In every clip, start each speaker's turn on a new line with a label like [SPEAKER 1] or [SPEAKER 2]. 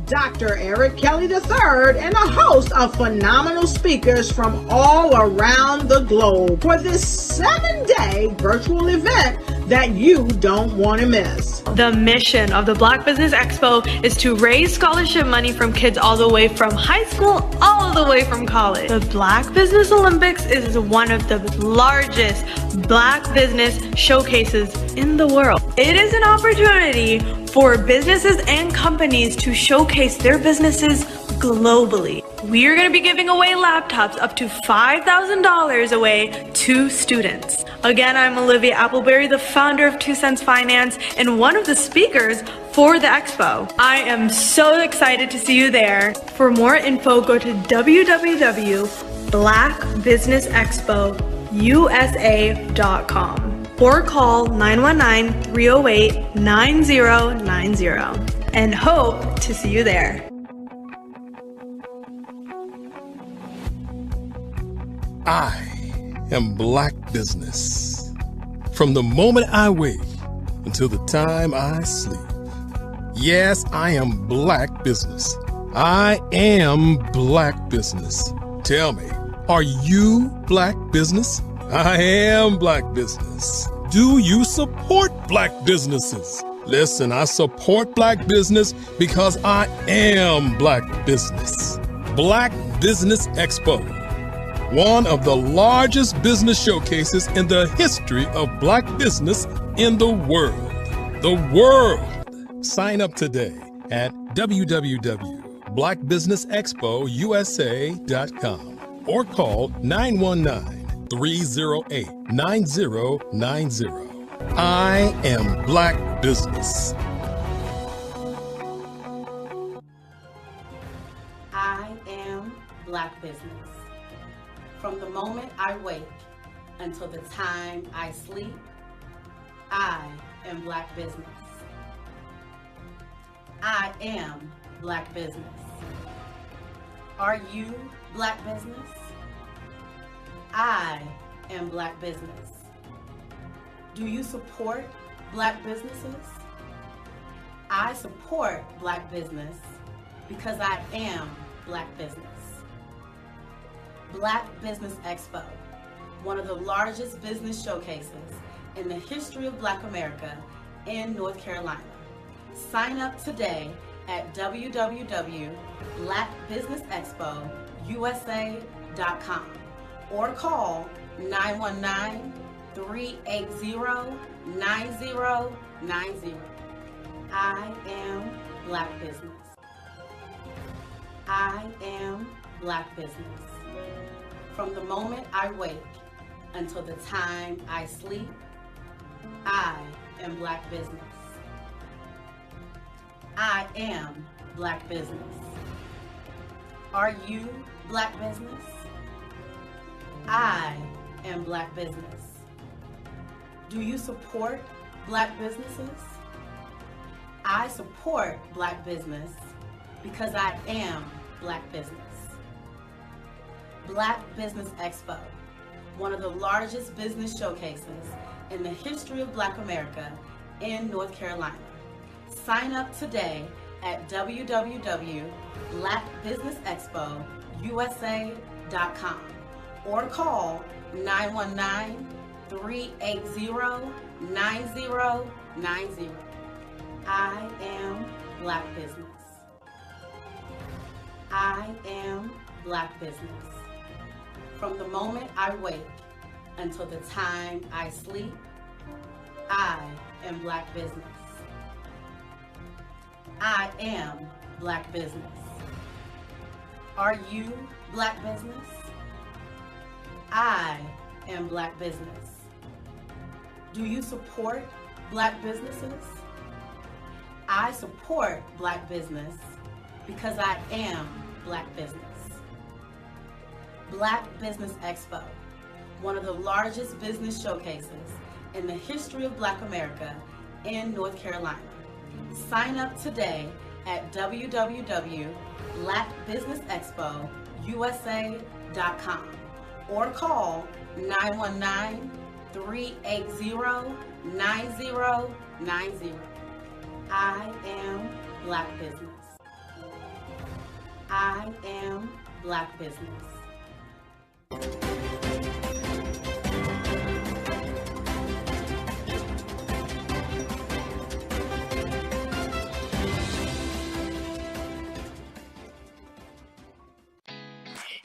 [SPEAKER 1] Dr. Eric Kelly III and a host of phenomenal speakers from all around the globe for this 7-day virtual event that you don't want to miss.
[SPEAKER 2] The mission of the Black Business Expo is to raise scholarship money from kids all the way from high school all the way from college. The Black Business Olympics is one of the largest Black business showcases in the world. It is an opportunity for businesses and companies to showcase their businesses globally. We are going to be giving away laptops up to $5,000 away to students. Again, I'm Olivia Appleberry, the founder of 2 Cents Finance and one of the speakers for the expo. I am so excited to see you there. For more info, go to www.blackbusinessexpousa.com or call 919-308-9090 and hope to see you there.
[SPEAKER 3] I am Black Business. From the moment I wake until the time I sleep. Yes, I am Black Business. I am Black Business. Tell me, are you Black Business? I am Black Business. Do you support Black businesses? Listen, I support Black business because I am Black Business. Black Business Expo, one of the largest business showcases in the history of Black business in the world. The world! Sign up today at www.blackbusinessexpousa.com or call 919-308-9090. I am Black Business.
[SPEAKER 4] I am Black Business. From the moment I wake until the time I sleep, I am Black Business. I am Black Business. Are you Black Business? I am Black Business. Do you support Black businesses? I support Black business because I am Black business. Black Business Expo, one of the largest business showcases in the history of Black America in North Carolina. Sign up today at www.blackbusinessexpousa.com or call 919-380-9090. I am Black Business. I am Black Business. From the moment I wake until the time I sleep, I am Black Business. I am Black Business. Are you Black Business? I am Black Business. Do you support Black businesses? I support Black business because I am Black business. Black Business Expo, one of the largest business showcases in the history of Black America in North Carolina. Sign up today at www.blackbusinessexpousa.com or call 919-380-9090. I am Black Business. I am Black Business. From the moment I wake until the time I sleep, I am Black business. I am Black business. Are you Black business? I am Black business. Do you support Black businesses? I support Black business because I am Black business. Black Business Expo, one of the largest business showcases in the history of Black America in North Carolina. Sign up today at www.blackbusinessexpousa.com or call 919-380-9090. I am Black business. I am Black business.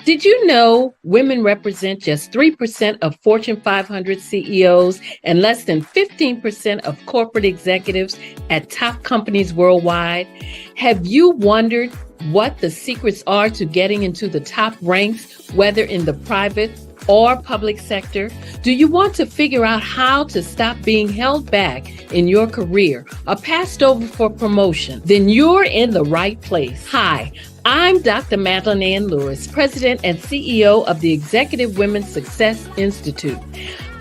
[SPEAKER 5] Did you know women represent just 3% of Fortune 500 CEOs and less than 15% of corporate executives at top companies worldwide? Have you wondered what the secrets are to getting into the top ranks, whether in the private or public sector? Do you want to figure out how to stop being held back in your career or passed over for promotion? Then you're in the right place. Hi, I'm Dr. Madeline Ann Lewis, President and CEO of the Executive Women's Success Institute.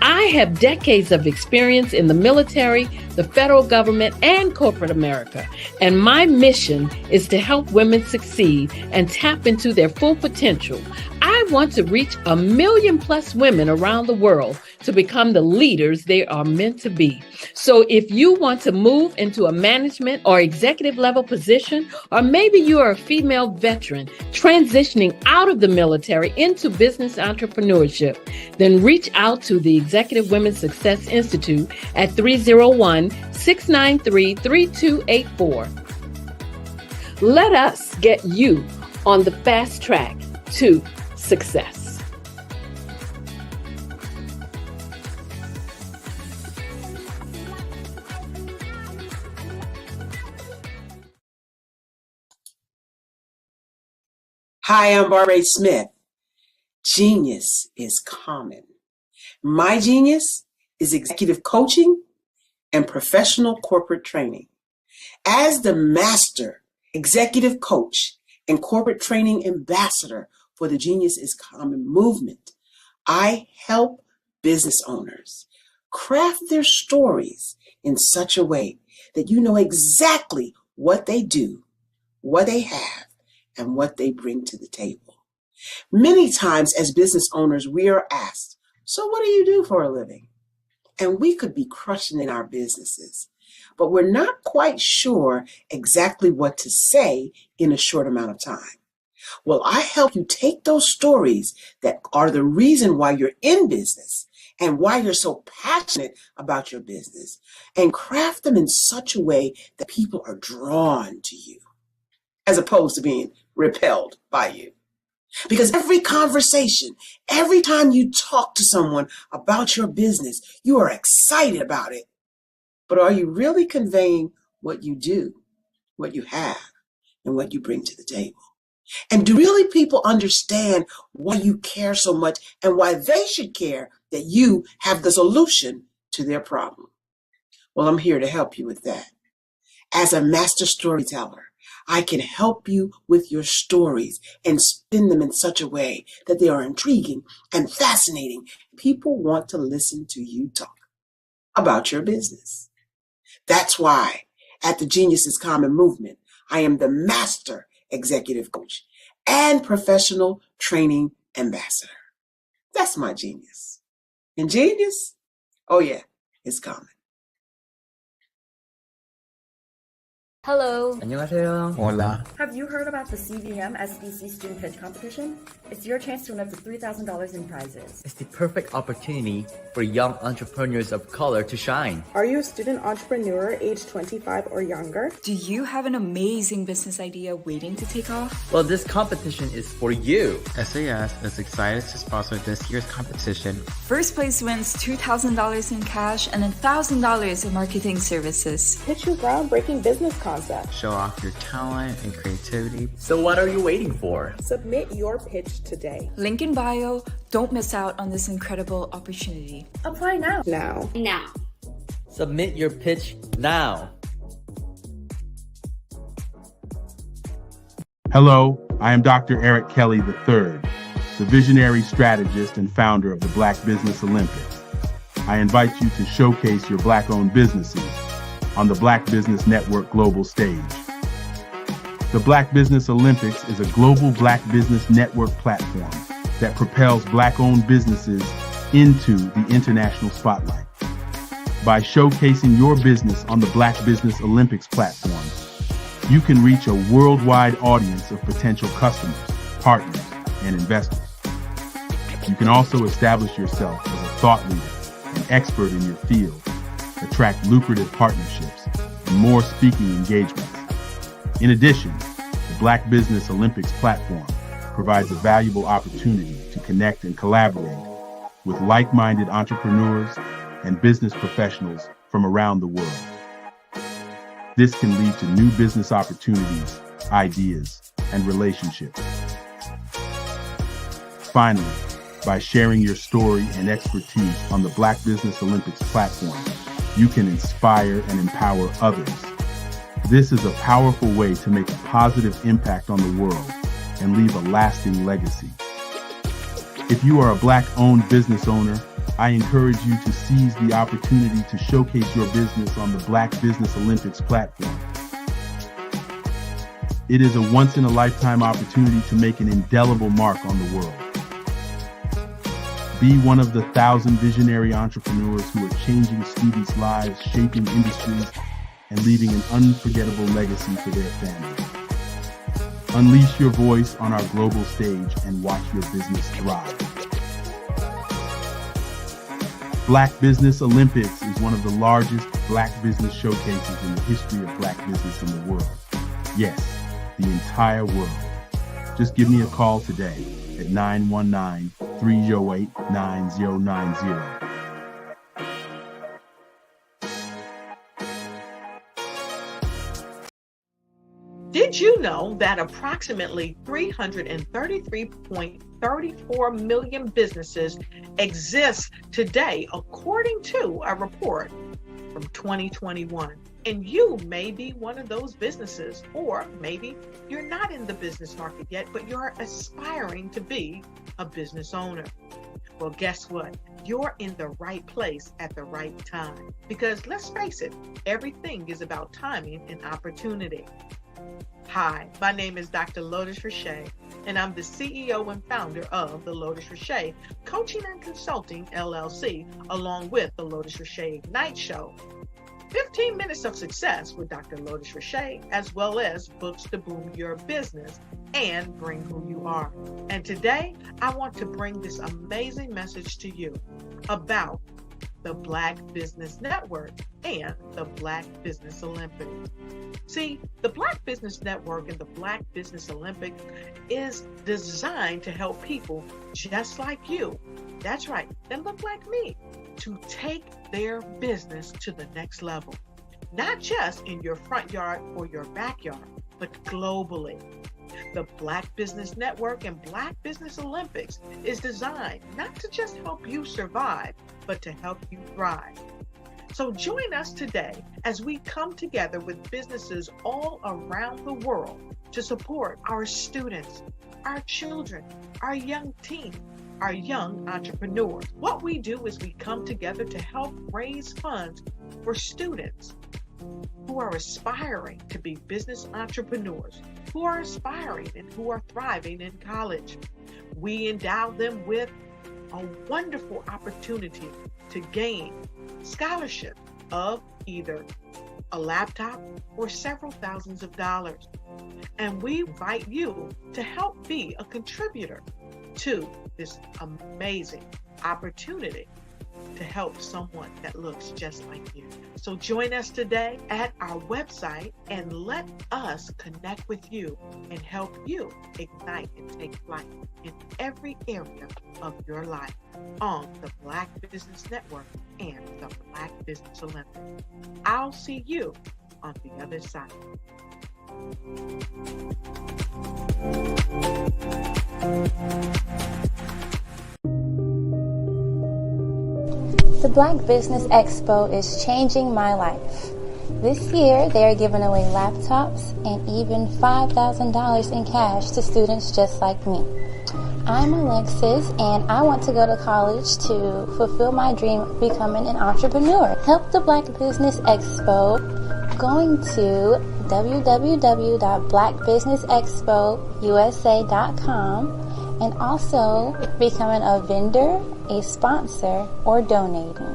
[SPEAKER 5] I have decades of experience in the military, the federal government, and corporate America, and my mission is to help women succeed and tap into their full potential. I want to reach 1 million plus women around the world to become the leaders they are meant to be. So if you want to move into a management or executive level position, or maybe you are a female veteran transitioning out of the military into business entrepreneurship, then reach out to the Executive Women's Success Institute at 301-693-3284. Let us get you on the fast track to success.
[SPEAKER 6] Hi, I'm Barbara Smith. Genius is common. My genius is executive coaching and professional corporate training. As the master executive coach and corporate training ambassador for the Genius is Common movement, I help business owners craft their stories in such a way that you know exactly what they do, what they have, and what they bring to the table. Many times as business owners, we are asked, so what do you do for a living? And we could be crushing in our businesses, but we're not quite sure exactly what to say in a short amount of time. Well, I help you take those stories that are the reason why you're in business and why you're so passionate about your business and craft them in such a way that people are drawn to you as opposed to being repelled by you. Because every conversation, every time you talk to someone about your business, you are excited about it. But are you really conveying what you do, what you have, and what you bring to the table? And do really people understand why you care so much and why they should care that you have the solution to their problem? Well, I'm here to help you with that. As a master storyteller, I can help you with your stories and spin them in such a way that they are intriguing and fascinating. People want to listen to you talk about your business. That's why at the Genius is Common movement, I am the master executive coach and professional training ambassador. That's my genius. And genius, oh yeah, it's common.
[SPEAKER 7] Hello.
[SPEAKER 8] 안녕하세요.
[SPEAKER 9] Hola.
[SPEAKER 10] Have you heard about the CVM SDC Student Pitch Competition? It's your chance to win up to $3,000 in prizes.
[SPEAKER 8] It's the perfect opportunity for young entrepreneurs of color to shine.
[SPEAKER 11] Are you a student entrepreneur aged 25 or younger?
[SPEAKER 12] Do you have an amazing business idea waiting to take off?
[SPEAKER 8] Well, this competition is for you.
[SPEAKER 9] SAS is excited to sponsor this year's competition.
[SPEAKER 12] First place wins $2,000 in cash and $1,000 in marketing services.
[SPEAKER 11] Pitch your groundbreaking business concept.
[SPEAKER 9] Show off your talent and creativity.
[SPEAKER 8] So what are you waiting for?
[SPEAKER 11] Submit your pitch today.
[SPEAKER 12] Link in bio. Don't miss out on this incredible opportunity.
[SPEAKER 10] Apply now.
[SPEAKER 11] Now.
[SPEAKER 8] Submit your pitch now.
[SPEAKER 13] Hello, I am Dr. Eric Kelly III, the visionary strategist and founder of the Black Business Olympics. I invite you to showcase your Black-owned businesses on the Black Business Network global stage. The Black Business Olympics is a global Black Business Network platform that propels Black-owned businesses into the international spotlight. By showcasing your business on the Black Business Olympics platform, you can reach a worldwide audience of potential customers, partners, and investors. You can also establish yourself as a thought leader and expert in your field, attract lucrative partnerships, and more speaking engagements. In addition, the Black Business Olympics platform provides a valuable opportunity to connect and collaborate with like-minded entrepreneurs and business professionals from around the world. This can lead to new business opportunities, ideas, and relationships. Finally, by sharing your story and expertise on the Black Business Olympics platform, you can inspire and empower others. This is a powerful way to make a positive impact on the world and leave a lasting legacy. If you are a Black-owned business owner, I encourage you to seize the opportunity to showcase your business on the Black Business Olympics platform. It is a once-in-a-lifetime opportunity to make an indelible mark on the world. Be one of the 1,000 visionary entrepreneurs who are changing students' lives, shaping industries, and leaving an unforgettable legacy for their families. Unleash your voice on our global stage and watch your business thrive. Black Business Olympics is one of the largest Black business showcases in the history of Black business in the world. Yes, the entire world. Just give me a call today at 919-308-9090.
[SPEAKER 1] Did you know that approximately 333.34 million businesses exist today, according to a report from 2021? And you may be one of those businesses, or maybe you're not in the business market yet, but you're aspiring to be a business owner. Well, guess what? You're in the right place at the right time. Because let's face it, everything is about timing and opportunity. Hi, my name is Dr. Lotus Richey, and I'm the CEO and founder of the Lotus Richey Coaching and Consulting LLC, along with the Lotus Richey Ignite Show. 15 minutes of success with Dr. Lotus Richey, as well as books to boom your business and bring who you are. And today, I want to bring this amazing message to you about the Black Business Network and the Black Business Olympics. See, the Black Business Network and the Black Business Olympics is designed to help people just like you, that's right, that look like me, to take their business to the next level. Not just in your front yard or your backyard, but globally. The Black Business Network and Black Business Olympics is designed not to just help you survive, but to help you thrive. So join us today as we come together with businesses all around the world to support our students, our children, our young teens, our young entrepreneurs. What we do is we come together to help raise funds for students who are aspiring to be business entrepreneurs, who are aspiring and who are thriving in college. We endow them with a wonderful opportunity to gain scholarship of either a laptop or several thousands of dollars. And we invite you to help be a contributor to this amazing opportunity to help someone that looks just like you. So join us today at our website and let us connect with you and help you ignite and take flight in every area of your life on the Black Business Network and the Black Business Olympics. I'll see you on the other side.
[SPEAKER 7] The Black Business Expo is changing my life. This year, they are giving away laptops and even $5,000 in cash to students just like me. I'm Alexis, and I want to go to college to fulfill my dream of becoming an entrepreneur. Help the Black Business Expo going to www.blackbusinessexpousa.com and also becoming a vendor, a sponsor, or donating.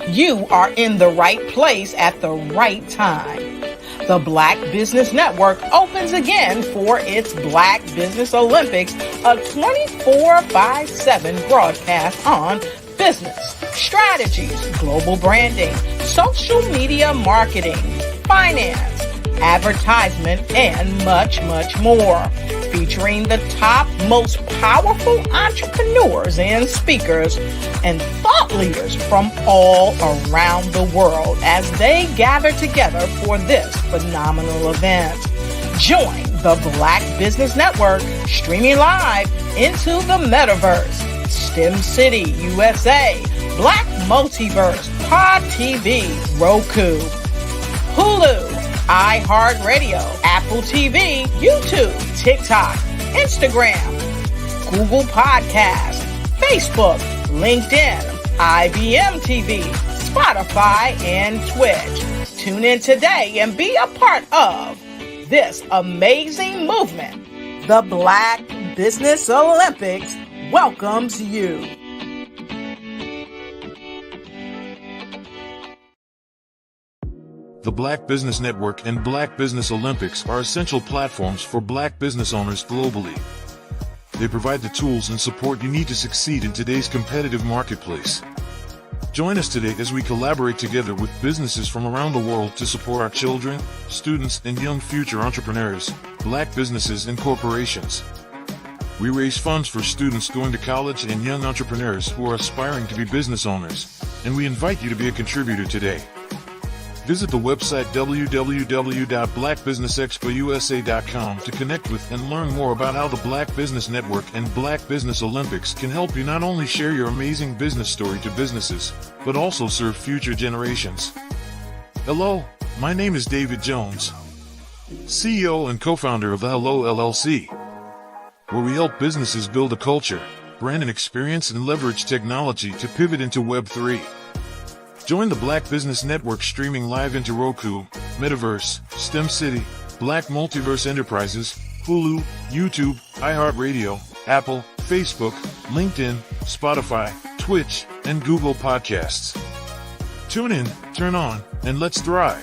[SPEAKER 1] You are in the right place at the right time. The Black Business Network opens again for its Black Business Olympics, a 24/7 broadcast on business, strategies, global branding, social media marketing, finance, advertisement, and much, much more. Featuring the top, most powerful entrepreneurs and speakers and thought leaders from all around the world as they gather together for this phenomenal event. Join the Black Business Network streaming live into the metaverse, STEM City USA, Black Multiverse, Pod TV, Roku, Hulu, iHeartRadio, Apple TV, YouTube, TikTok, Instagram, Google Podcast, Facebook, LinkedIn, IBM TV, Spotify, and Twitch. Tune in today and be a part of this amazing movement. The Black Business Olympics welcomes you.
[SPEAKER 14] The Black Business Network and Black Business Olympics are essential platforms for Black business owners globally. They provide the tools and support you need to succeed in today's competitive marketplace. Join us today as we collaborate together with businesses from around the world to support our children, students, and young future entrepreneurs, Black businesses, and corporations. We raise funds for students going to college and young entrepreneurs who are aspiring to be business owners, and we invite you to be a contributor today. Visit the website www.blackbusinessexpousa.com to connect with and learn more about how the Black Business Network and Black Business Olympics can help you not only share your amazing business story to businesses, but also serve future generations. Hello, my name is David Jones, CEO and co-founder of the Hello LLC, where we help businesses build a culture, brand an experience, and leverage technology to pivot into Web3. Join the Black Business Network streaming live into Roku, Metaverse, STEM City, Black Multiverse Enterprises, Hulu, YouTube, iHeartRadio, Apple, Facebook, LinkedIn, Spotify, Twitch, and Google Podcasts. Tune in, turn on, and let's thrive.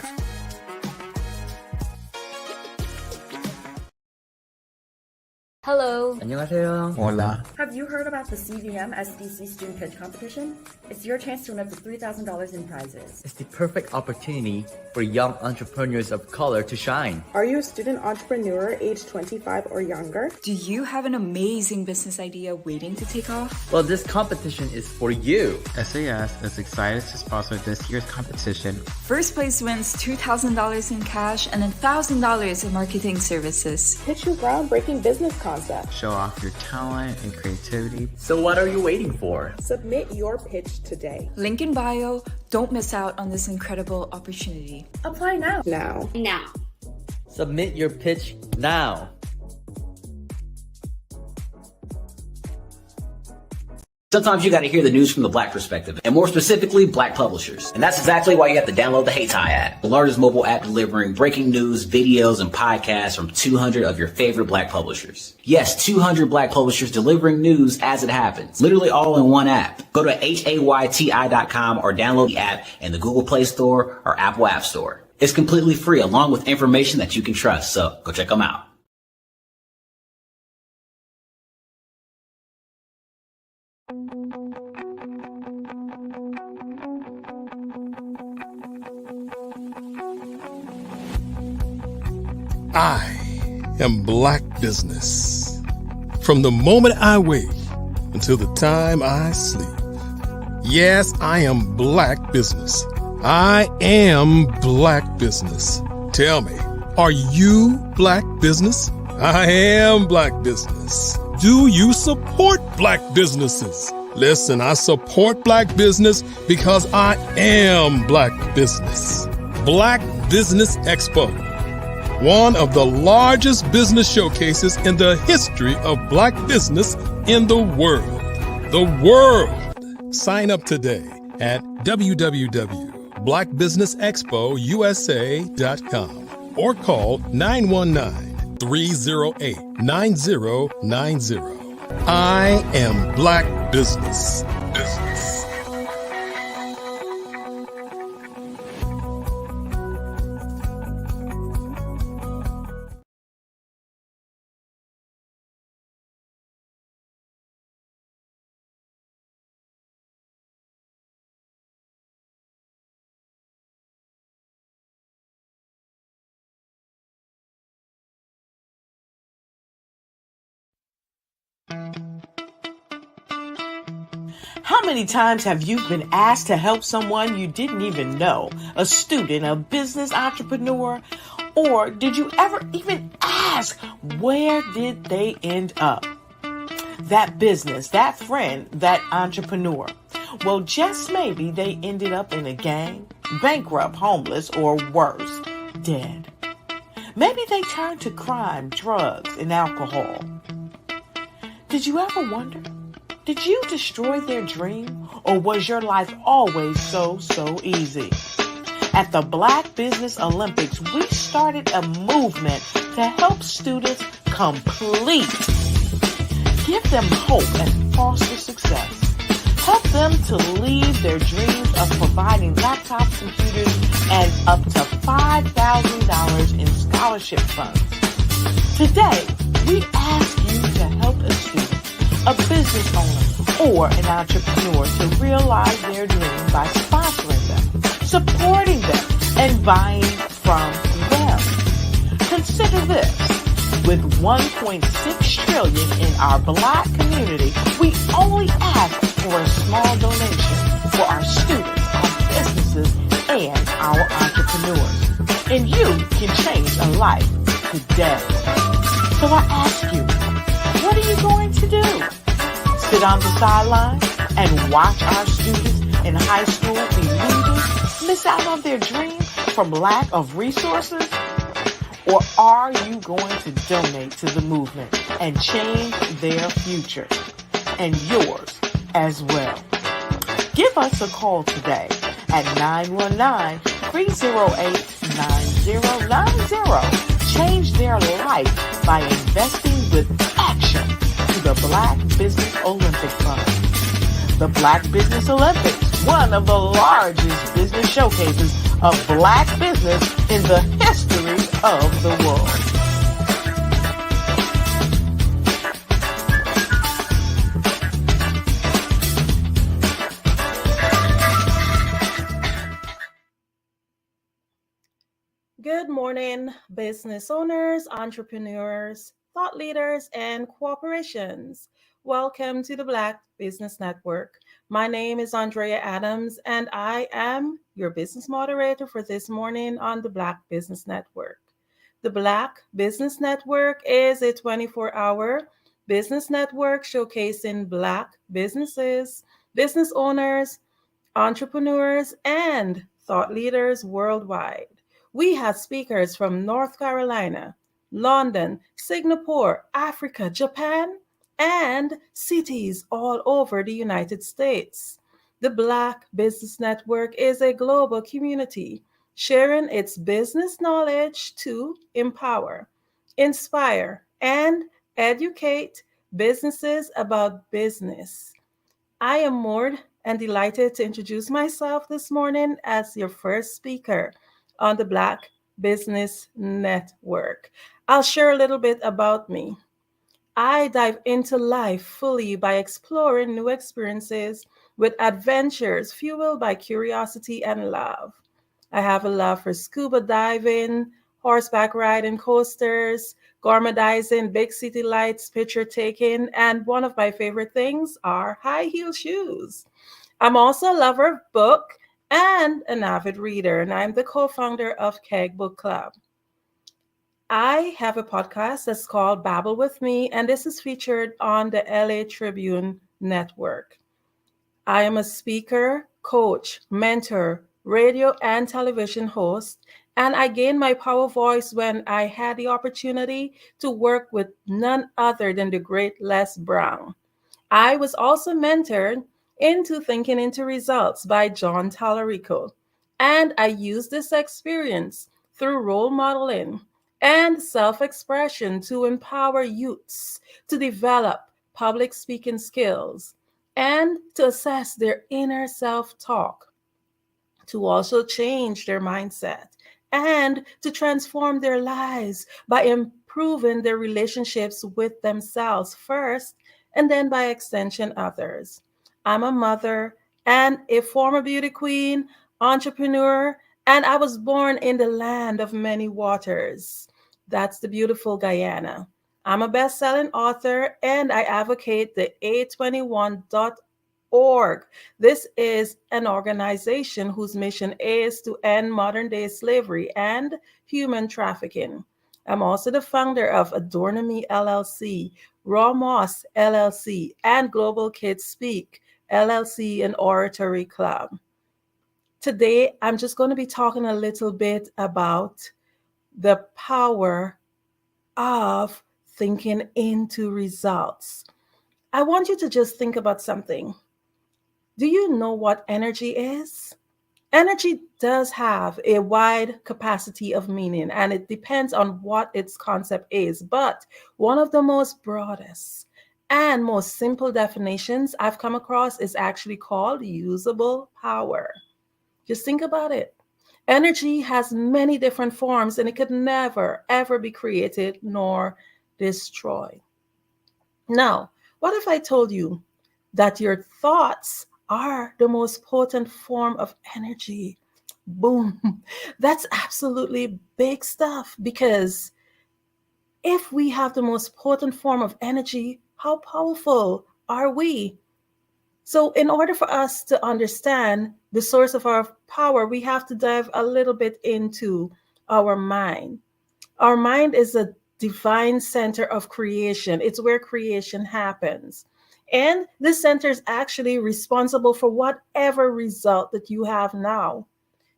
[SPEAKER 10] Hello.
[SPEAKER 8] 안녕하세요.
[SPEAKER 9] Hola.
[SPEAKER 10] Have you heard about the CVM SDC Student Pitch Competition? It's your chance to win up to $3,000 in prizes.
[SPEAKER 8] It's the perfect opportunity for young entrepreneurs of color to shine.
[SPEAKER 11] Are you a student entrepreneur age 25 or younger?
[SPEAKER 12] Do you have an amazing business idea waiting to take off?
[SPEAKER 8] Well, this competition is for you.
[SPEAKER 9] SAS is excited to sponsor this year's competition.
[SPEAKER 12] First place wins $2,000 in cash and $1,000 in marketing services.
[SPEAKER 11] Pitch your groundbreaking business concept.
[SPEAKER 9] Show off your talent and creativity.
[SPEAKER 8] So what are you waiting for?
[SPEAKER 11] Submit your pitch today.
[SPEAKER 12] Link in bio. Don't miss out on this incredible opportunity.
[SPEAKER 10] Apply now.
[SPEAKER 11] Now.
[SPEAKER 8] Submit your pitch now.
[SPEAKER 15] Sometimes you got to hear the news from the Black perspective, and more specifically, Black publishers. And that's exactly why you have to download the HeyTie app, the largest mobile app delivering breaking news, videos, and podcasts from 200 of your favorite Black publishers. Yes, 200 Black publishers delivering news as it happens, literally all in one app. Go to HAYTI.com or download the app in the Google Play Store or Apple App Store. It's completely free, along with information that you can trust, so go check them out.
[SPEAKER 3] I am Black Business. From the moment I wake until the time I sleep. Yes, I am Black Business. I am Black Business. Tell me, are you Black Business? I am Black Business. Do you support Black businesses? Listen, I support Black business because I am Black Business. Black Business Expo, one of the largest business showcases in the history of Black business in the world. The world! Sign up today at www.blackbusinessexpousa.com or call 919-308-9090. I am Black Business.
[SPEAKER 1] How many times have you been asked to help someone you didn't even know, a student, a business entrepreneur, or did you ever even ask, where did they end up? That business, that friend, that entrepreneur. Well, just maybe they ended up in a gang, bankrupt, homeless, or worse, dead. Maybe they turned to crime, drugs, and alcohol. Did you ever wonder? Did you destroy their dream, or was your life always so easy? At the Black Business Olympics, we started a movement to help students complete. Give them hope and foster success. Help them to leave their dreams of providing laptops, computers, and up to $5,000 in scholarship funds. Today, we ask you to help a student, a business owner, or an entrepreneur to realize their dream by sponsoring them, supporting them, and buying from them. Consider this. With $1.6 trillion in our Black community, we only ask for a small donation for our students, our businesses, and our entrepreneurs. And you can change a life today. So I ask you, what are you going to do? Sit on the sideline and watch our students in high school be leaders, miss out on their dream from lack of resources? Or are you going to donate to the movement and change their future and yours as well? Give us a call today at 919-308-9090. Change their life by investing with action to the Black Business Olympic Fund. The Black Business Olympics, one of the largest business showcases of Black business in the history of the world.
[SPEAKER 11] Good morning, business owners, entrepreneurs, thought leaders, and corporations. Welcome to the Black Business Network. My name is Andrea Adams, and I am your business moderator for this morning on the Black Business Network. The Black Business Network is a 24-hour business network showcasing Black businesses, business owners, entrepreneurs, and thought leaders worldwide. We have speakers from North Carolina, London, Singapore, Africa, Japan, and cities all over the United States. The Black Business Network is a global community sharing its business knowledge to empower, inspire, and educate businesses about business. I am more and delighted to introduce myself this morning as your first speaker on the Black Business Network. I'll share a little bit about me. I dive into life fully by exploring new experiences with adventures fueled by curiosity and love. I have a love for scuba diving, horseback riding, coasters, gourmetizing, big city lights, picture taking, and one of my favorite things are high heel shoes. I'm also a lover of book and an avid reader, and I'm the co-founder of Keg Book Club. I have a podcast that's called Babble with Me, and this is featured on the LA Tribune Network. I am a speaker, coach, mentor, radio and television host, and I gained my power voice when I had the opportunity to work with none other than the great Les Brown. I was also mentored into Thinking into Results by John Tallarico, and I used this experience through role modeling and self-expression to empower youths to develop public speaking skills and to assess their inner self-talk, to also change their mindset and to transform their lives by improving their relationships with themselves first and then by extension others. I'm a mother and a former beauty queen, entrepreneur, and I was born in the land of many waters. That's the beautiful Guyana. I'm a best-selling author and I advocate the A21.org. This is an organization whose mission is to end modern day slavery and human trafficking. I'm also the founder of Adornomy LLC, Raw Moss LLC, and Global Kids Speak LLC and Oratory Club. Today, I'm just going to be talking a little bit about the power of thinking into results. I want you to just think about something. Do you know what energy is? Energy does have a wide capacity of meaning, and it depends on what its concept is. But one of the most broadest and most simple definitions I've come across is actually called usable power. Just think about it. Energy has many different forms, and it could never, ever be created nor destroyed. Now, what if I told you that your thoughts are the most potent form of energy? Boom. That's absolutely big stuff, because if we have the most potent form of energy, how powerful are we? So, in order for us to understand the source of our power, we have to dive a little bit into our mind. Our mind is a divine center of creation. It's where creation happens. And this center is actually responsible for whatever result that you have now.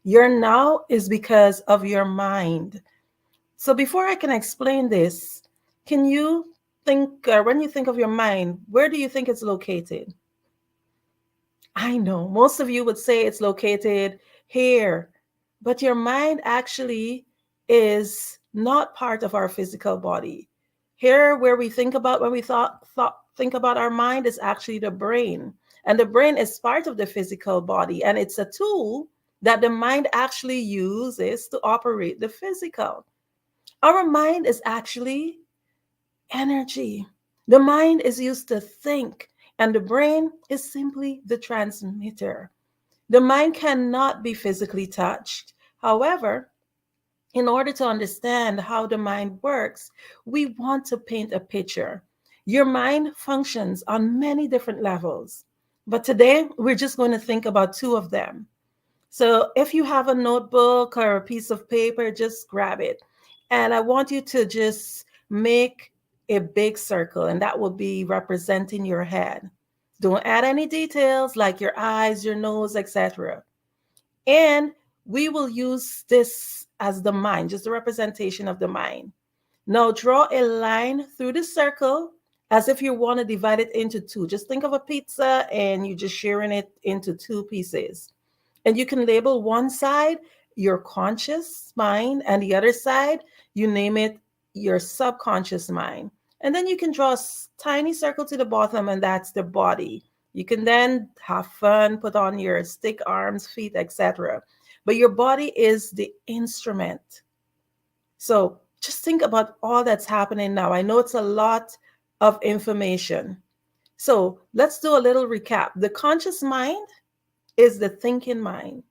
[SPEAKER 11] Your now is because of your mind. So before I can explain this, can you think, when you think of your mind, where do you think it's located? I know most of you would say it's located here, but your mind actually is not part of our physical body. Here, where we think about when we think about our mind, is actually the brain, and the brain is part of the physical body, and it's a tool that the mind actually uses to operate the physical. Our mind is actually energy. The mind is used to think, and the brain is simply the transmitter. The mind cannot be physically touched. However, in order to understand how the mind works, we want to paint a picture. Your mind functions on many different levels, but today we're just going to think about two of them. So if you have a notebook or a piece of paper, just grab it. And I want you to just make a big circle, and that will be representing your head. Don't add any details like your eyes, your nose, etc. And we will use this as the mind, just a representation of the mind. Now draw a line through the circle as if you want to divide it into two. Just think of a pizza and you're just sharing it into two pieces. And you can label one side your conscious mind and the other side, you name it your subconscious mind. And then you can draw a tiny circle to the bottom, and that's the body. You can then have fun, put on your stick arms, feet, etc. But your body is the instrument. So just think about all that's happening now. I know it's a lot of information. So let's do a little recap. The conscious mind is the thinking mind.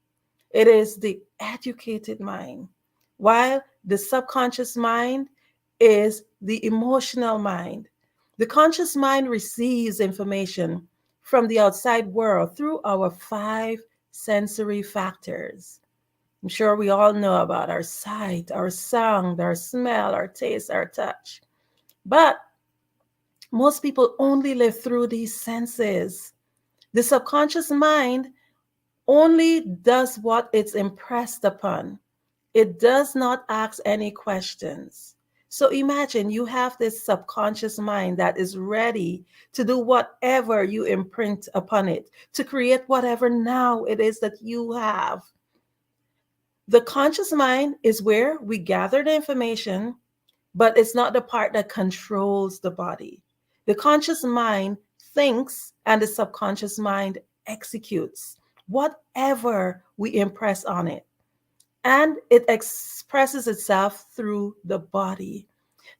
[SPEAKER 11] It is the educated mind, while the subconscious mind is the emotional mind. The conscious mind receives information from the outside world through our five sensory factors. I'm sure we all know about our sight, our sound, our smell, our taste, our touch. But most people only live through these senses. The subconscious mind only does what it's impressed upon. It does not ask any questions. So imagine you have this subconscious mind that is ready to do whatever you imprint upon it, to create whatever now it is that you have. The conscious mind is where we gather the information, but it's not the part that controls the body. The conscious mind thinks and the subconscious mind executes whatever we impress on it. And it expresses itself through the body.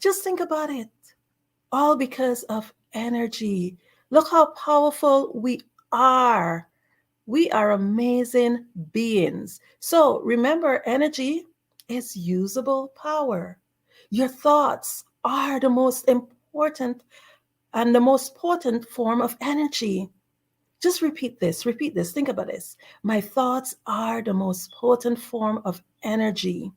[SPEAKER 11] Just think about it. All because of energy. Look how powerful we are. We are amazing beings. So remember, energy is usable power. Your thoughts are the most important and the most potent form of energy. Just repeat this, think about this. My thoughts are the most potent form of energy.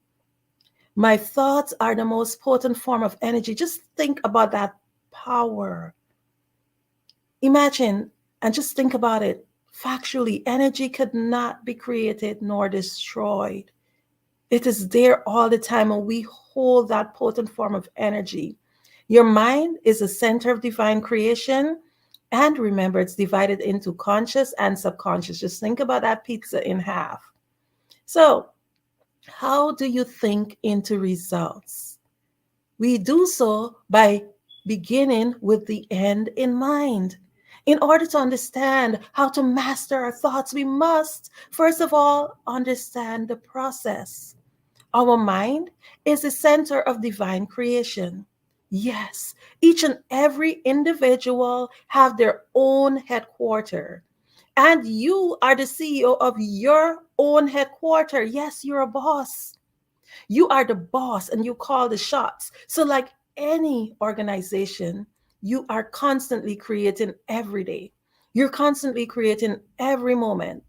[SPEAKER 11] My thoughts are the most potent form of energy. Just think about that power. Imagine and just think about it. Factually, energy could not be created nor destroyed. It is there all the time, and we hold that potent form of energy. Your mind is the center of divine creation. And remember, it's divided into conscious and subconscious. Just think about that pizza in half. So, how do you think into results? We do so by beginning with the end in mind. In order to understand how to master our thoughts, we must, first of all, understand the process. Our mind is the center of divine creation. Yes, each and every individual have their own headquarters. And you are the CEO of your own headquarters. Yes, you're a boss. You are the boss and you call the shots. So like any organization, you are constantly creating every day. You're constantly creating every moment.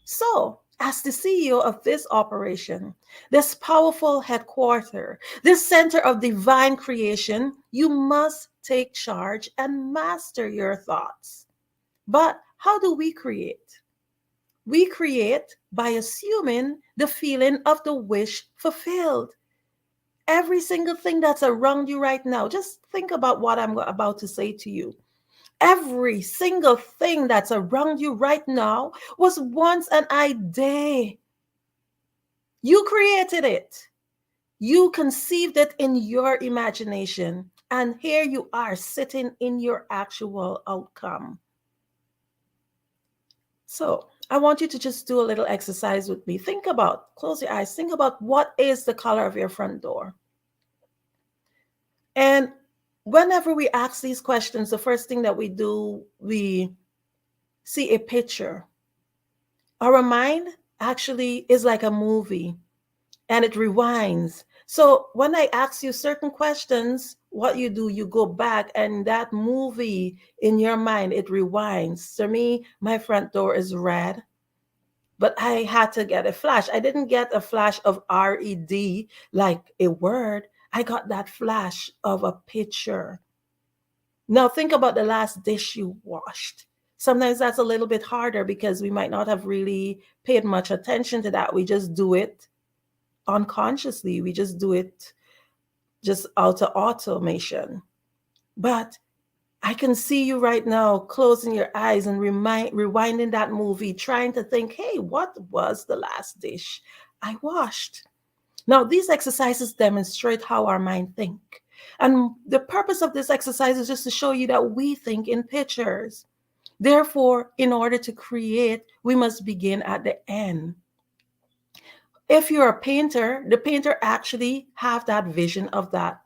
[SPEAKER 11] So as the CEO of this operation, this powerful headquarters, this center of divine creation, you must take charge and master your thoughts. But how do we create? We create by assuming the feeling of the wish fulfilled. Every single thing that's around you right now, just think about what I'm about to say to you. Every single thing that's around you right now was once an idea. You created it. You conceived it in your imagination. And here you are sitting in your actual outcome. So I want you to just do a little exercise with me. Close your eyes. Think about what is the color of your front door. And whenever we ask these questions, the first thing that we do, we see a picture. Our mind actually is like a movie and it rewinds. So when I ask you certain questions, what you do, you go back and that movie in your mind, it rewinds. To me, my front door is red, but I had to get a flash. I didn't get a flash of RED like a word. I got that flash of a picture. Now think about the last dish you washed. Sometimes that's a little bit harder because we might not have really paid much attention to that. We just do it unconsciously. We just do it just out of automation. But I can see you right now closing your eyes and rewinding that movie, trying to think, hey, what was the last dish I washed? Now, these exercises demonstrate how our mind think. And the purpose of this exercise is just to show you that we think in pictures. Therefore, in order to create, we must begin at the end. If you're a painter, the painter actually have that vision of that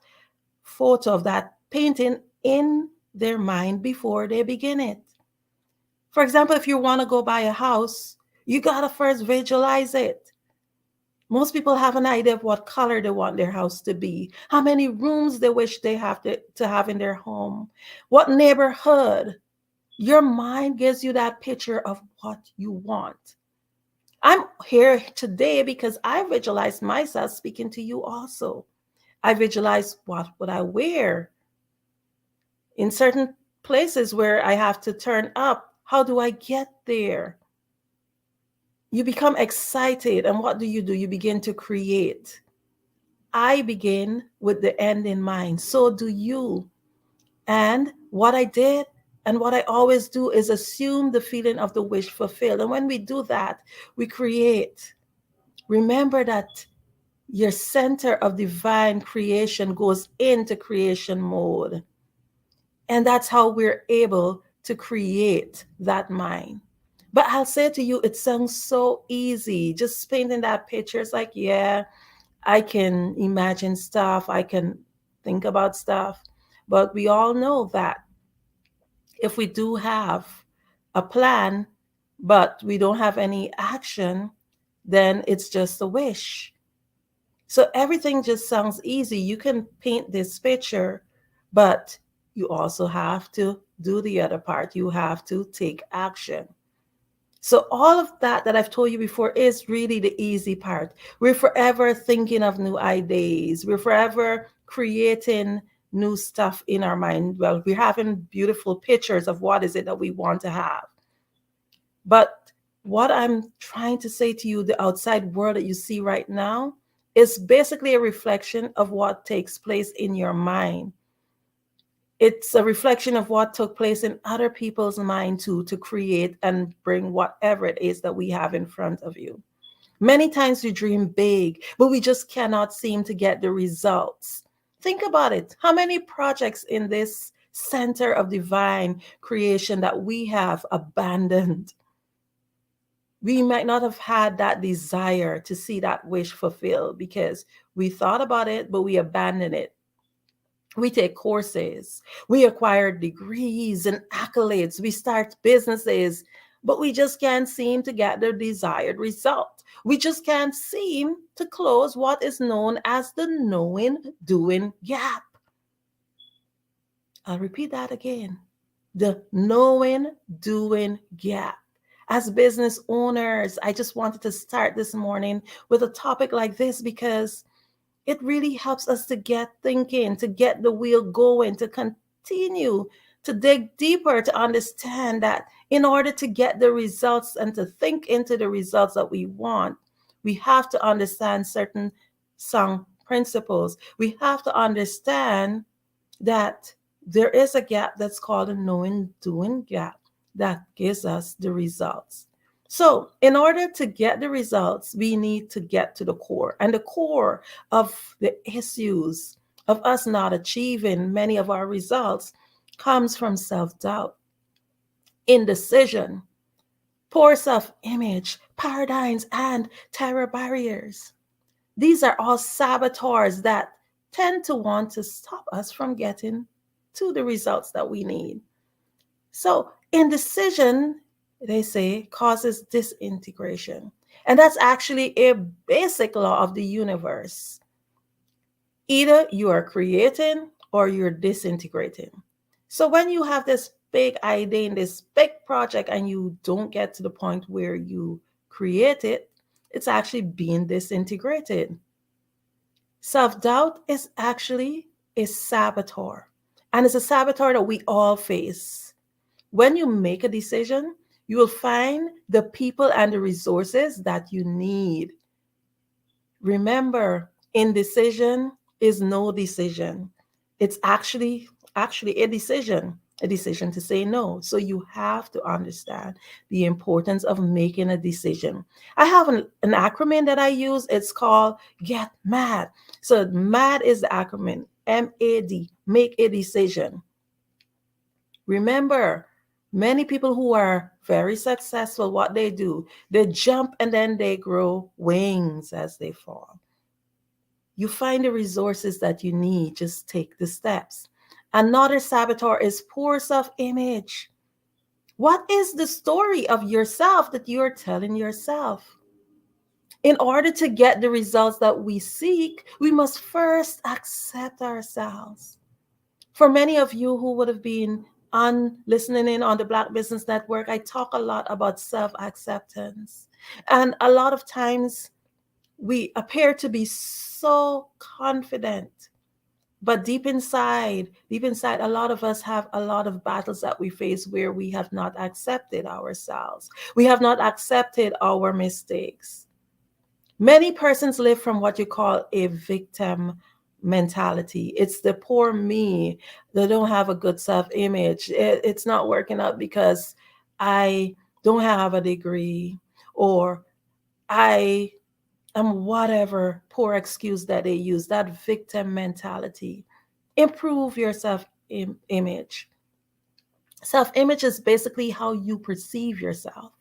[SPEAKER 11] photo of that painting in their mind before they begin it. For example, if you want to go buy a house, you got to first visualize it. Most people have an idea of what color they want their house to be, how many rooms they wish they have to have in their home, what neighborhood. Your mind gives you that picture of what you want. I'm here today because I visualize myself speaking to you also. I visualize what would I wear in certain places where I have to turn up. How do I get there? You become excited, and what do? You begin to create. I begin with the end in mind. So do you. And what I did and what I always do is assume the feeling of the wish fulfilled. And when we do that, we create. Remember that your center of divine creation goes into creation mode. And that's how we're able to create that mind. But I'll say to you, it sounds so easy. Just painting that picture, it's like, yeah, I can imagine stuff. I can think about stuff. But we all know that if we do have a plan, but we don't have any action, then it's just a wish. So everything just sounds easy. You can paint this picture, but you also have to do the other part. You have to take action. So all of that I've told you before is really the easy part. We're forever thinking of new ideas. We're forever creating new stuff in our mind. Well, we're having beautiful pictures of what is it that we want to have. But what I'm trying to say to you, the outside world that you see right now, is basically a reflection of what takes place in your mind. It's a reflection of what took place in other people's mind too, to create and bring whatever it is that we have in front of you. Many times we dream big, but we just cannot seem to get the results. Think about it. How many projects in this center of divine creation that we have abandoned? We might not have had that desire to see that wish fulfilled because we thought about it, but we abandoned it. We take courses, we acquire degrees and accolades, we start businesses, but we just can't seem to get the desired result. We just can't seem to close what is known as the knowing-doing gap. I'll repeat that again. The knowing-doing gap. As business owners, I just wanted to start this morning with a topic like this because it really helps us to get thinking, to get the wheel going, to continue to dig deeper, to understand that in order to get the results and to think into the results that we want, we have to understand certain sound principles. We have to understand that there is a gap that's called a knowing-doing gap that gives us the results. So in order to get the results, we need to get to the core. And the core of the issues of us not achieving many of our results comes from self-doubt, indecision, poor self-image, paradigms, and terror barriers. These are all saboteurs that tend to want to stop us from getting to the results that we need. So indecision, they say, causes disintegration. And that's actually a basic law of the universe. Either you are creating or you're disintegrating. So when you have this big idea in this big project and you don't get to the point where you create it, it's actually being disintegrated. Self-doubt is actually a saboteur. And it's a saboteur that we all face. When you make a decision, you will find the people and the resources that you need. Remember, indecision is no decision. It's actually actually a decision to say no. So you have to understand the importance of making a decision. I have an acronym that I use. It's called Get Mad. So MAD is the acronym, MAD, make a decision. Remember, many people who are very successful, what they do, they jump and then they grow wings as they fall. You find the resources that you need, just take the steps. Another saboteur is poor self-image. What is the story of yourself that you're telling yourself? In order to get the results that we seek, we must first accept ourselves. For many of you who would have been listening in on the Black Business Network, I talk a lot about self-acceptance. And a lot of times we appear to be so confident. But deep inside, a lot of us have a lot of battles that we face where we have not accepted ourselves. We have not accepted our mistakes. Many persons live from what you call a victim mentality. It's the poor me. They don't have a good self-image. It's not working out because I don't have a degree, or I am whatever poor excuse that they use, that victim mentality. Improve your self-image. Self-image is basically how you perceive yourself.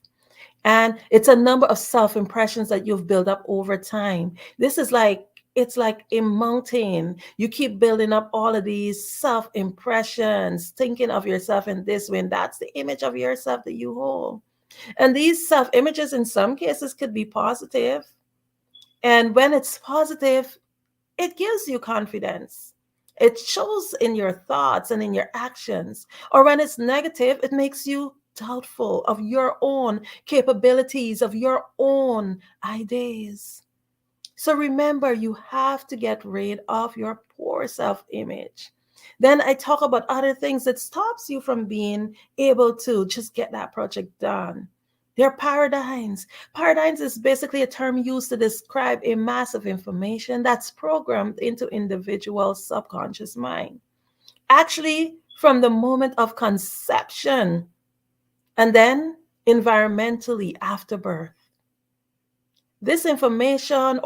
[SPEAKER 11] And it's a number of self-impressions that you've built up over time. It's like a mountain. You keep building up all of these self-impressions, thinking of yourself in this way, and that's the image of yourself that you hold. And these self-images in some cases could be positive. And when it's positive, it gives you confidence. It shows in your thoughts and in your actions. Or when it's negative, it makes you doubtful of your own capabilities, of your own ideas. So remember, you have to get rid of your poor self-image. Then I talk about other things that stops you from being able to just get that project done. They're paradigms. Paradigms is basically a term used to describe a mass of information that's programmed into individual's subconscious mind. Actually, from the moment of conception, and then environmentally after birth. This information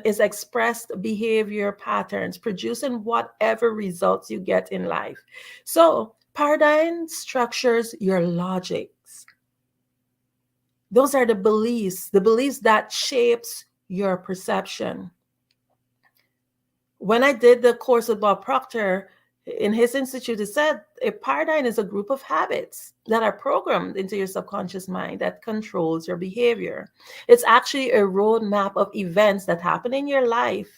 [SPEAKER 11] is expressed behavior patterns, producing whatever results you get in life. So paradigm structures your logics. Those are the beliefs that shapes your perception. When I did the course with Bob Proctor, in his institute, it said a paradigm is a group of habits that are programmed into your subconscious mind that controls your behavior. It's actually a roadmap of events that happen in your life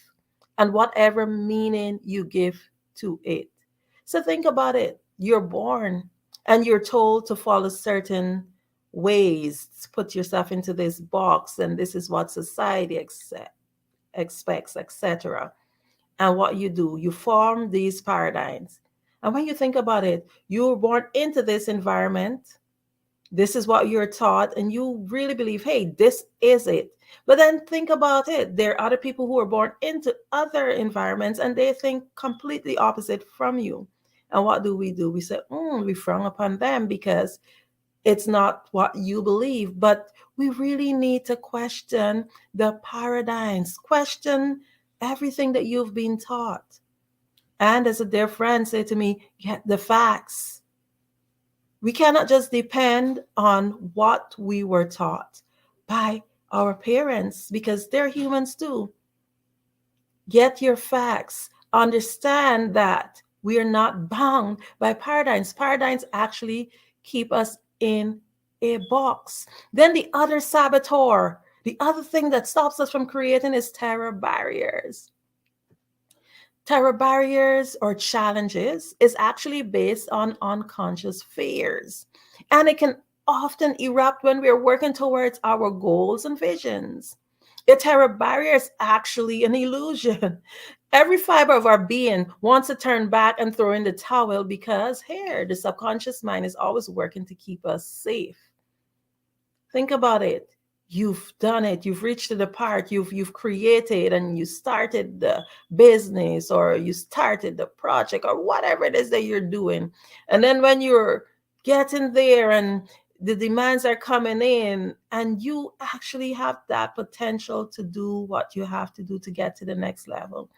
[SPEAKER 11] and whatever meaning you give to it. So think about it. You're born and you're told to follow certain ways, to put yourself into this box, and this is what society expects, etc. And what you do, you form these paradigms. And when you think about it, you were born into this environment. This is what you're taught, and you really believe, hey, this is it. But then think about it. There are other people who are born into other environments, and they think completely opposite from you. And what do? We say, we frown upon them because it's not what you believe. But we really need to question the paradigms, question everything that you've been taught. And as a dear friend said to me, get the facts. We cannot just depend on what we were taught by our parents because they're humans too. Get your facts. Understand that we are not bound by paradigms. Paradigms actually keep us in a box. Then the other saboteur, the other thing that stops us from creating is terror barriers. Terror barriers or challenges is actually based on unconscious fears. And it can often erupt when we're working towards our goals and visions. A terror barrier is actually an illusion. Every fiber of our being wants to turn back and throw in the towel because here, the subconscious mind is always working to keep us safe. Think about it. you've done it, you've reached to the part, you've created and you started the business or you started the project or whatever it is that you're doing. And then when you're getting there and the demands are coming in and you actually have that potential to do what you have to do to get to the next level.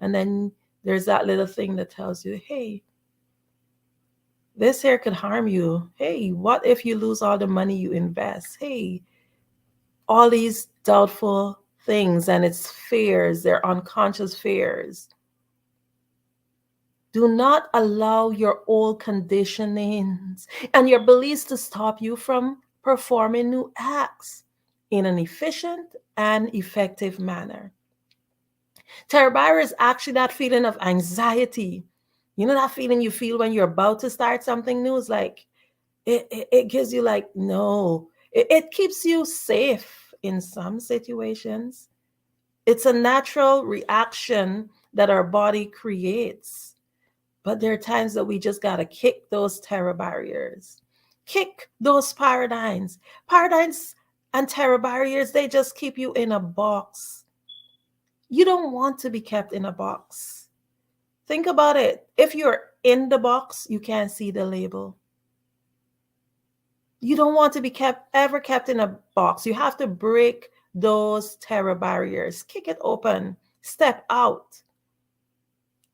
[SPEAKER 11] And then there's that little thing that tells you, hey, this here could harm you. Hey, what if you lose all the money you invest? Hey, all these doubtful things, and it's fears, they're unconscious fears. Do not allow your old conditionings and your beliefs to stop you from performing new acts in an efficient and effective manner. Terror is actually that feeling of anxiety. You know that feeling you feel when you're about to start something new? It's like, it gives you like, no. It keeps you safe in some situations. It's a natural reaction that our body creates. But there are times that we just got to kick those terror barriers, kick those paradigms. Paradigms and terror barriers, they just keep you in a box. You don't want to be kept in a box. Think about it. If you're in the box, you can't see the label. You don't want to be ever kept in a box. You have to break those terror barriers, kick it open, step out.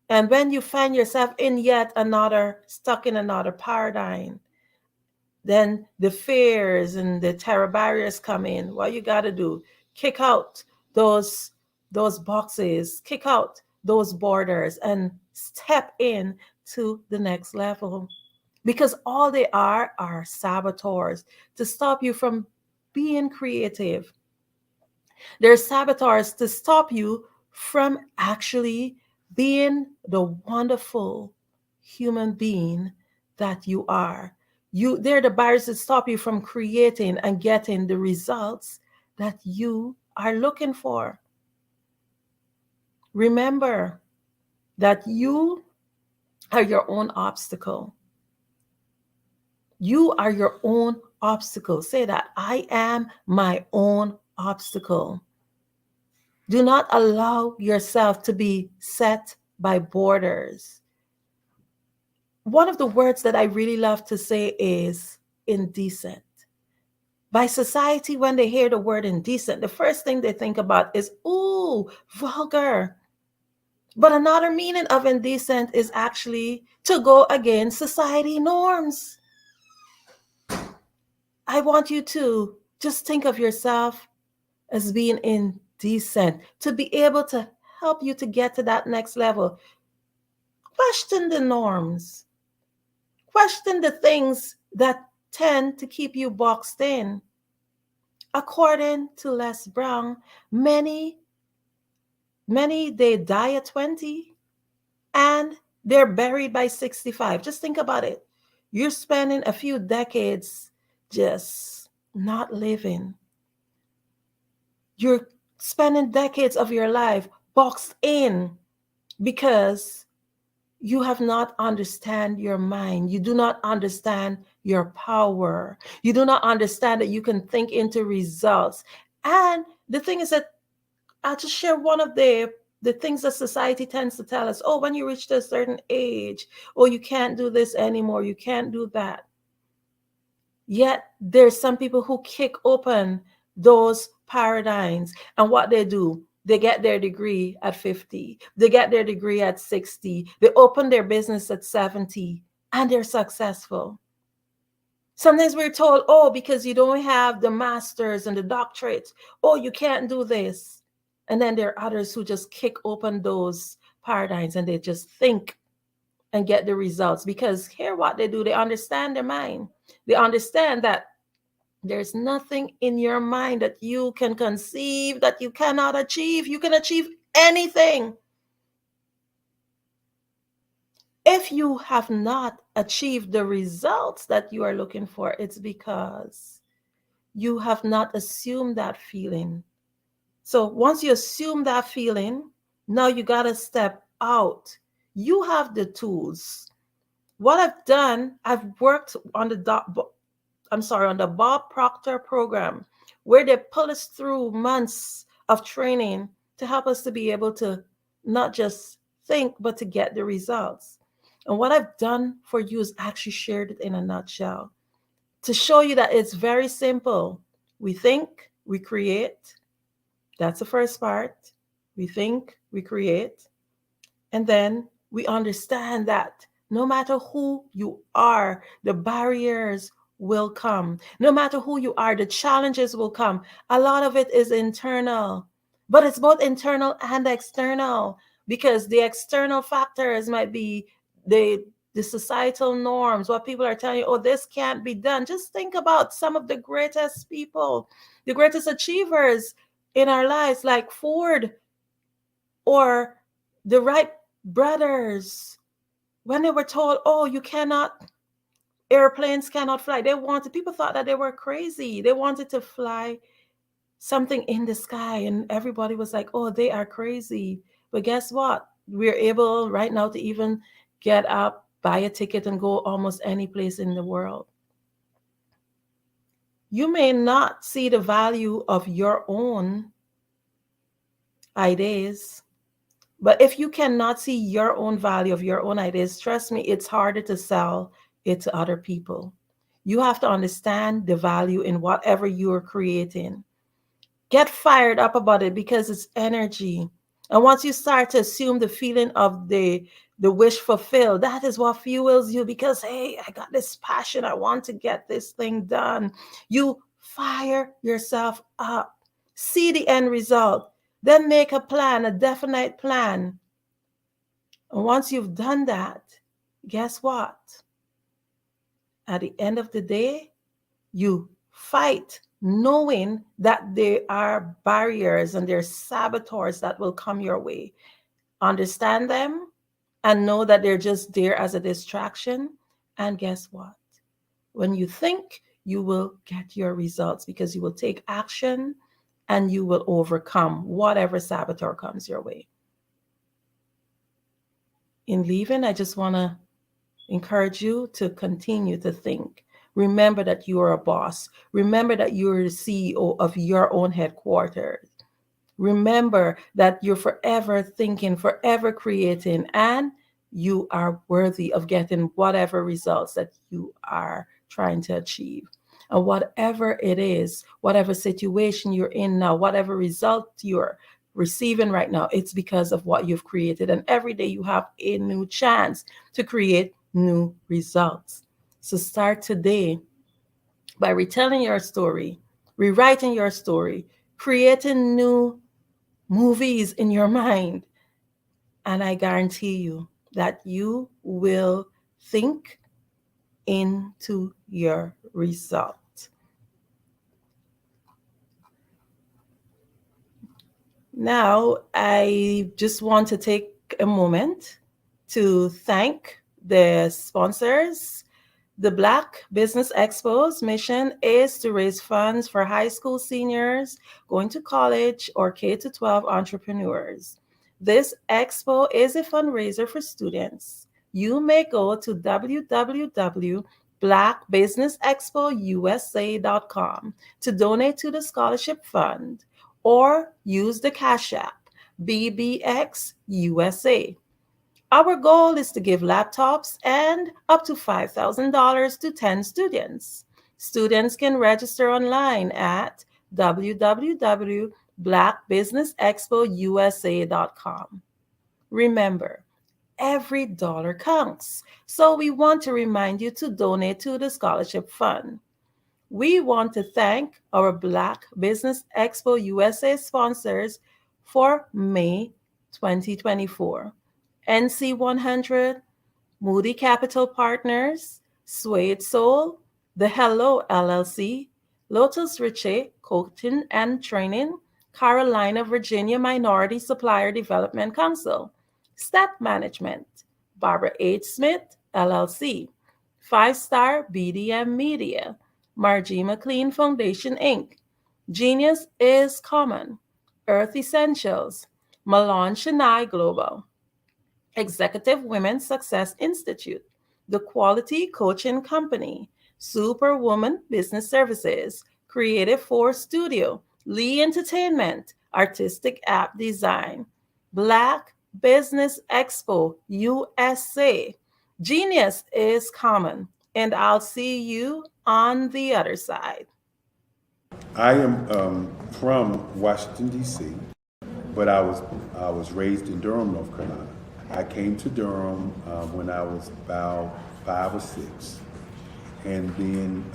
[SPEAKER 11] And when you find yourself in stuck in another paradigm, then the fears and the terror barriers come in. What you got to do, kick out those boxes, kick out those borders and step in to the next level. Because all they are saboteurs to stop you from being creative. They're saboteurs to stop you from actually being the wonderful human being that you are. They're the barriers that stop you from creating and getting the results that you are looking for. Remember that you are your own obstacle. You are your own obstacle. Say that. I am my own obstacle. Do not allow yourself to be set by borders. One of the words that I really love to say is indecent. By society, when they hear the word indecent, the first thing they think about is, ooh, vulgar. But another meaning of indecent is actually to go against society norms. I want you to just think of yourself as being indecent, to be able to help you to get to that next level. Question the norms. Question the things that tend to keep you boxed in. According to Les Brown, many they die at 20 and they're buried by 65. Just think about it. You're spending a few decades just not living. You're spending decades of your life boxed in because you have not understand your mind. You do not understand your power. You do not understand that you can think into results. And the thing is that I'll just share one of the things that society tends to tell us. Oh, when you reach a certain age, oh, you can't do this anymore. You can't do that. Yet there's some people who kick open those paradigms, and what they do, they get their degree at 50. They get their degree at 60. They open their business at 70 and they're successful. Sometimes we're told, oh, because you don't have the masters and the doctorates, oh, you can't do this. And then there are others who just kick open those paradigms and they just think and get the results, because here what they do, they understand their mind. They understand that there's nothing in your mind that you can conceive that you cannot achieve. You can achieve anything. If you have not achieved the results that you are looking for, it's because you have not assumed that feeling. So once you assume that feeling, now you got to step out. You have the tools. What I've done, I've worked on the Bob Proctor program. where they pull us through months of training to help us to be able to not just think, but to get the results. And what I've done for you is actually shared it in a nutshell to show you that it's very simple. We think, we create. That's the first part. We think, we create. And then we understand that no matter who you are, the barriers will come. No matter who you are, the challenges will come. A lot of it is internal, but it's both internal and external, because the external factors might be the societal norms, what people are telling you, oh, this can't be done. Just think about some of the greatest people, the greatest achievers in our lives, like Ford or the Wright brothers. When they were told, oh, you cannot, airplanes cannot fly, people thought that they were crazy. They wanted to fly something in the sky, and everybody was like, oh, they are crazy. But guess what? We're able right now to even get up, buy a ticket, and go almost any place in the world. You may not see the value of your own ideas, but if you cannot see your own value of your own ideas, trust me, it's harder to sell it to other people. You have to understand the value in whatever you are creating. Get fired up about it, because it's energy. And once you start to assume the feeling of the wish fulfilled, that is what fuels you, because, hey, I got this passion. I want to get this thing done. You fire yourself up. See the end result. Then make a plan, a definite plan. And once you've done that, guess what? At the end of the day, you fight knowing that there are barriers and there are saboteurs that will come your way. Understand them and know that they're just there as a distraction. And guess what? When you think, you will get your results, because you will take action and you will overcome whatever saboteur comes your way. In leaving, I just want to encourage you to continue to think. Remember that you are a boss. Remember that you are the CEO of your own headquarters. Remember that you're forever thinking, forever creating, and you are worthy of getting whatever results that you are trying to achieve. And whatever it is, whatever situation you're in now, whatever result you're receiving right now, it's because of what you've created. And every day you have a new chance to create new results. So start today by retelling your story, rewriting your story, creating new movies in your mind. And I guarantee you that you will think into your result. Now, I just want to take a moment to thank the sponsors. The Black Business Expo's mission is to raise funds for high school seniors going to college or K-12 entrepreneurs. This expo is a fundraiser for students. You may go to www.blackbusinessexpousa.com to donate to the scholarship fund, or use the Cash App, BBXUSA. Our goal is to give laptops and up to $5,000 to 10 students. Students can register online at www.blackbusinessexpousa.com. Remember, every dollar counts, so we want to remind you to donate to the scholarship fund. We want to thank our Black Business Expo USA sponsors for May 2024. NC100, Moody Capital Partners, Suede Soul, The Hello LLC, Lotus Riche Coaching and Training, Carolina, Virginia Minority Supplier Development Council, Step Management, Barbara H. Smith LLC, 5-Star BDM Media, Margie McLean Foundation Inc., Genius is Common, Earth Essentials, Malone Chennai Global, Executive Women Success Institute, The Quality Coaching Company, Superwoman Business Services, Creative Force Studio, Lee Entertainment, Artistic App Design, Black Business Expo USA. Genius is common, and I'll see you on the other side.
[SPEAKER 13] I am from Washington, D.C., but I was raised in Durham, North Carolina. I came to Durham when I was about 5 or 6, and then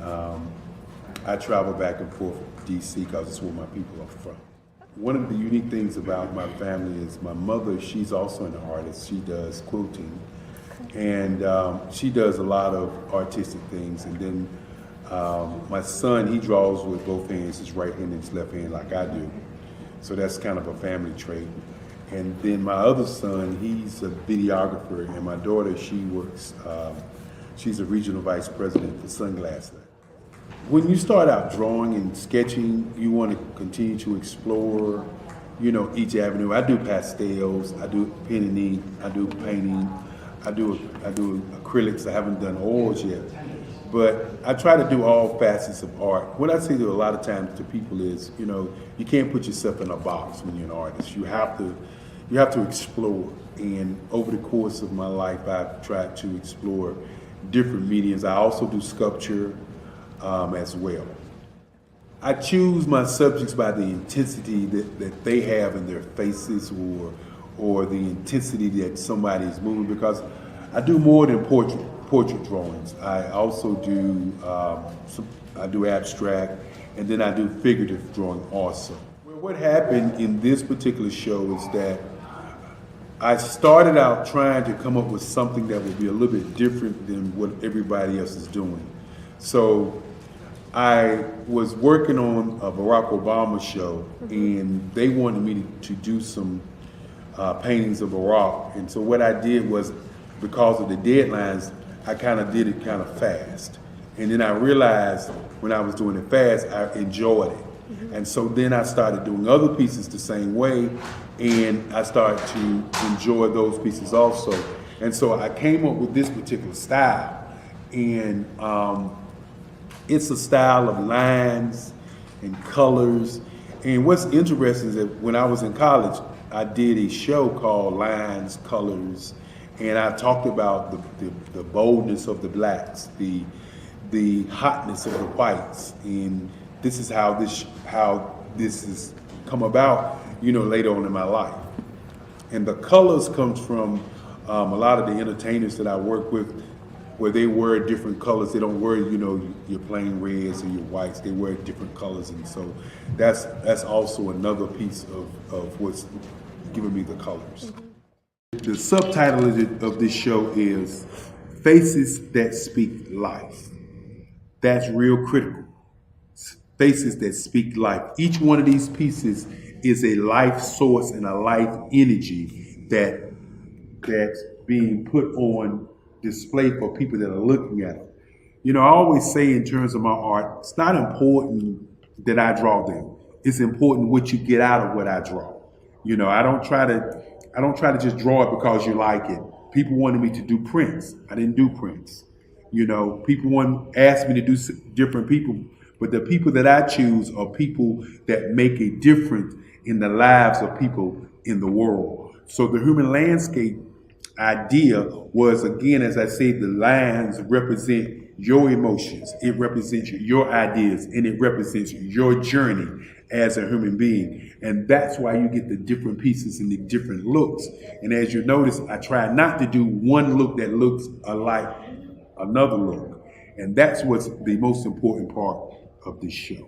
[SPEAKER 13] I traveled back and forth to D.C. because it's where my people are from. One of the unique things about my family is my mother, she's also an artist. She does quilting, and she does a lot of artistic things. And then my son, he draws with both hands, his right hand and his left hand like I do. So that's kind of a family trait. And then my other son, he's a videographer, and my daughter, she works, she's a regional vice president for Sunglasses. When you start out drawing and sketching, you want to continue to explore, each avenue. I do pastels, I do pen and ink, I do painting, I do acrylics. I haven't done oils yet, but I try to do all facets of art. What I say to a lot of times to people is, you can't put yourself in a box when you're an artist. You have to explore. And over the course of my life, I've tried to explore different mediums. I also do sculpture as well. I choose my subjects by the intensity that they have in their faces, or the intensity that somebody is moving, because I do more than portrait drawings. I also do I do abstract, and then I do figurative drawing also. Well, what happened in this particular show is that I started out trying to come up with something that would be a little bit different than what everybody else is doing. So I was working on a Barack Obama show, and they wanted me to do some paintings of Barack. And so what I did was, because of the deadlines, I kind of did it kind of fast. And then I realized when I was doing it fast, I enjoyed it. And so then I started doing other pieces the same way, and I started to enjoy those pieces also. And so I came up with this particular style, and it's a style of lines and colors. And what's interesting is that when I was in college, I did a show called Lines, Colors, and I talked about the boldness of the blacks, the hotness of the whites, and this is how this has come about, later on in my life. And the colors comes from a lot of the entertainers that I work with, where they wear different colors. They don't wear, your plain reds or your whites. They wear different colors, and so that's also another piece of what's giving me the colors. The subtitle of this show is Faces That Speak Life. That's real critical. Faces that speak life. Each one of these pieces is a life source and a life energy that's being put on display for people that are looking at them. I always say in terms of my art, it's not important that I draw them. It's important what you get out of what I draw. I don't try to just draw it because you like it. People wanted me to do prints. I didn't do prints. People asked me to do different people, but the people that I choose are people that make a difference in the lives of people in the world. So the human landscape idea was, again, as I say, the lines represent your emotions, it represents your ideas, and it represents your journey as a human being. And that's why you get the different pieces and the different looks. And as you notice, I try not to do one look that looks alike another look. And that's what's the most important part of this show.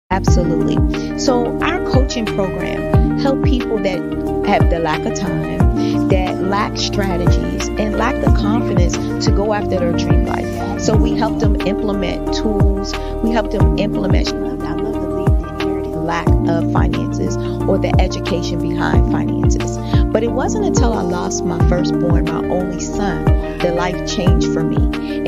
[SPEAKER 16] Absolutely. So our coaching program help people that have the lack of time, that lack strategies, and lack the confidence to go after their dream life. So we help them implement tools. We help them implement, I love to leave the inherited lack of finances or the education behind finances. But it wasn't until I lost my firstborn, my only son, that life changed for me.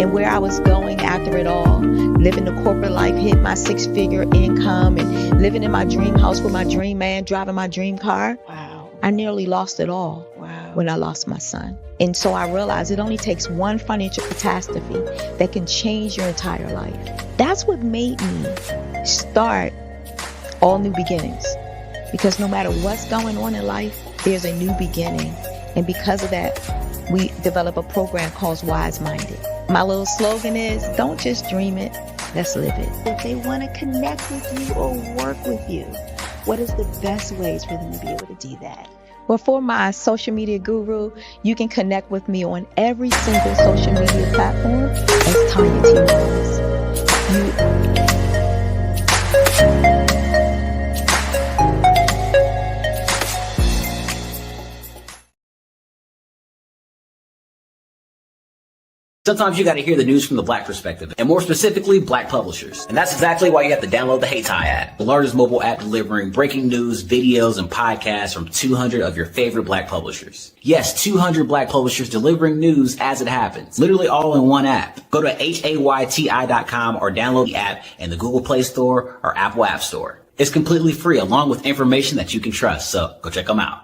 [SPEAKER 16] And where I was going after it all, living the corporate life, hit my 6-figure income, and living in my dream house with my dream man, driving my dream car. Wow. I nearly lost it all. Wow. when I lost my son. And so I realized it only takes one financial catastrophe that can change your entire life. That's what made me start All New Beginnings. Because no matter what's going on in life, there's a new beginning. And because of that, we develop a program called Wise Minded. My little slogan is, don't just dream it, let's live it. If they want to connect with you or work with you, what is the best ways for them to be able to do that? Well, for my social media guru, you can connect with me on every single social media platform as Tanya T. Rose.
[SPEAKER 15] Sometimes you got to hear the news from the Black perspective, and more specifically, Black publishers. And that's exactly why you have to download the Hey Tie app, the largest mobile app delivering breaking news, videos, and podcasts from 200 of your favorite Black publishers. Yes, 200 Black publishers delivering news as it happens, literally all in one app. Go to HAYTI.com or download the app in the Google Play Store or Apple App Store. It's completely free, along with information that you can trust, so go check them out.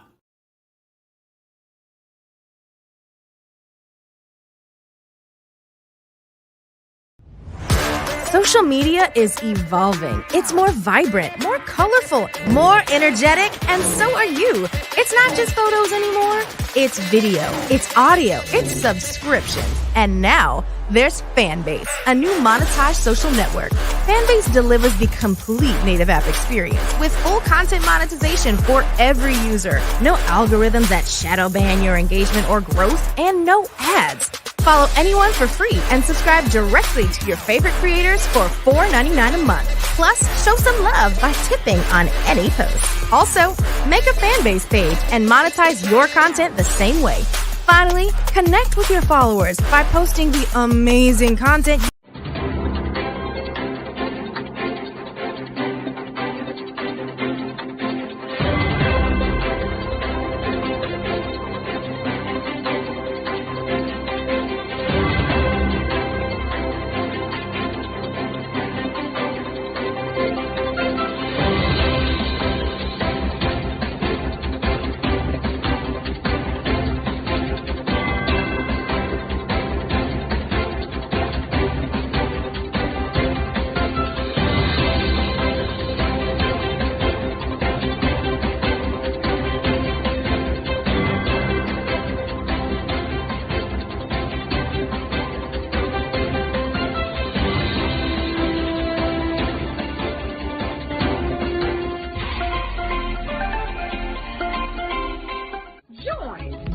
[SPEAKER 17] Social media is evolving. It's more vibrant, more colorful, more energetic, and so are you. It's not just photos anymore. It's video, it's audio, it's subscriptions. And now there's Fanbase, a new monetized social network. Fanbase delivers the complete native app experience with full content monetization for every user. No algorithms that shadow ban your engagement or growth, and no ads. Follow anyone for free and subscribe directly to your favorite creators for $4.99 a month. Plus, show some love by tipping on any post. Also, make a Fanbase page and monetize your content the same way. Finally, connect with your followers by posting the amazing content.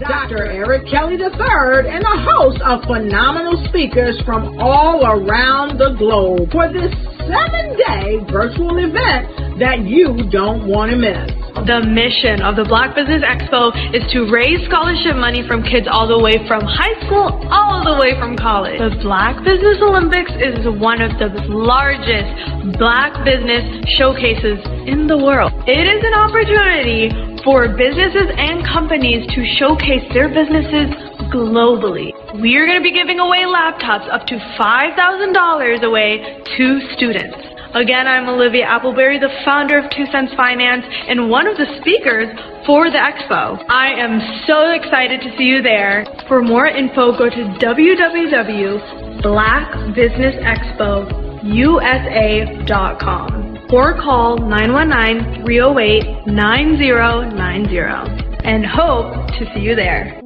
[SPEAKER 1] Dr. Eric Kelly III and a host of phenomenal speakers from all around the globe for this 7-day virtual event that you don't want to miss.
[SPEAKER 2] The mission of the Black Business Expo is to raise scholarship money from kids all the way from high school, all the way from college. The Black Business Olympics is one of the largest Black business showcases in the world. It is an opportunity for businesses and companies to showcase their businesses globally. We are going to be giving away laptops up to $5,000 away to students. Again, I'm Olivia Appleberry, the founder of 2 Cents Finance and one of the speakers for the expo. I am so excited to see you there. For more info, go to www.blackbusinessexpousa.com or call 919-308-9090 and hope to see you there.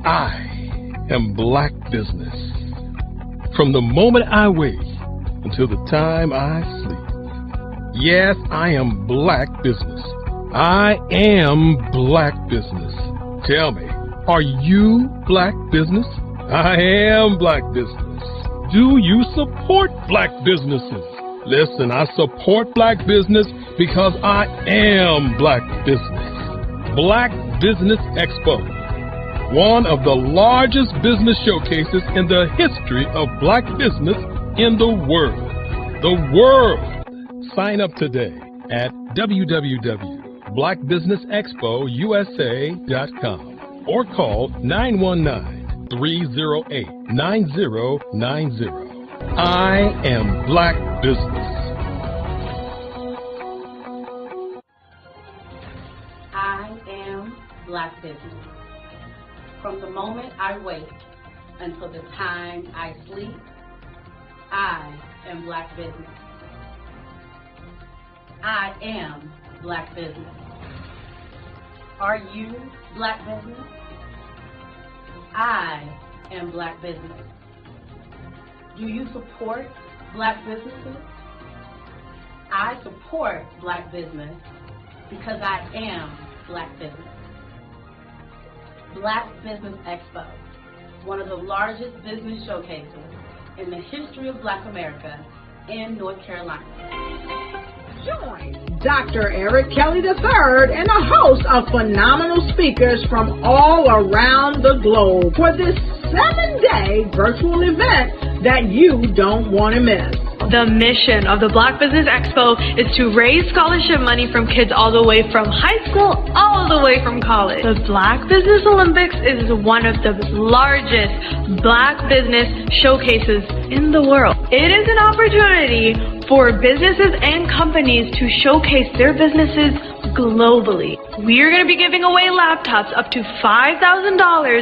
[SPEAKER 3] I am Black Business. From the moment I wake until the time I sleep. Yes, I am Black Business. I am Black Business. Tell me, are you Black Business? I am Black Business. Do you support Black businesses? Listen, I support Black business because I am Black Business. Black Business Expo, one of the largest business showcases in the history of Black business in the world. The world! Sign up today at www.blackbusinessexpousa.com or call 919-308-9090. I am Black Business.
[SPEAKER 4] Black business. From the moment I wake until the time I sleep, I am Black business. I am Black business. Are you Black business? I am Black business. Do you support Black businesses? I support Black business because I am Black business. Black Business Expo, one of the largest business showcases in the history of Black America in North Carolina.
[SPEAKER 1] Join Dr. Eric Kelly III and a host of phenomenal speakers from all around the globe for this 7-day virtual event that you don't want to miss.
[SPEAKER 2] The mission of the Black Business Expo is to raise scholarship money from kids all the way from high school all the way from college. The Black Business Olympics is one of the largest Black business showcases in the world. It is an opportunity for businesses and companies to showcase their businesses globally. We are going to be giving away laptops up to $5,000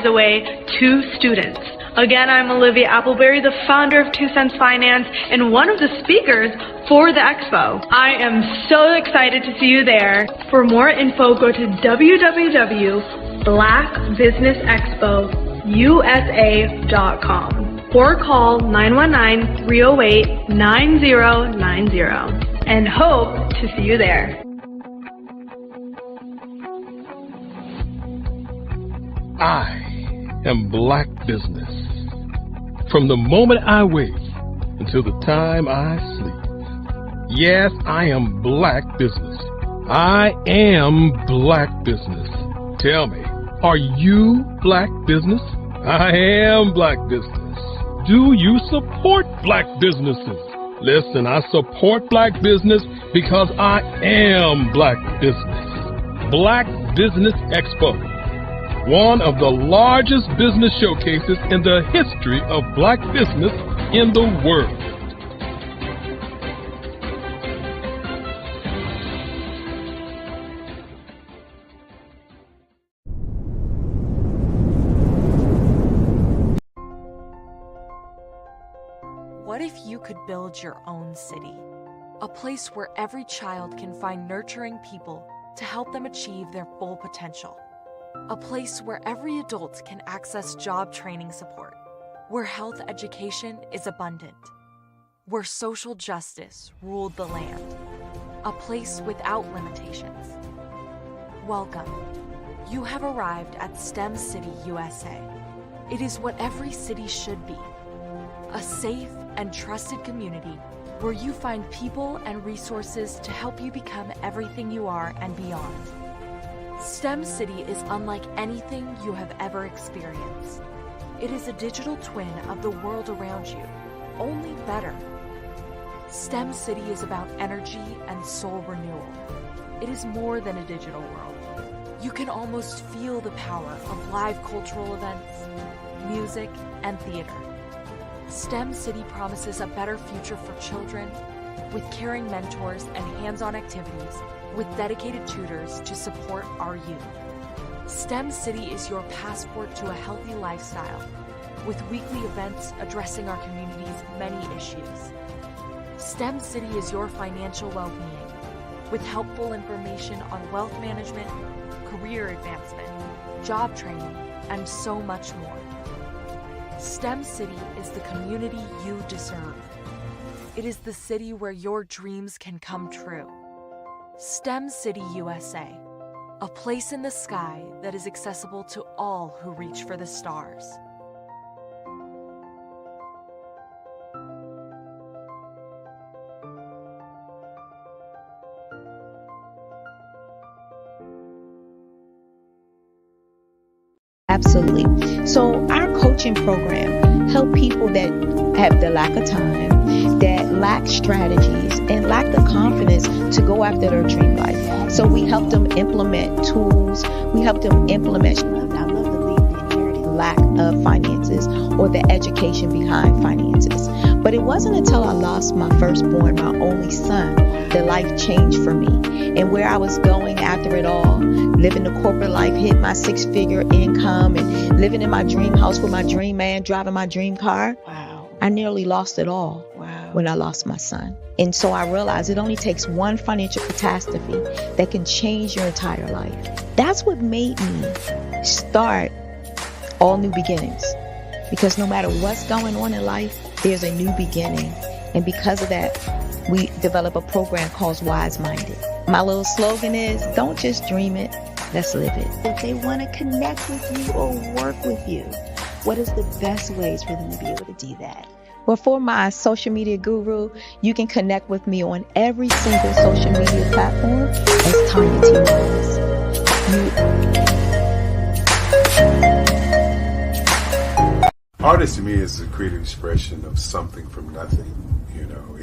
[SPEAKER 2] away to students. Again, I'm Olivia Appleberry, the founder of 2 Cents Finance and one of the speakers for the expo. I am so excited to see you there. For more info, go to www.blackbusinessexpousa.com or call 919-308-9090 and hope to see you there.
[SPEAKER 3] I am Black business. From the moment I wake until the time I sleep. Yes, I am Black business. I am Black business. Tell me, are you Black business? I am Black business. Do you support Black businesses? Listen, I support Black business because I am Black business. Black Business Expo, one of the largest business showcases in the history of Black business in the world.
[SPEAKER 18] What if you could build your own city? A place where every child can find nurturing people to help them achieve their full potential. A place where every adult can access job training support, where health education is abundant, where social justice ruled the land. A place without limitations. Welcome. You have arrived at STEM City USA. It is what every city should be. A safe and trusted community where you find people and resources to help you become everything you are and beyond. STEM City is unlike anything you have ever experienced. It is a digital twin of the world around you, only better. STEM City is about energy and soul renewal. It is more than a digital world. You can almost feel the power of live cultural events, music, and theater. STEM City promises a better future for children with caring mentors and hands-on activities with dedicated tutors to support our youth. STEM City is your passport to a healthy lifestyle with weekly events addressing our community's many issues. STEM City is your financial well-being with helpful information on wealth management, career advancement, job training, and so much more. STEM City is the community you deserve. It is the city where your dreams can come true. STEM City USA, a place in the sky that is accessible to all who reach for the stars.
[SPEAKER 16] Absolutely. So our coaching program help people that have the lack of time, that lack strategies, and lack the confidence to go after their dream life. So we help them implement tools. We help them implement. I love the lead, the inherited lack of finances or the education behind finances. But it wasn't until I lost my firstborn, my only son, that life changed for me. And where I was going after it all, living the corporate life, hit my 6-figure income and living in my dream house with my dream man, driving my dream car. Wow. I nearly lost it all. Wow. When I lost my son. And so I realized it only takes one financial catastrophe that can change your entire life. That's what made me start All New Beginnings. Because no matter what's going on in life, there's a new beginning. And because of that, we develop a program called Wise Minded. My little slogan is, don't just dream it, let's live it. If they want to connect with you or work with you, what is the best ways for them to be able to do that? Well, for my social media guru, you can connect with me on every single social media platform as Tanya T. Wallace.
[SPEAKER 19] Artist to me is a creative expression of something from nothing. You know,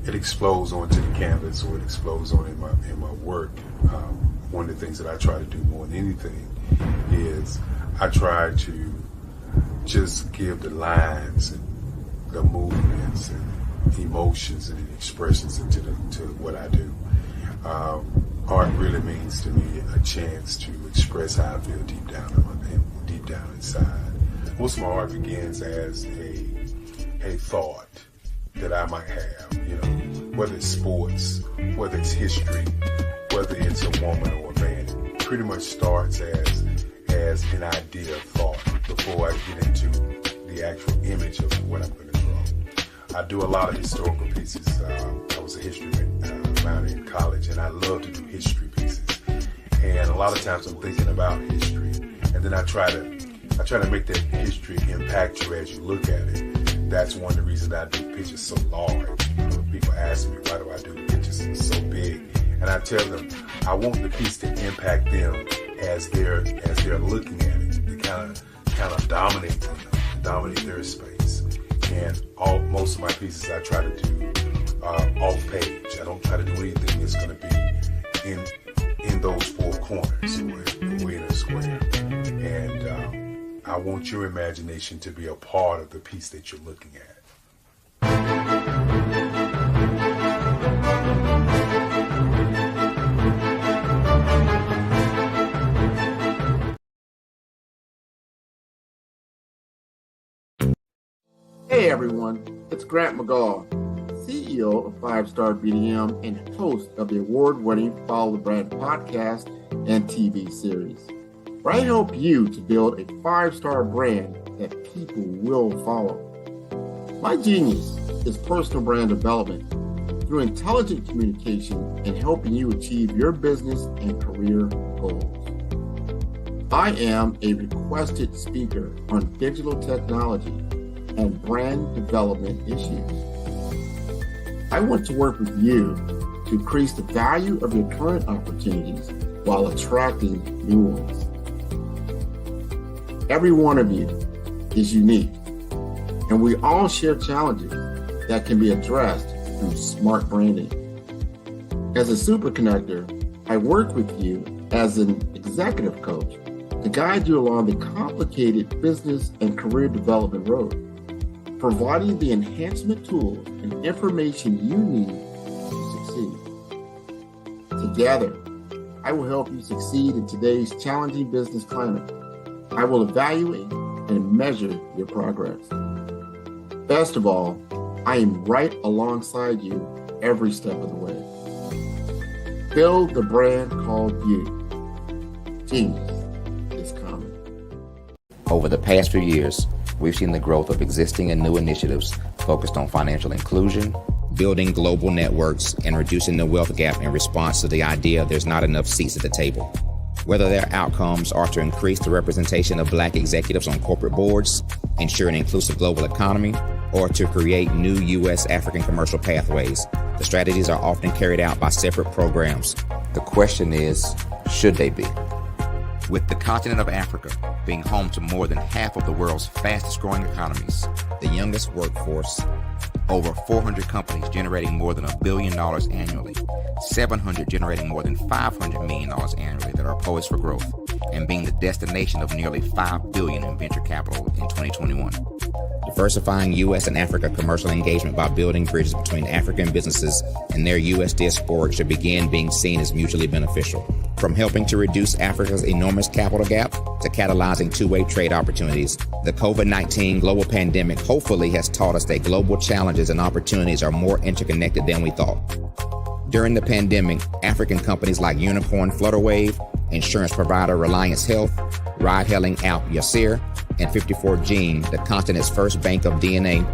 [SPEAKER 19] it explodes onto the canvas, or it explodes on in my work. One of the things that I try to do more than anything is I try to just give the lines and the movements and emotions and expressions into what I do. Art really means to me a chance to express how I feel deep down inside. Most of my art begins as a thought that I might have, you know, whether it's sports, whether it's history, whether it's a woman or a man. It pretty much starts as an idea of thought before I get into the actual image of what I'm going to draw. I do a lot of historical pieces. I was a history minor in college, and I love to do history pieces. And a lot of times I'm thinking about history, and then I try to make that history impact you as you look at it. That's one of the reasons I do pictures so large. You know, people ask me, why do I do the pictures so big? And I tell them, I want the piece to impact them as they're looking at it. To kind of dominate them, dominate their space. And most of my pieces I try to do off page. I don't try to do anything that's going to be in those four corners or in a square. And I want your imagination to be a part of the piece that you're looking at.
[SPEAKER 20] Hey everyone, it's Grant McGaw, CEO of 5 Star BDM and host of the award-winning Follow the Brand podcast and TV series, where I help you to build a 5-star brand that people will follow. My genius is personal brand development through intelligent communication and helping you achieve your business and career goals. I am a requested speaker on digital technology and brand development issues. I want to work with you to increase the value of your current opportunities while attracting new ones. Every one of you is unique, and we all share challenges that can be addressed through smart branding. As a super connector, I work with you as an executive coach to guide you along the complicated business and career development road, providing the enhancement tools and information you need to succeed. Together, I will help you succeed in today's challenging business climate. I will evaluate and measure your progress. Best of all, I am right alongside you every step of the way. Build the brand called you. Genius is coming.
[SPEAKER 21] Over the past few years, we've seen the growth of existing and new initiatives focused on financial inclusion, building global networks, and reducing the wealth gap in response to the idea there's not enough seats at the table. Whether their outcomes are to increase the representation of Black executives on corporate boards, ensure an inclusive global economy, or to create new U.S. African commercial pathways, the strategies are often carried out by separate programs. The question is, should they be? With the continent of Africa being home to more than half of the world's fastest growing economies, the youngest workforce, over 400 companies generating more than $1 billion annually, 700 generating more than $500 million annually that are poised for growth, and being the destination of nearly $5 billion in venture capital in 2021. Diversifying U.S. and Africa commercial engagement by building bridges between African businesses and their U.S. diaspora should begin being seen as mutually beneficial. From helping to reduce Africa's enormous capital gap to catalyzing two-way trade opportunities, the COVID-19 global pandemic hopefully has taught us that global challenges and opportunities are more interconnected than we thought. During the pandemic, African companies like Unicorn Flutterwave, insurance provider Reliance Health, ride-hailing app Yasir, and 54Gene, the continent's first bank of DNA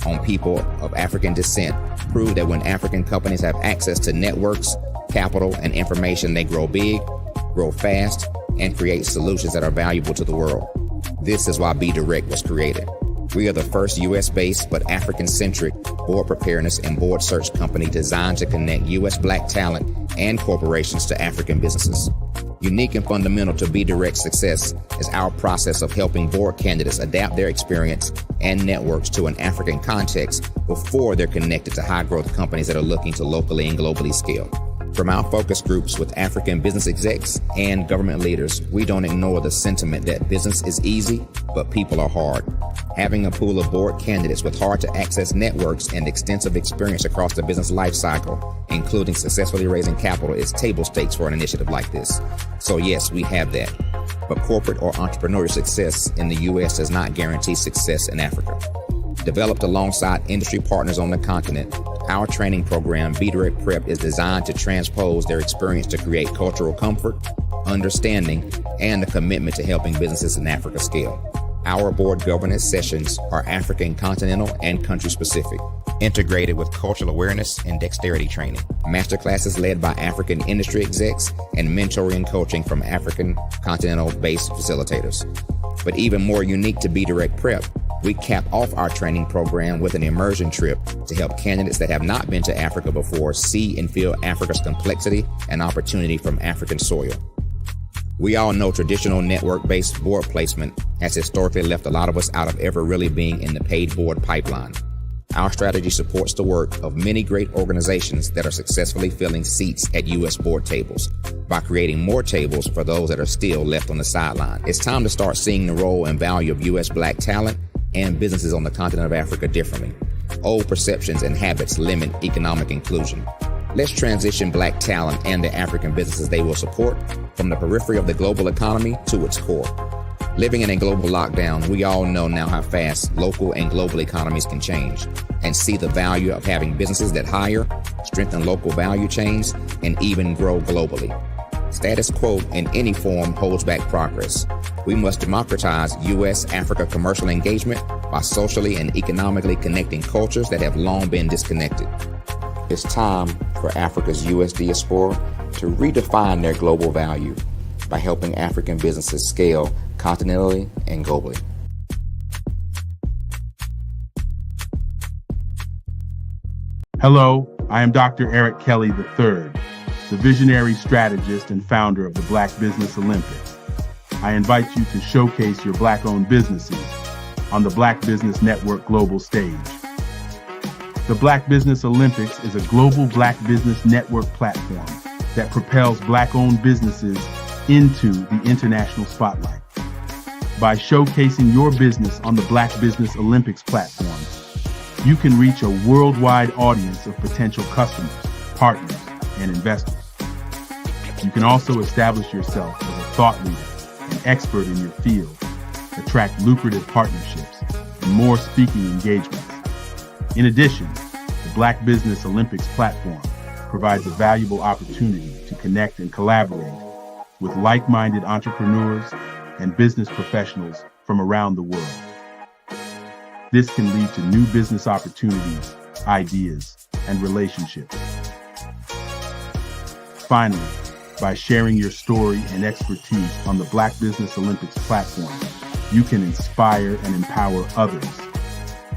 [SPEAKER 21] on people of African descent, proved that when African companies have access to networks, capital, and information, they grow big, grow fast, and create solutions that are valuable to the world. This is why BDirect was created. We are the first U.S.-based but African-centric board preparedness and board search company designed to connect U.S. Black talent and corporations to African businesses. Unique and fundamental to BDirect's success is our process of helping board candidates adapt their experience and networks to an African context before they're connected to high-growth companies that are looking to locally and globally scale. From our focus groups with African business execs and government leaders, we don't ignore the sentiment that business is easy, but people are hard. Having a pool of board candidates with hard-to-access networks and extensive experience across the business lifecycle, including successfully raising capital, is table stakes for an initiative like this. So yes, we have that. But corporate or entrepreneurial success in the U.S. does not guarantee success in Africa. Developed alongside industry partners on the continent, our training program, BDirect Prep, is designed to transpose their experience to create cultural comfort, understanding, and a commitment to helping businesses in Africa scale. Our board governance sessions are African continental and country specific, integrated with cultural awareness and dexterity training, masterclasses led by African industry execs, and mentoring and coaching from African continental-based facilitators. But even more unique to BDirect Prep, we cap off our training program with an immersion trip to help candidates that have not been to Africa before see and feel Africa's complexity and opportunity from African soil. We all know traditional network-based board placement has historically left a lot of us out of ever really being in the paid board pipeline. Our strategy supports the work of many great organizations that are successfully filling seats at U.S. board tables by creating more tables for those that are still left on the sideline. It's time to start seeing the role and value of U.S. Black talent and businesses on the continent of Africa differently. Old perceptions and habits limit economic inclusion. Let's transition Black talent and the African businesses they will support from the periphery of the global economy to its core. Living in a global lockdown, we all know now how fast local and global economies can change, and see the value of having businesses that hire, strengthen local value chains, and even grow globally. Status quo in any form holds back progress. We must democratize U.S.-Africa commercial engagement by socially and economically connecting cultures that have long been disconnected. It's time for Africa's U.S. diaspora to redefine their global value by helping African businesses scale continentally and globally.
[SPEAKER 13] Hello, I am Dr. Eric Kelly III, the visionary strategist and founder of the Black Business Olympics. I invite you to showcase your Black-owned businesses on the Black Business Network global stage. The Black Business Olympics is a global Black Business Network platform that propels Black-owned businesses into the international spotlight. By showcasing your business on the Black Business Olympics platform, you can reach a worldwide audience of potential customers, partners, and investors. You can also establish yourself as a thought leader and expert in your field, attract lucrative partnerships, and more speaking engagements. In addition, the Black Business Olympics platform provides a valuable opportunity to connect and collaborate with like-minded entrepreneurs and business professionals from around the world. This can lead to new business opportunities, ideas, and relationships. Finally, by sharing your story and expertise on the Black Business Olympics platform, you can inspire and empower others.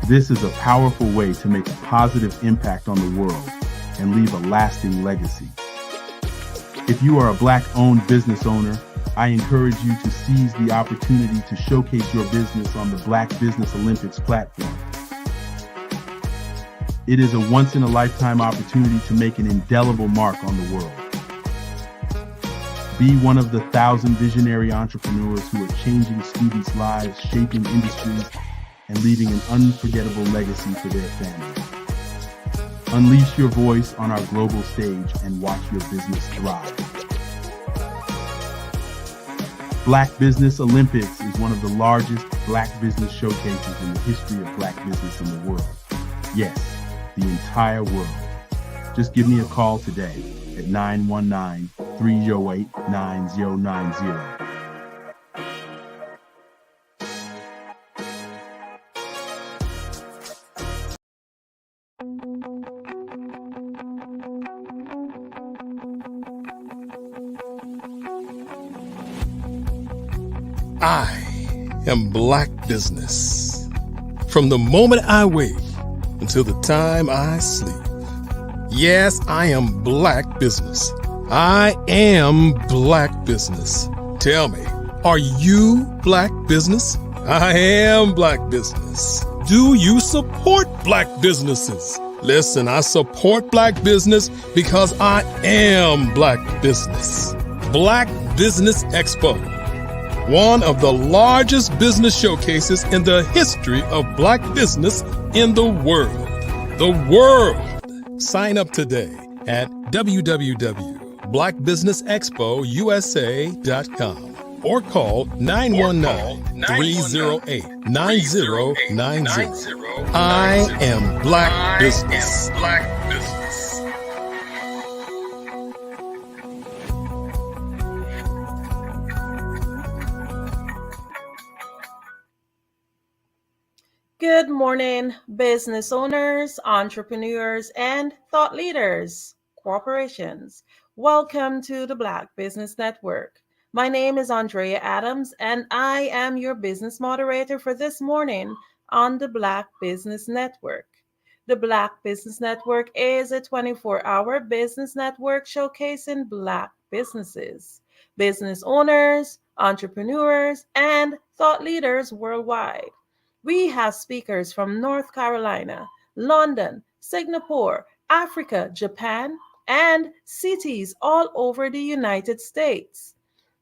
[SPEAKER 13] This is a powerful way to make a positive impact on the world and leave a lasting legacy. If you are a Black-owned business owner, I encourage you to seize the opportunity to showcase your business on the Black Business Olympics platform. It is a once-in-a-lifetime opportunity to make an indelible mark on the world. Be one of the 1,000 visionary entrepreneurs who are changing students' lives, shaping industries, and leaving an unforgettable legacy for their families. Unleash your voice on our global stage and watch your business thrive. Black Business Olympics is one of the largest Black business showcases in the history of Black business in the world. Yes, the entire world. Just give me a call today at 919-308-9090.
[SPEAKER 3] I am Black Business. From the moment I wake until the time I sleep. Yes, I am Black Business. I am Black Business. Tell me, are you Black Business? I am Black Business. Do you support Black businesses? Listen, I support Black business because I am Black Business. Black Business Expo, one of the largest business showcases in the history of Black business in the world. The world! Sign up today at www.blackbusinessexpousa.com or call 919-308-9090. I am Black Business.
[SPEAKER 11] Good morning, business owners, entrepreneurs, and thought leaders, corporations. Welcome to the Black Business Network. My name is Andrea Adams, and I am your business moderator for this morning on the Black Business Network. The Black Business Network is a 24-hour business network showcasing Black businesses, business owners, entrepreneurs, and thought leaders worldwide. We have speakers from North Carolina, London, Singapore, Africa, Japan, and cities all over the United States.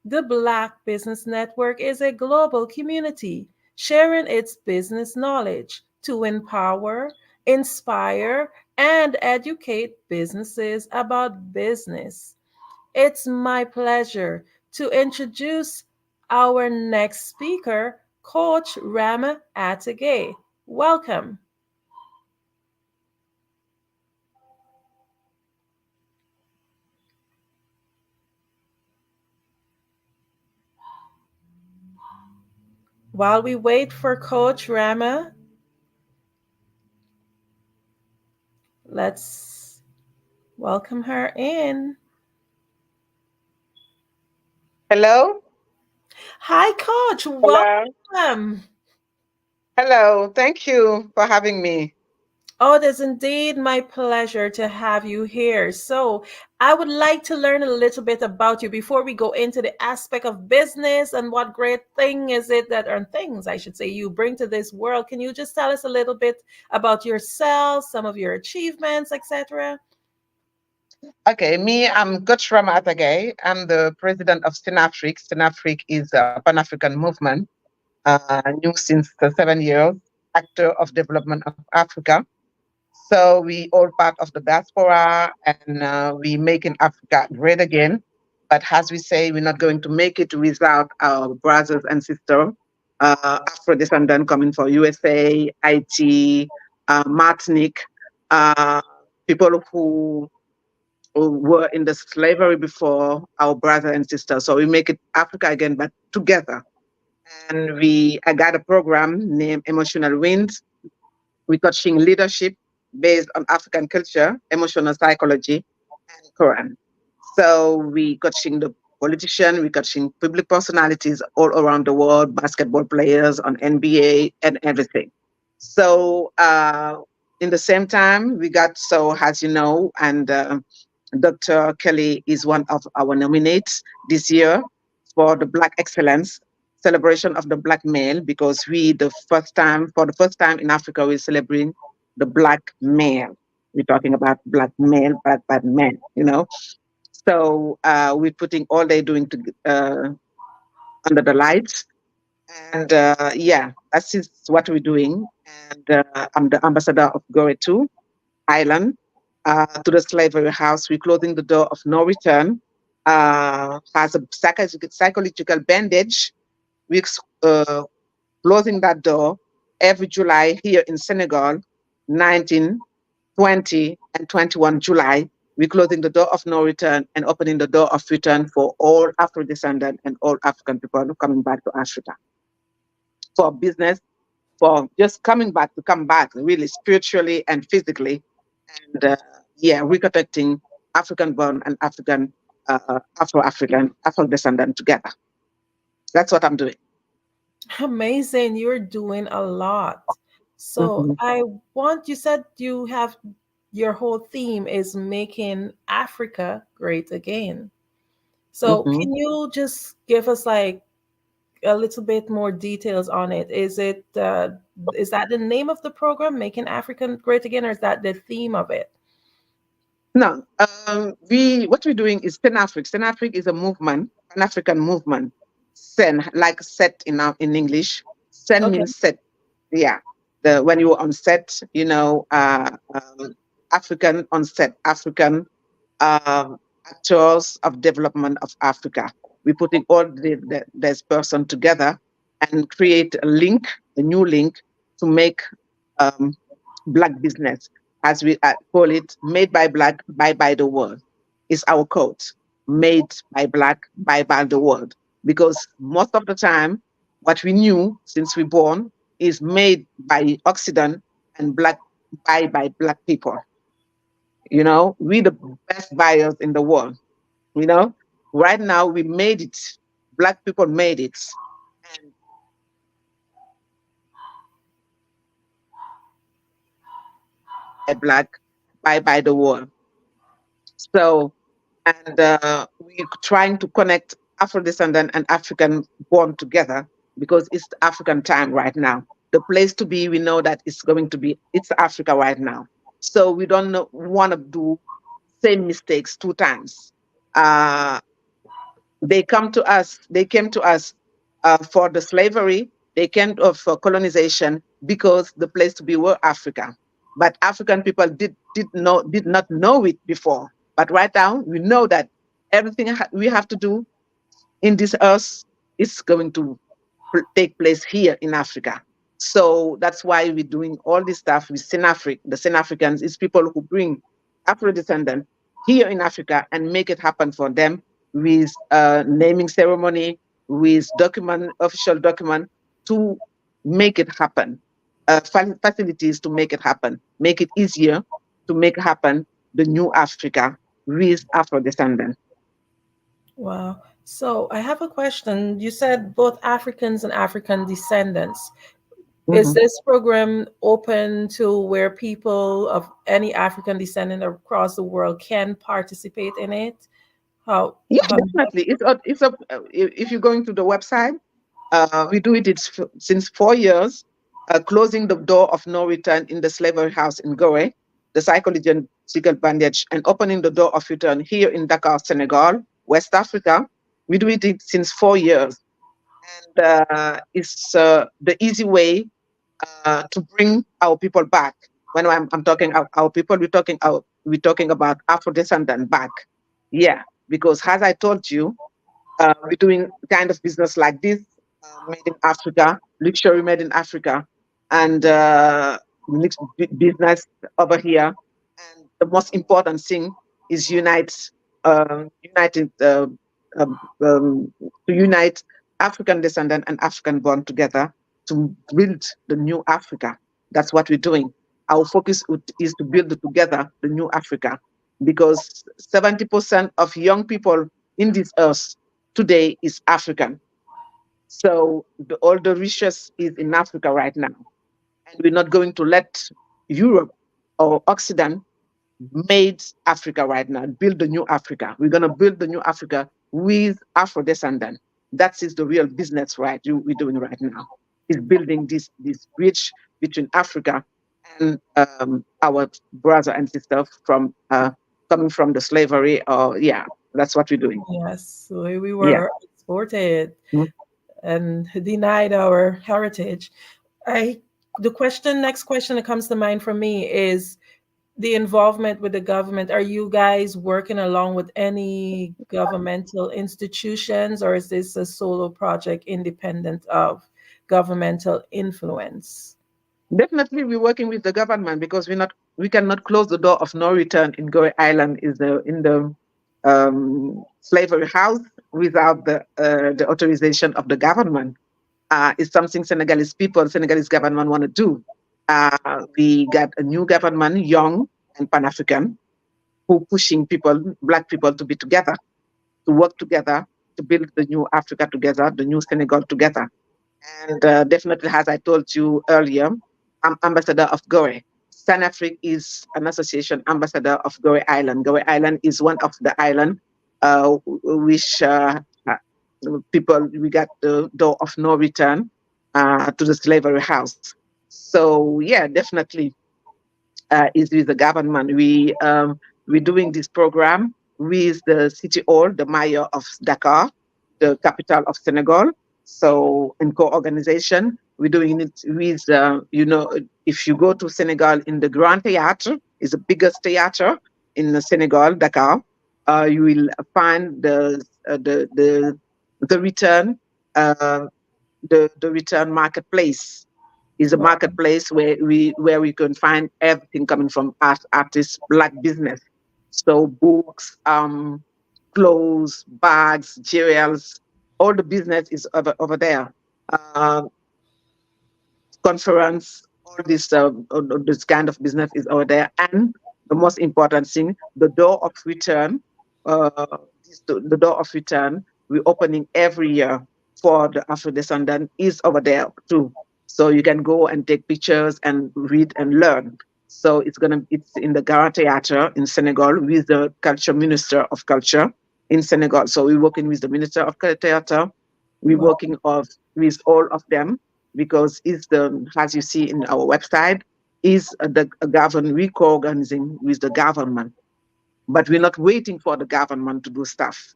[SPEAKER 11] The Black Business Network is a global community sharing its business knowledge to empower, inspire, and educate businesses about business. It's my pleasure to introduce our next speaker, Coach Rama Atage. Welcome. While we wait for Coach Rama, let's welcome her in.
[SPEAKER 5] Hello.
[SPEAKER 11] Hi, Coach.
[SPEAKER 5] Hello.
[SPEAKER 11] Welcome.
[SPEAKER 5] Hello. Thank you for having me.
[SPEAKER 11] Oh, it is indeed my pleasure to have you here. So, I would like to learn a little bit about you before we go into the aspect of business and what great thing is it that, or things I should say, you bring to this world. Can you just tell us a little bit about yourself, some of your achievements, etc.?
[SPEAKER 5] Okay, I'm Coach Rama Atage. I'm the president of SYNAFRIC. SYNAFRIC is a Pan-African movement, new since 7 years, actor of development of Africa. So we all part of the diaspora, and we making Africa great again. But as we say, we're not going to make it without our brothers and sisters, Afro-descendant coming from USA, Haiti, Martinique, people who were in the slavery before, our brother and sister. So we make it Africa again, but together. And I got a program named Emotional Wins. We're touching leadership based on African culture, emotional psychology, and Quran. So we coaching the politician, we coaching public personalities all around the world, basketball players on NBA and everything. So in the same time, we got, so as you know, and Dr. Kelly is one of our nominates this year for the Black Excellence celebration of the Black male, because for the first time in Africa, we're celebrating the Black male. We're talking about Black male, Black men, So we're putting all they're doing under the lights. And yeah, that's just what we're doing. And I'm the ambassador of Goretu Island to the slavery house. We're closing the door of no return. Has a psychological bandage. We're closing that door every July here in Senegal, 19, 20, and 21 July. We're closing the door of no return and opening the door of return for all Afro-descendant and all African people coming back to Africa for business, for just coming back to come back really spiritually and physically. And yeah, reconnecting African-born and Afro-African, Afro-descendant together. That's what I'm doing.
[SPEAKER 11] Amazing. You're doing a lot. So you said you have your whole theme is making Africa great again. So can you just give us like a little bit more details on it? Is that the name of the program, Making Africa Great Again, or is that the theme of it?
[SPEAKER 5] No, what we're doing is Senafric. Senafric is a movement, an African movement. Sen, like set in English. Sen means set. Yeah, when you're on set, African on set, African actors of development of Africa. We're putting all this person together and create a link, a new link to make Black business, as we call it, made by Black, buy by the world. Is our code. Made by Black, buy by the world. Because most of the time, what we knew since we're born is made by Occident and Black, buy by Black people. We're the best buyers in the world. Right now we made it. Black people made it. And Black, buy by the world. So, and we're trying to connect Afro-descendant and African born together because it's the African time right now. The place to be, we know that it's Africa right now. So we don't want to do same mistakes 2 times. They came to us for the slavery. They came for colonization because the place to be were Africa. But African people did not know it before. But right now, we know that everything we have to do in this earth is going to take place here in Africa. So that's why we're doing all this stuff with Senafric. The Senafricans is people who bring Afro-descendants here in Africa and make it happen for them with naming ceremony, with official document to make it happen. Facilities to make it happen, make it easier to make happen the new Africa with Afro-descendants.
[SPEAKER 11] Wow. So I have a question. You said both Africans and African descendants. Is this program open to where people of any African descendant across the world can participate in it?
[SPEAKER 5] Yeah, definitely. It's up. If you're going to the website, we do it since 4 years, closing the door of no return in the slavery house in Gore, the psychological bandage, and opening the door of return here in Dakar, Senegal, West Africa. We do it since 4 years. And it's the easy way to bring our people back. When I'm talking our people, we're talking about Afro-descendant back. Yeah, because as I told you, we're doing kind of business like this, made in Africa, luxury made in Africa, and business over here. And the most important thing is to unite African descendant and African born together to build the new Africa. That's what we're doing. Our focus is to build together the new Africa, because 70% of young people in this earth today is African. So all the riches is in Africa right now. And we're not going to let Europe or Occident made Africa right now, build the new Africa. We're going to build the new Africa with Afro-descendant. That is the real business we're doing right now, is building this bridge between Africa and our brother and sister from coming from the slavery or That's what we're doing.
[SPEAKER 11] Yes, we
[SPEAKER 5] Yeah.
[SPEAKER 11] were exported
[SPEAKER 5] Mm.
[SPEAKER 11] and denied our heritage. I the next question that comes to mind for me is the involvement with the government. Are you guys working along with any governmental institutions, or is this a solo project independent of governmental influence?
[SPEAKER 5] Definitely, we're working with the government because we cannot close the door of no return in Goree Island is in the slavery house without the authorization of the government. It's something Senegalese government want to do. We got a new government, young and Pan-African, who pushing black people to be together, to work together, to build the new Africa together, the new Senegal together. And definitely, as I told you earlier, I'm ambassador of Goree. Sanafric is an association ambassador of Goree Island. Goree Island is one of the island which people, we got the door of no return to the slavery house. So yeah, definitely is with the government. We're doing this program with the city hall, the mayor of Dakar, the capital of Senegal. So in co-organization, we're doing it with, if you go to Senegal in the Grand Theatre, is the biggest theater in Senegal, Dakar. You will find the return, the return marketplace is a marketplace where we can find everything coming from artists, black business. So books, clothes, bags, jewels, all the business is over there. Uh, Conference, all this kind of business is over there. And the most important thing, the door of return, the door of return, we're opening every year for the Afro-descendant is over there too. So you can go and take pictures and read and learn. So it's in the Gara Theatre in Senegal with the culture minister of culture in Senegal. So we're working with the minister of theatre. We're working with all of them because it's as you see in our website, is the government, we co-organizing with the government. But we're not waiting for the government to do stuff.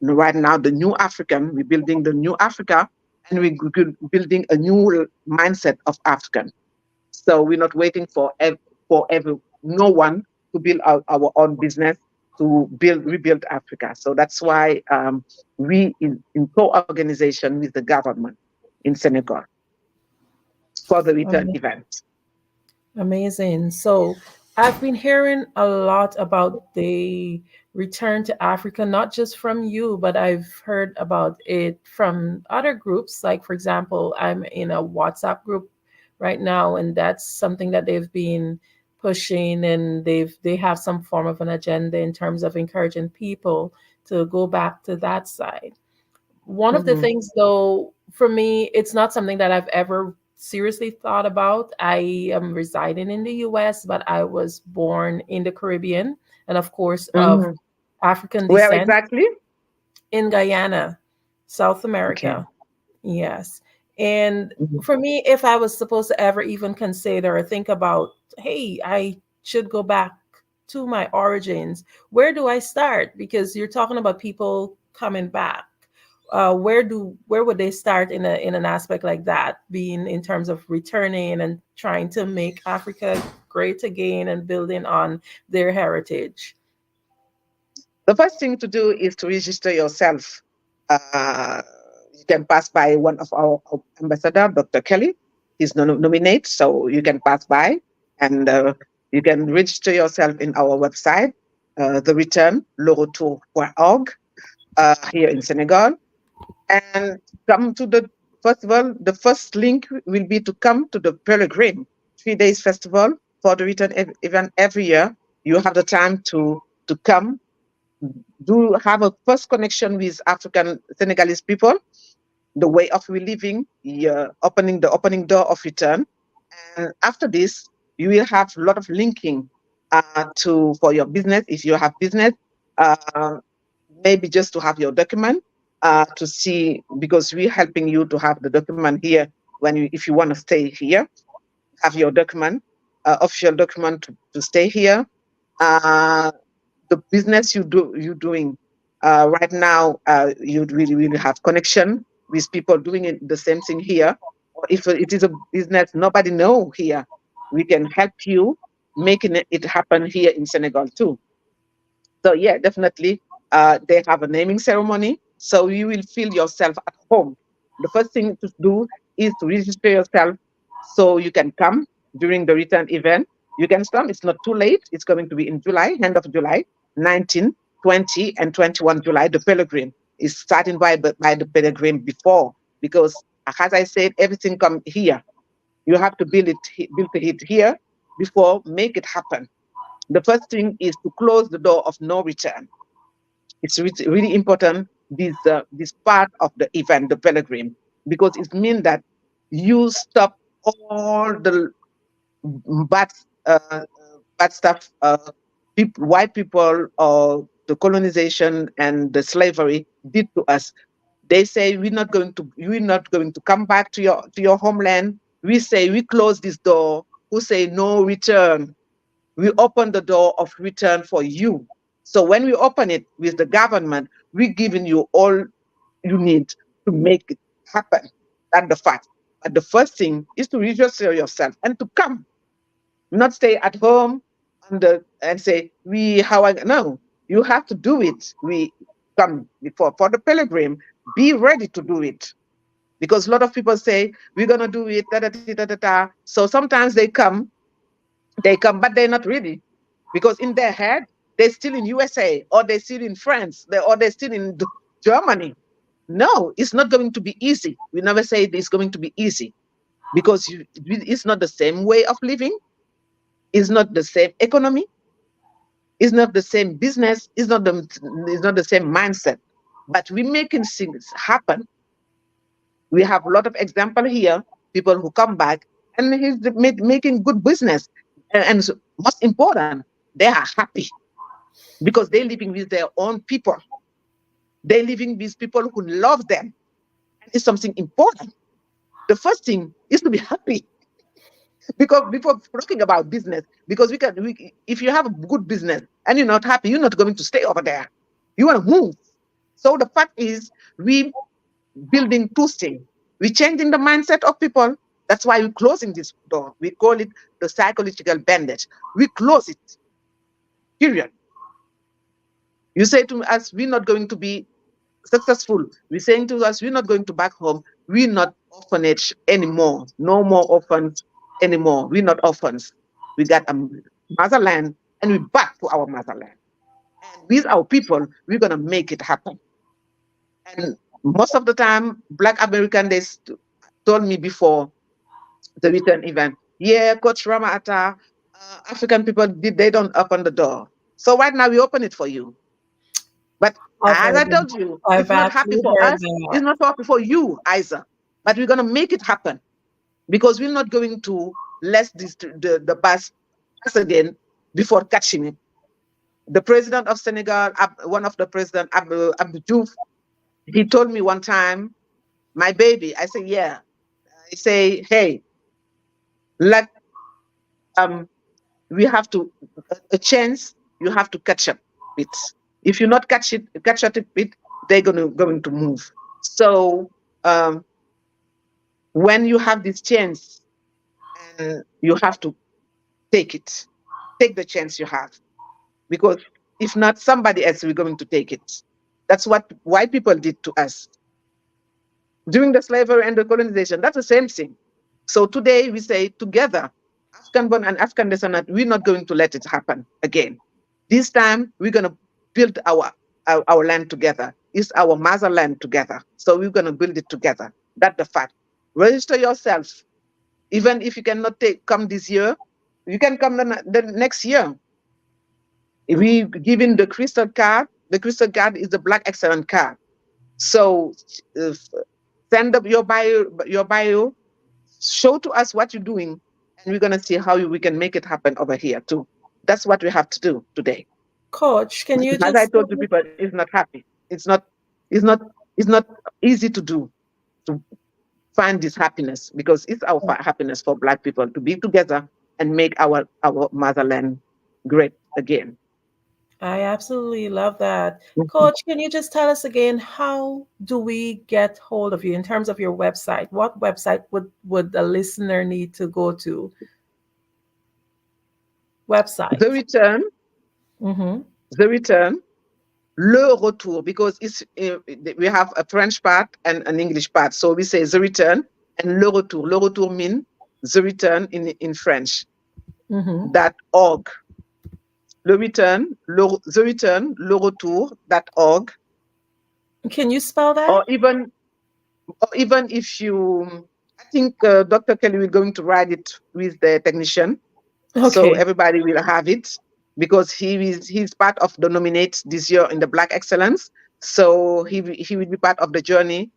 [SPEAKER 5] Right now, the new African, we're building the new Africa, and we're building a new mindset of African. So we're not waiting for no one to build our own business to rebuild Africa. So that's why we in co-organization with the government in Senegal for the return event.
[SPEAKER 11] Amazing. So I've been hearing a lot about the return to Africa, not just from you, but I've heard about it from other groups. Like, for example, I'm in a WhatsApp group right now, and that's something that they've been pushing, and they have some form of an agenda in terms of encouraging people to go back to that side. One of the things, though, for me, it's not something that I've ever seriously thought about. I am residing in the US, but I was born in the Caribbean and, of course, of African
[SPEAKER 5] Where
[SPEAKER 11] descent.
[SPEAKER 5] exactly?
[SPEAKER 11] In Guyana, South America. Yes. And for me, if I was supposed to ever even consider or think about, hey, I should go back to my origins, where do I start? Because you're talking about people coming back. Where would they start in an aspect like that, being in terms of returning and trying to make Africa great again and building on their heritage?
[SPEAKER 5] The first thing to do is to register yourself. You can pass by one of our ambassador, Dr. Kelly. He's nominate, so you can pass by and you can register yourself in our website, the return, leretour.org, here in Senegal. And come to the festival. The first link will be to come to the Peregrine 3 days festival for the return event every year. You have the time to come, do have a first connection with African Senegalese people, the way of we living, opening the opening door of return. And after this, you will have a lot of linking for your business. If you have business, maybe just to have your document to see, because we're helping you to have the document here if you want to stay here, have your document, official document to stay here. The business you're doing, Right now, you really have connection with people doing the same thing here. Or if it is a business nobody know here, we can help you making it happen here in Senegal too. So yeah, definitely, they have a naming ceremony, so you will feel yourself at home. The first thing to do is to register yourself so you can come during the return event. You can come. It's not too late. It's going to be in July, end of July, 19, 20, and 21 July. The pilgrim is starting by the pilgrim before, because as I said, everything come here. You have to build it here before make it happen. The first thing is to close the door of no return. It's really important, this part of the event, the pilgrim, because it means that you stop all the bad uh, bad stuff, white people, or the colonization and the slavery did to us. They say you're not going to come back to your homeland. We say we close this door. Who say no return? We open the door of return for you. So when we open it with the government, we're giving you all you need to make it happen. That's the fact. But the first thing is to register yourself and to come, not stay at home and say, no, you have to do it. We come before for the pilgrim, be ready to do it. Because a lot of people say, we're going to do it, da, da, da, da, da, da. So sometimes they come, but they're not ready, because in their head they're still in USA, or they're still in France, or they're still in Germany. No, it's not going to be easy. We never say it's going to be easy, because it's not the same way of living, it's not the same economy, it's not the same business, it's not the same mindset. But we're making things happen. We have a lot of example here, people who come back and he's making good business, and most important, they are happy, because they're living with their own people. They're living with people who love them. And it's something important. The first thing is to be happy. Because before talking about business, because if you have a good business and you're not happy, you're not going to stay over there. You want to move. So the fact is, we building two things. We're changing the mindset of people. That's why we're closing this door. We call it the psychological bandage. We close it. Period. You say to us, we're not going to be successful. We're saying to us, we're not going to back home. We're not orphanage anymore. No more orphans anymore. We're not orphans. We got a motherland, and we're back to our motherland. And with our people, we're going to make it happen. And most of the time, Black American, they told me before the return event, yeah, Coach Ramata, African people, they don't open the door. So right now we open it for you. But as I told you, it's not happy for us. It's not happy for you either. But we're going to make it happen, because we're not going to let the bus pass again before catching it. The president of Senegal, one of the president, Abdou Diouf, he told me one time, my baby, I say, yeah. I say, hey, we have to, a chance, you have to catch up with. If you not catch up with, they're going to move. So when you have this chance, you have to take it. Take the chance you have, because if not, somebody else will going to take it. That's what white people did to us during the slavery and the colonization. That's the same thing. So today we say together, Afghan-born and Afghan descendant, we're not going to let it happen again. This time we're going to build our land together. It's our motherland together. So we're going to build it together. That's the fact. Register yourself. Even if you cannot come this year, you can come the next year. If we giving the crystal card is the Black Excellent card. So send up your bio, show to us what you're doing, and we're gonna see how we can make it happen over here too. That's what we have to do today.
[SPEAKER 11] Coach, can you
[SPEAKER 5] as I told the people, it's not happy. It's not easy to do, to find this happiness, because it's our happiness for Black people to be together and make our motherland great again.
[SPEAKER 11] I absolutely love that. Coach, can you just tell us again, how do we get hold of you in terms of your website? What website would the listener need to go to? Website.
[SPEAKER 5] The return,
[SPEAKER 11] Mm-hmm.
[SPEAKER 5] the return, le retour, because we have a French part and an English part. So we say the return and le retour. Le retour means the return in French.
[SPEAKER 11] Mm-hmm.
[SPEAKER 5] .org. Le return, the return, le retour.org.
[SPEAKER 11] Can you spell that?
[SPEAKER 5] Or even if you, I think Dr. Kelly will going to write it with the technician, so
[SPEAKER 11] Okay.
[SPEAKER 5] everybody will have it, because he's part of the nominate this year in the Black Excellence. So he will be part of the journey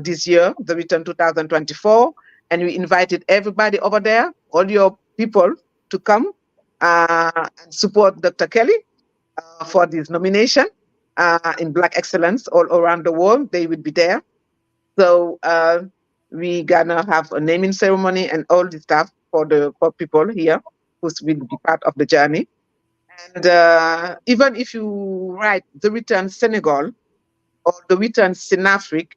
[SPEAKER 5] this year, the return 2024, and we invited everybody over there, all your people, to come and support Dr. Kelly for this nomination in Black Excellence all around the world. They will be there. So we gonna have a naming ceremony and all the stuff for people here who will be part of the journey. And even if you write the return Senegal or the return Senafric,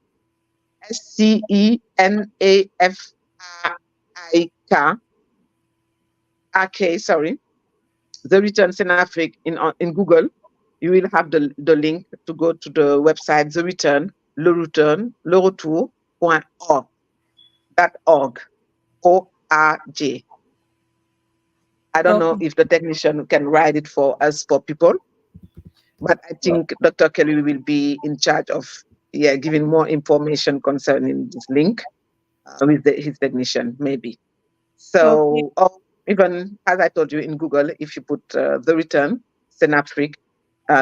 [SPEAKER 5] SCENAFRIK, sorry, the return Senafric in Google, you will have the link to go to the website, the return, le retour.org. .org. O-R-J. I don't know
[SPEAKER 11] Okay.
[SPEAKER 5] if the technician can write it for us, for people, but I think Dr. Kelly will be in charge of giving more information concerning this link with his technician, maybe.
[SPEAKER 11] Okay.
[SPEAKER 5] So, or even as I told you in Google, if you put the return Synaptic,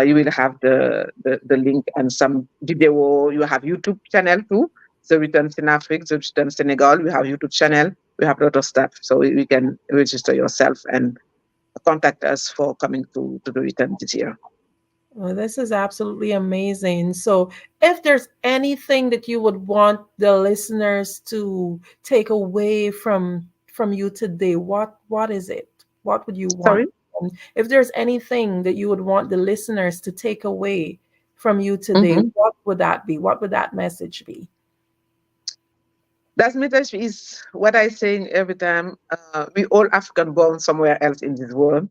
[SPEAKER 5] you will have the link and some video. You have YouTube channel too. The return Synaptic, the return Senegal. We have YouTube channel. We have a lot of stuff, so you can register yourself and contact us for coming to the return this year.
[SPEAKER 11] Well, this is absolutely amazing. So, if there's anything that you would want the listeners to take away from you today, what is it? What would you want?
[SPEAKER 5] Sorry.
[SPEAKER 11] If there's anything that you would want the listeners to take away from you today,
[SPEAKER 5] Mhm.
[SPEAKER 11] what would that be? What would that message be?
[SPEAKER 5] That message is what I say every time. We all African born somewhere else in this world.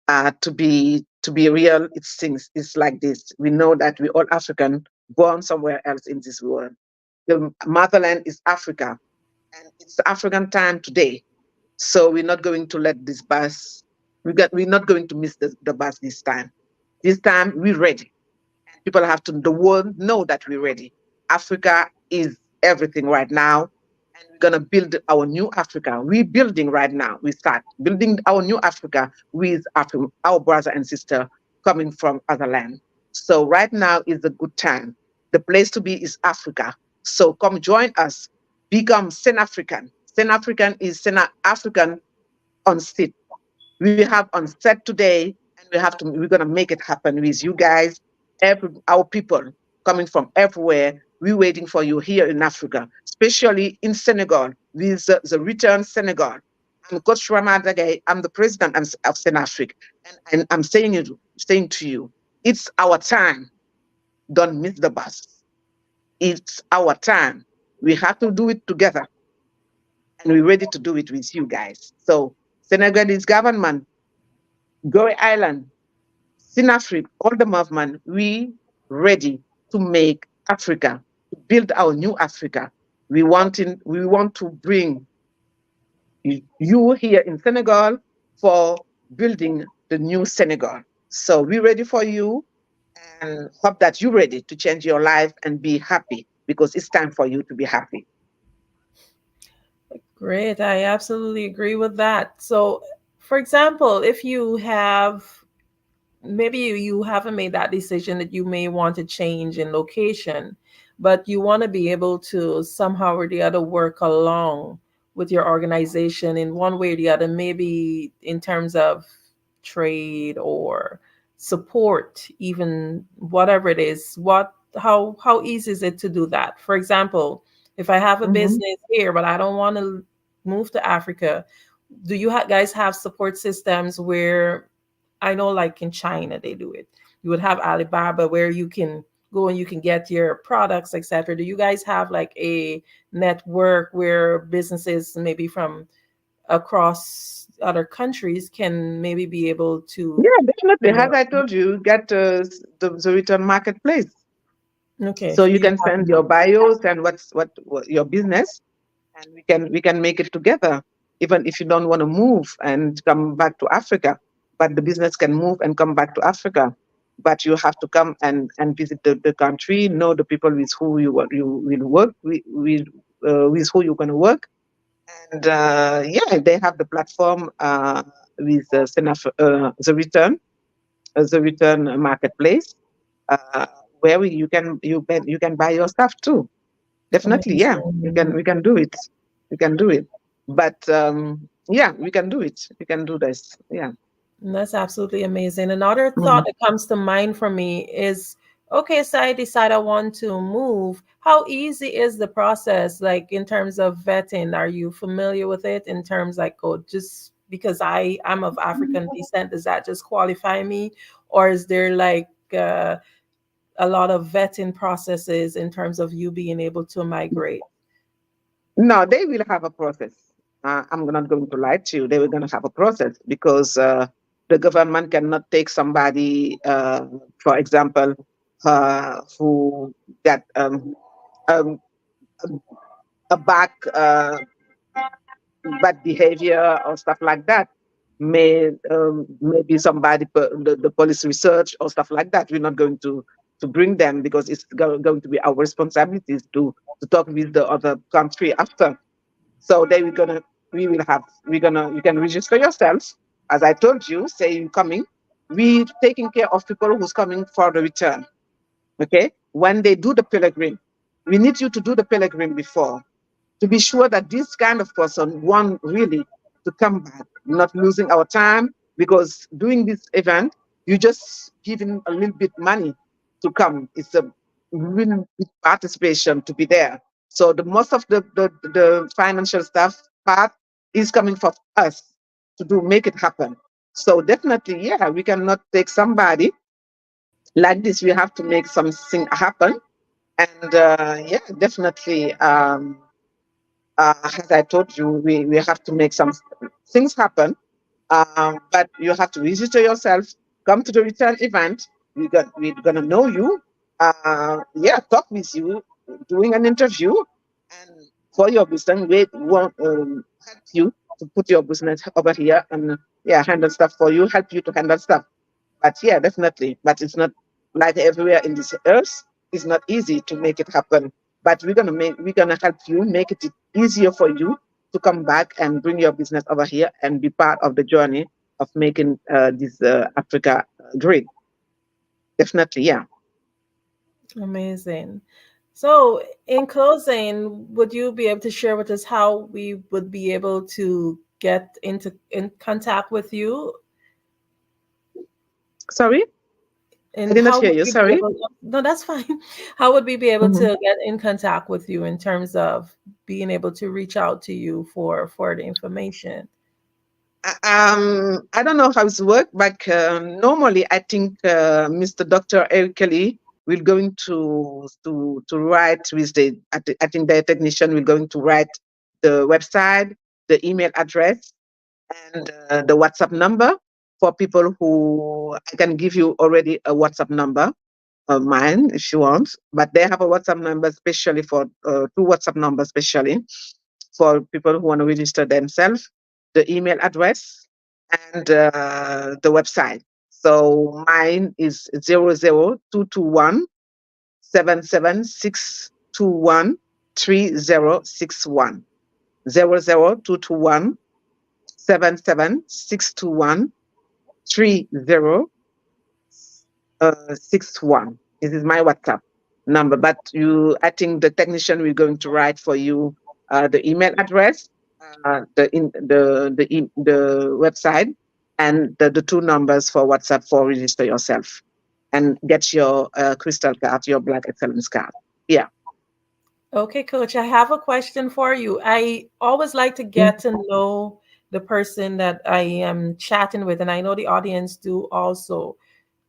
[SPEAKER 5] To be real, it's like this. We know that we all African born somewhere else in this world. The motherland is Africa, and it's African time today. So we're not going to let this bus. We're not going to miss the bus this time. This time we're ready. People have to, the world know that we're ready. Africa is everything right now, and we're gonna build our new Africa. We're building right now. We start building our new Africa with our brother and sister coming from other land. So right now is a good time. The place to be is Africa. So come join us. Become Sen African. Sen African is Sen African on seat. We have on set today, and we're gonna make it happen with you guys, our people coming from everywhere. We're waiting for you here in Africa, especially in Senegal, with the return Senegal. I'm Coach Ramadagay. I'm the president of Senafric, and I'm saying to you, it's our time. Don't miss the bus. It's our time. We have to do it together, and we're ready to do it with you guys. So Senegalese government, Goree Island, Sinafric, all the movement, we ready to make Africa, to build our new Africa. We want to bring you here in Senegal for building the new Senegal. So we're ready for you, and hope that you're ready to change your life and be happy, because it's time for you to be happy.
[SPEAKER 11] Great. I absolutely agree with that. So, for example, if you have maybe you haven't made that decision that you may want to change in location, but you want to be able to somehow or the other work along with your organization in one way or the other, maybe in terms of trade or support, even whatever it is, how easy is it to do that? For example, if I have a business here but I don't want to move to Africa, do you guys have support systems where I know like in China they do it. You would have Alibaba where you can go and you can get your products, etc. Do you guys have like a network where businesses maybe from across other countries can maybe be able to,
[SPEAKER 5] Yeah, definitely.
[SPEAKER 11] you
[SPEAKER 5] As
[SPEAKER 11] know,
[SPEAKER 5] I told you, get the return marketplace.
[SPEAKER 11] okay,
[SPEAKER 5] So
[SPEAKER 11] so
[SPEAKER 5] you
[SPEAKER 11] you
[SPEAKER 5] can
[SPEAKER 11] have
[SPEAKER 5] send your bios and what your business, and we can make it together. Even if you don't want to move and come back to Africa, but the business can move and come back to Africa. But you have to come and visit the country, know the people with who you will work with who you're going to work, and yeah, they have the platform with the return marketplace, uh, where you can buy your stuff too. Definitely, yeah, we can do it. We can do it. But yeah, we can do it. We can do this. Yeah.
[SPEAKER 11] That's absolutely amazing. Another thought
[SPEAKER 5] Mhm.
[SPEAKER 11] that comes to mind for me is, okay, so I decide I want to move. How easy is the process, like in terms of vetting? Are you familiar with it in terms like, oh, just because I'm of African descent, does that just qualify me? Or is there like a lot of vetting processes in terms of you being able to migrate?
[SPEAKER 5] No, they will have a process. I'm not going to lie to you. They were going to have a process because the government cannot take somebody, for example, who got um, a back bad behavior or stuff like that. Maybe somebody, the police research or stuff like that. We're not going to bring them because it's going to be our responsibilities to talk with the other country after. So they we're gonna you can register yourself. As I told you, say you're coming. We taking care of people who's coming for the return. Okay, when they do the pilgrim, we need you to do the pilgrim before to be sure that this kind of person want really to come back, not losing our time, because doing this event, you just giving a little bit money to come. It's a real big participation to be there. So the most of the financial stuff part is coming from us to do make it happen. So definitely, yeah, we cannot take somebody like this. We have to make something happen. And yeah, definitely. As I told you, we have to make some things happen. But you have to register yourself, come to the return event. We're gonna know you. Yeah, talk with you, doing an interview, and for your business, we want help you to put your business over here and yeah, handle stuff for you, help you to handle stuff. But yeah, definitely. But it's not like everywhere in this earth. It's not easy to make it happen. But we're gonna help you make it easier for you to come back and bring your business over here and be part of the journey of making this Africa great. Definitely, yeah.
[SPEAKER 11] Amazing. So, in closing, would you be able to share with us how we would be able to get in contact with you,
[SPEAKER 5] Sorry, I
[SPEAKER 11] and
[SPEAKER 5] did not
[SPEAKER 11] how
[SPEAKER 5] hear
[SPEAKER 11] would
[SPEAKER 5] you.
[SPEAKER 11] we be
[SPEAKER 5] Sorry.
[SPEAKER 11] able? No, that's fine. How would we be able
[SPEAKER 5] Mhm.
[SPEAKER 11] to get in contact with you in terms of being able to reach out to you for the information?
[SPEAKER 5] I don't know how it's work, but normally I think Mr. Dr. Eric Kelly will going to write with I think the technician will going to write the website, the email address, and the WhatsApp number for people who I can give you already a WhatsApp number of mine if you want, but they have a WhatsApp number especially for two WhatsApp numbers especially for people who want to register themselves, the email address, and the website. So mine is 00221 00221 This is my WhatsApp number. But I think the technician will going to write for you the email address, the website, and the two numbers for WhatsApp for register yourself and get your crystal card, your Black Excellence card. Yeah.
[SPEAKER 11] Okay, Coach, I have a question for you. I always like to get to know the person that I am chatting with, and I know the audience do also.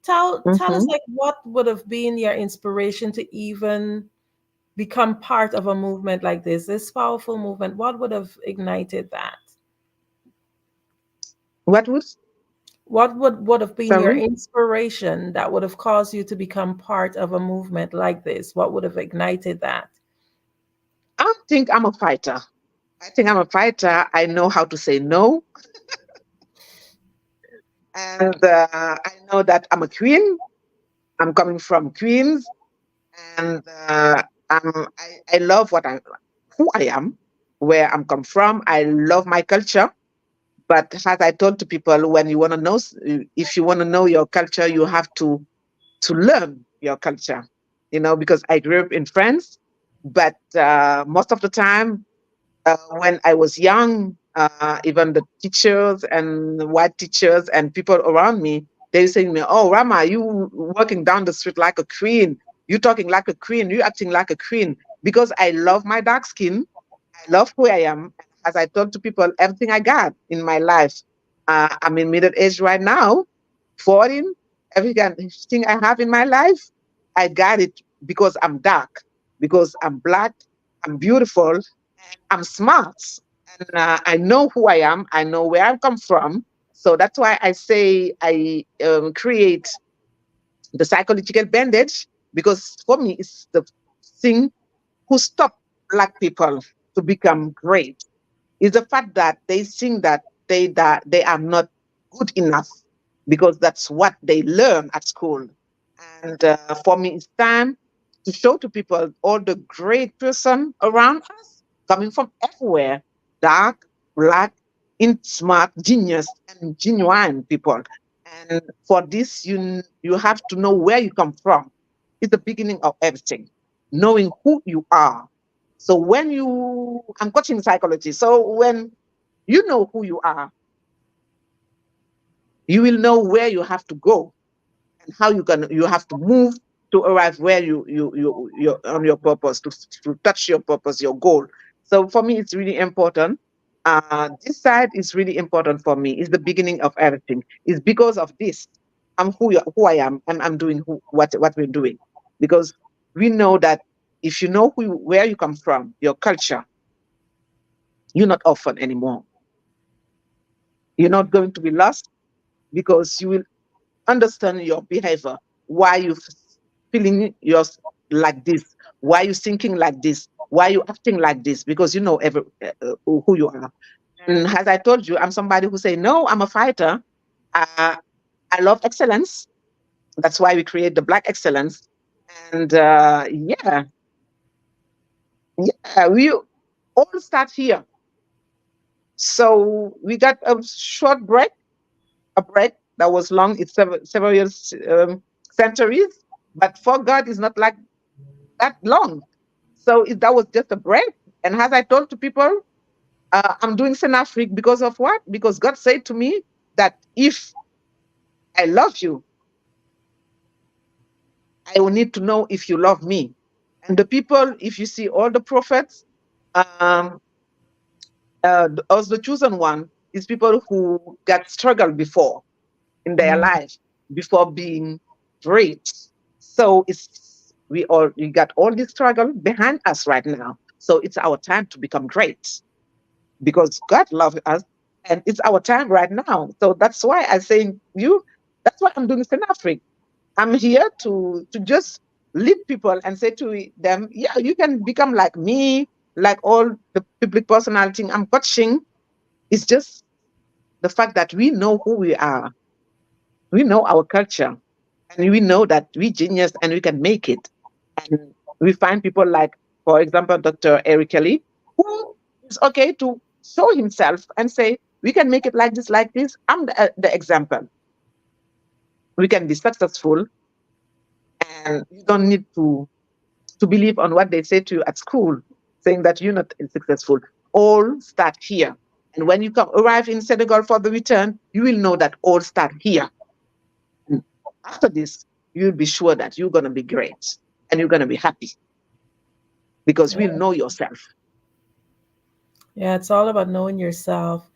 [SPEAKER 11] Tell us, like, what would have been your inspiration to even become part of a movement like this powerful movement? What would have ignited that?
[SPEAKER 5] What was?
[SPEAKER 11] What would have been your
[SPEAKER 5] Sorry?
[SPEAKER 11] inspiration that would have caused you to become part of a movement like this? What would have ignited that?
[SPEAKER 5] I think I'm a fighter. I think I'm a fighter. I know how to say no. And I know that I'm a queen. I'm coming from Queens. And I love who I am, where I'm come from. I love my culture. But as I told to people, when you want to know, if you want to know your culture, you have to learn your culture, because I grew up in France, but most of the time, when I was young, even the teachers and the white teachers and people around me, they say to me, "Oh, Rama, you walking down the street like a queen. You talking like a queen. You acting like a queen." Because I love my dark skin. I love who I am. As I told to people, everything I got in my life. I'm in middle age right now, 14. Everything I have in my life, I got it because I'm dark, because I'm black, I'm beautiful, I'm smart, and I know who I am. I know where I come from. So that's why I say I create the psychological bandage, because for me, it's the thing who stop Black people to become great. Is the fact that they think that they are not good enough, because that's what they learn at school. And for me, it's time to show to people all the great person around us, coming from everywhere, dark, black, in smart, genius, and genuine people. And for this, you have to know where you come from. It's the beginning of everything, knowing who you are. So I'm coaching psychology. So when you know who you are, you will know where you have to go and how you have to move to arrive where you're on your purpose, to touch your purpose, your goal. So for me, it's really important. This side is really important for me. It's the beginning of everything. It's because of this. I'm who I am, and I'm doing what we're doing. Because we know that if you know where you come from, your culture, you're not orphan anymore. You're not going to be lost, because you will understand your behavior, why you feeling yours like this, why you thinking like this, why you acting like this, because you know who you are. And as I told you, I'm somebody who say, no, I'm a fighter. I love excellence. That's why we create the Black Excellence. And we all start here. So we got a short break, a break that was long. It's several years, centuries. But for God, it's not like that long. So that was just a break. And as I told to people, I'm doing Senafric because of what? Because God said to me that if I love you, I will need to know if you love me. And the people, if you see all the prophets, as the chosen one, is people who got struggled before in their life, before being great. So we got all this struggle behind us right now. So it's our time to become great, because God loves us, and it's our time right now. So that's why I say that's why I'm doing Senafric. I'm here to just lead people and say to them, yeah, you can become like me, like all the public personality I'm coaching. It's just the fact that we know who we are. We know our culture, and we know that we genius and we can make it. And we find people like, for example, Dr. Eric Kelly, who is okay to show himself and say, we can make it like this, like this. I'm the example. We can be successful, and you don't need to believe on what they say to you at school, saying that you're not successful. All start here. And when you arrive in Senegal for the return, you will know that all start here. And after this, you'll be sure that you're going to be great and you're going to be happy, because we'll know yourself.
[SPEAKER 11] Yeah, it's all about knowing yourself.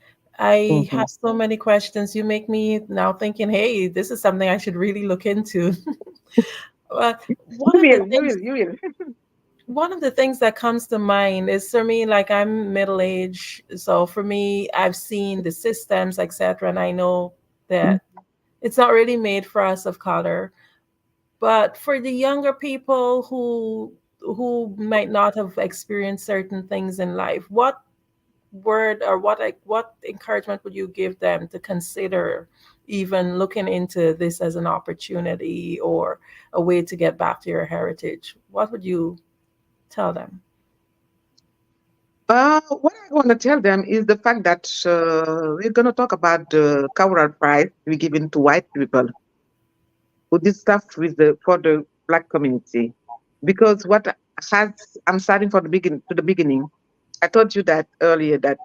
[SPEAKER 11] I
[SPEAKER 5] Mhm.
[SPEAKER 11] have so many questions. You make me now thinking, hey, this is something I should really look into. One of the things
[SPEAKER 5] You will.
[SPEAKER 11] one of the things that comes to mind is for me, like I'm middle aged, so for me, I've seen the systems, etc., and I know that it's not really made for us of color. But for the younger people who might not have experienced certain things in life, what word or what encouragement would you give them to consider even looking into this as an opportunity or a way to get back to your heritage? What would you tell them?
[SPEAKER 5] What I want to tell them is the fact that we're going to talk about the cultural pride we given to white people who did stuff with for the black community. Because what has I'm starting from the beginning. I told you that earlier that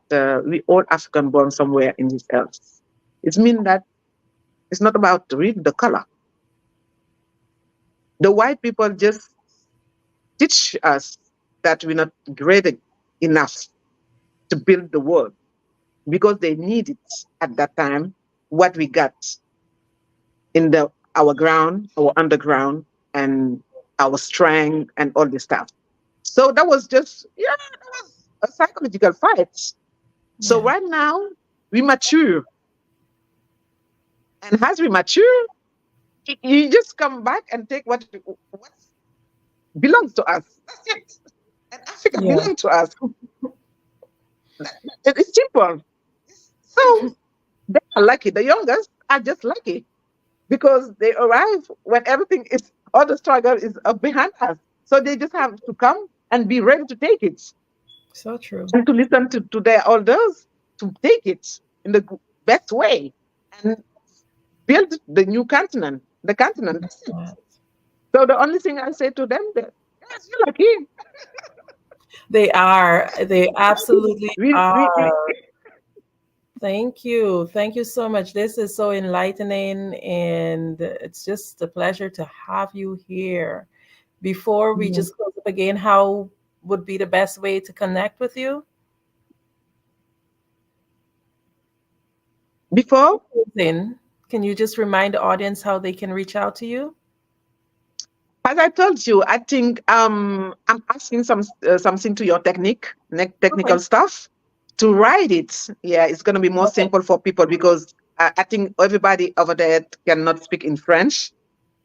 [SPEAKER 5] we all African born somewhere in this earth. It means that it's not about really the color. The white people just teach us that we're not great enough to build the world because they need it at that time, what we got in our ground, our underground, and our strength and all this stuff. So that was just, that was a psychological fight. So right now we mature. And as we mature, you just come back and take what belongs to us. That's it. And Africa
[SPEAKER 11] Yeah.
[SPEAKER 5] belongs to us. It's simple. So they are lucky. The youngest are just lucky because they arrive when everything is, all the struggle is behind us. So they just have to come and be ready to take it
[SPEAKER 11] So true.
[SPEAKER 5] and to listen to their elders to take it in the best way and build the new continent, the continent. That's it. So the only thing I say to them, that yes, you're lucky.
[SPEAKER 11] They are. They absolutely
[SPEAKER 5] We
[SPEAKER 11] are. Thank you. Thank you so much. This is so enlightening, and it's just a pleasure to have you here. Before we just close up again, how would be the best way to connect with you?
[SPEAKER 5] Before?
[SPEAKER 11] Then, can you just remind the audience how they can reach out to you?
[SPEAKER 5] As I told you, I think I'm asking something to your technical stuff to write it. Yeah, it's going to be more simple for people because I think everybody over there cannot speak in French.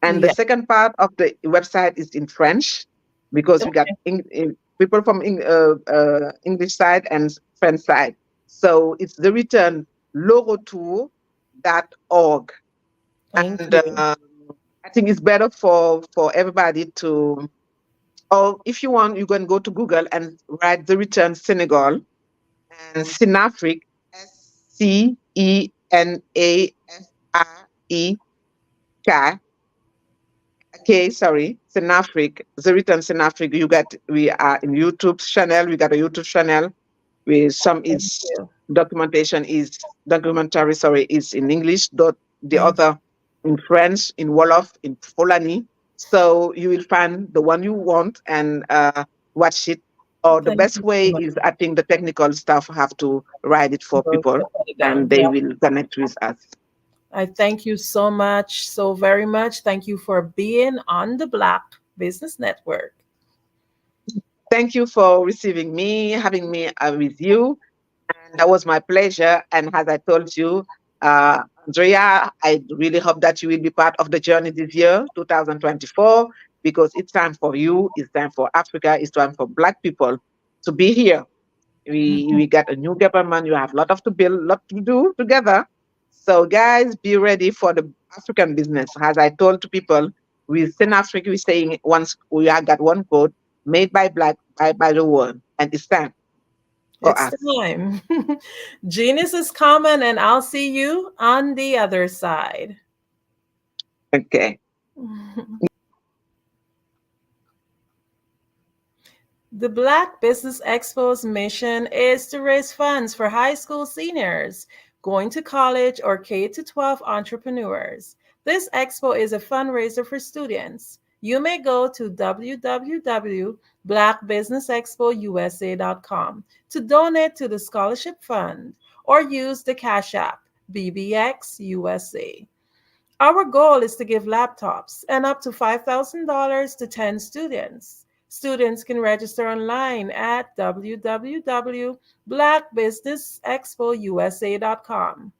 [SPEAKER 5] And the
[SPEAKER 11] Yeah.
[SPEAKER 5] second part of the website is in French because we got people from English side and French side. So it's the return lorotour.org.
[SPEAKER 11] Thank
[SPEAKER 5] And
[SPEAKER 11] you.
[SPEAKER 5] I think it's better for everybody to, or if you want, you can go to Google and write the return Senegal and Sinafrique, Senafrique. Okay, sorry, Sinafrique, the return Sinafrique. We are in YouTube channel. We got a YouTube channel with some is documentary. Sorry, is in English. The other in French, in Wolof, in Fulani. So you will find the one you want and watch it. Or the
[SPEAKER 11] Thank
[SPEAKER 5] best
[SPEAKER 11] you so
[SPEAKER 5] way
[SPEAKER 11] much.
[SPEAKER 5] is, I think the technical staff have to write it for people,
[SPEAKER 11] Put it
[SPEAKER 5] and
[SPEAKER 11] down.
[SPEAKER 5] they
[SPEAKER 11] Yeah.
[SPEAKER 5] will connect with us.
[SPEAKER 11] I thank you so much, so very much. Thank you for being on the Black Business Network.
[SPEAKER 5] Thank you for receiving me, having me with you. And that was my pleasure. And as I told you, Andrea, I really hope that you will be part of the journey this year, 2024, because it's time for you, it's time for Africa, it's time for Black people to be here. We got a new government, you have a lot of to build, lot to do together. So guys, be ready for the African business. As I told to people, with Africa, we're saying once we have got one code made by Black, by the world, and it's time for
[SPEAKER 11] It's
[SPEAKER 5] us.
[SPEAKER 11] time. Genius is coming, and I'll see you on the other side.
[SPEAKER 5] Okay.
[SPEAKER 11] The Black Business Expo's mission is to raise funds for high school seniors, going to college, or K to 12 entrepreneurs. This expo is a fundraiser for students. You may go to www.blackbusinessexpousa.com to donate to the scholarship fund, or use the Cash App, BBX USA. Our goal is to give laptops and up to $5,000 to 10 students. Students can register online at www.blackbusinessexpousa.com.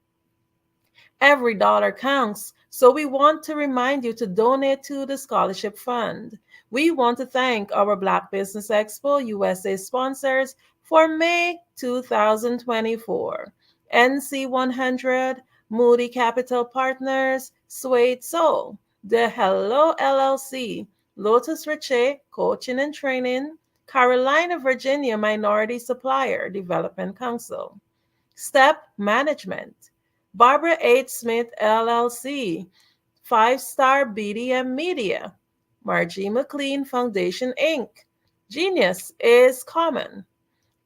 [SPEAKER 11] Every dollar counts, so we want to remind you to donate to the scholarship fund. We want to thank our Black Business Expo USA sponsors for May 2024. NC100, Moody Capital Partners, Suede Soul, The Hello LLC, Lotus Riche Coaching and Training, Carolina, Virginia Minority Supplier Development Council, Step Management, Barbara H. Smith LLC, 5-Star BDM Media, Margie McLean Foundation Inc., Genius is Common,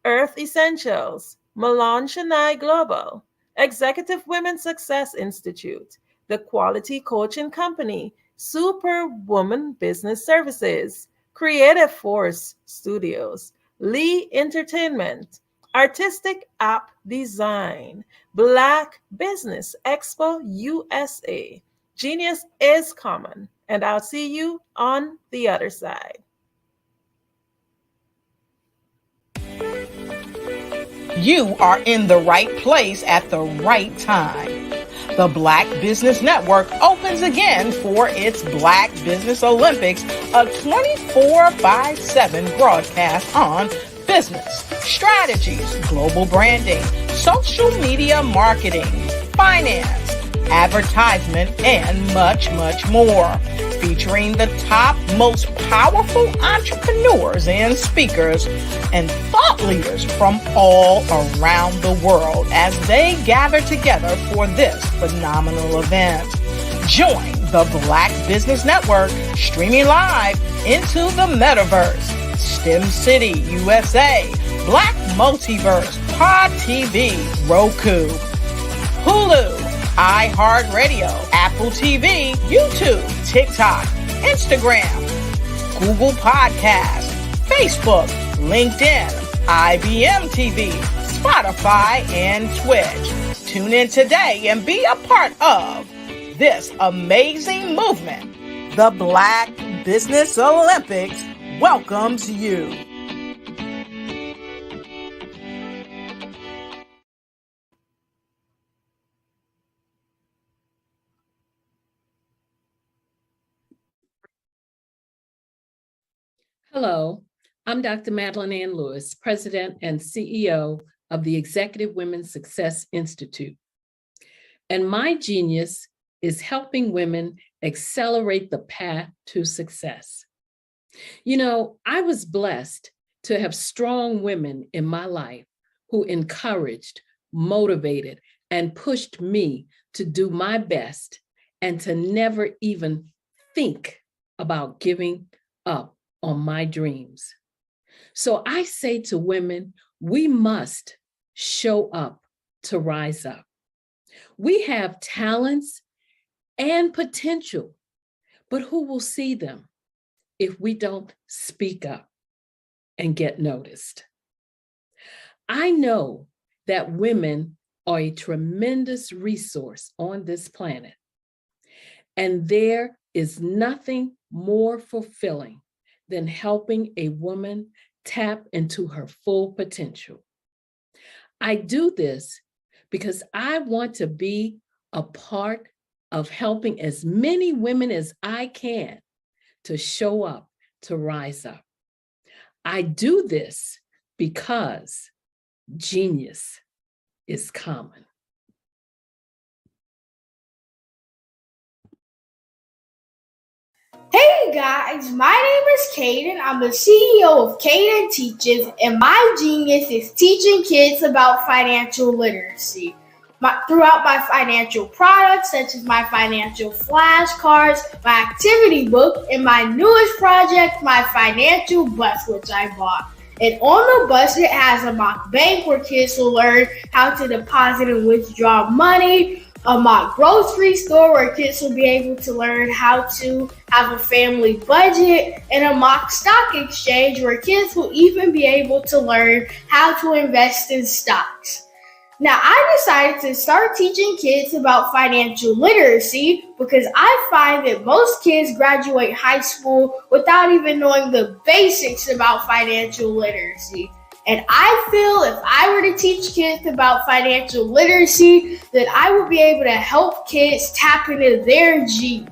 [SPEAKER 11] Earth Essentials, Milan Chennai Global, Executive Women Success Institute, The Quality Coaching Company, Superwoman Business Services, Creative Force Studios, Lee Entertainment, Artistic App Design, Black Business Expo USA. Genius is common, and I'll see you on the other side.
[SPEAKER 1] You are in the right place at the right time. The Black Business Network opens again for its Black Business Olympics, a 24/7 broadcast on business, strategies, global branding, social media marketing, finance, advertisement, and much, much more. Featuring the top, most powerful entrepreneurs and speakers and thought leaders from all around the world as they gather together for this phenomenal event. Join the Black Business Network streaming live into the metaverse, STEM City USA, Black Multiverse, Pod TV, Roku, Hulu, iHeartRadio, Apple TV, YouTube, TikTok, Instagram, Google Podcasts, Facebook, LinkedIn, IBM TV, Spotify, and Twitch. Tune in today and be a part of this amazing movement. The Black Business Olympics welcomes you.
[SPEAKER 6] Hello, I'm Dr. Madeline Ann Lewis, President and CEO of the Executive Women's Success Institute. And my genius is helping women accelerate the path to success. You know, I was blessed to have strong women in my life who encouraged, motivated, and pushed me to do my best and to never even think about giving up on my dreams. So I say to women, we must show up to rise up. We have talents and potential, but who will see them if we don't speak up and get noticed? I know that women are a tremendous resource on this planet, and there is nothing more fulfilling than helping a woman tap into her full potential. I do this because I want to be a part of helping as many women as I can to show up, to rise up. I do this because genius is common.
[SPEAKER 22] Hey guys, my name is Caden. I'm the CEO of Caden Teaches, and my genius is teaching kids about financial literacy. Throughout my financial products, such as my financial flashcards, my activity book, and my newest project, my financial bus, which I bought. And on the bus, it has a mock bank where kids will learn how to deposit and withdraw money, a mock grocery store where kids will be able to learn how to have a family budget, and a mock stock exchange where kids will even be able to learn how to invest in stocks. Now, I decided to start teaching kids about financial literacy because I find that most kids graduate high school without even knowing the basics about financial literacy. And I feel if I were to teach kids about financial literacy, that I would be able to help kids tap into their genius.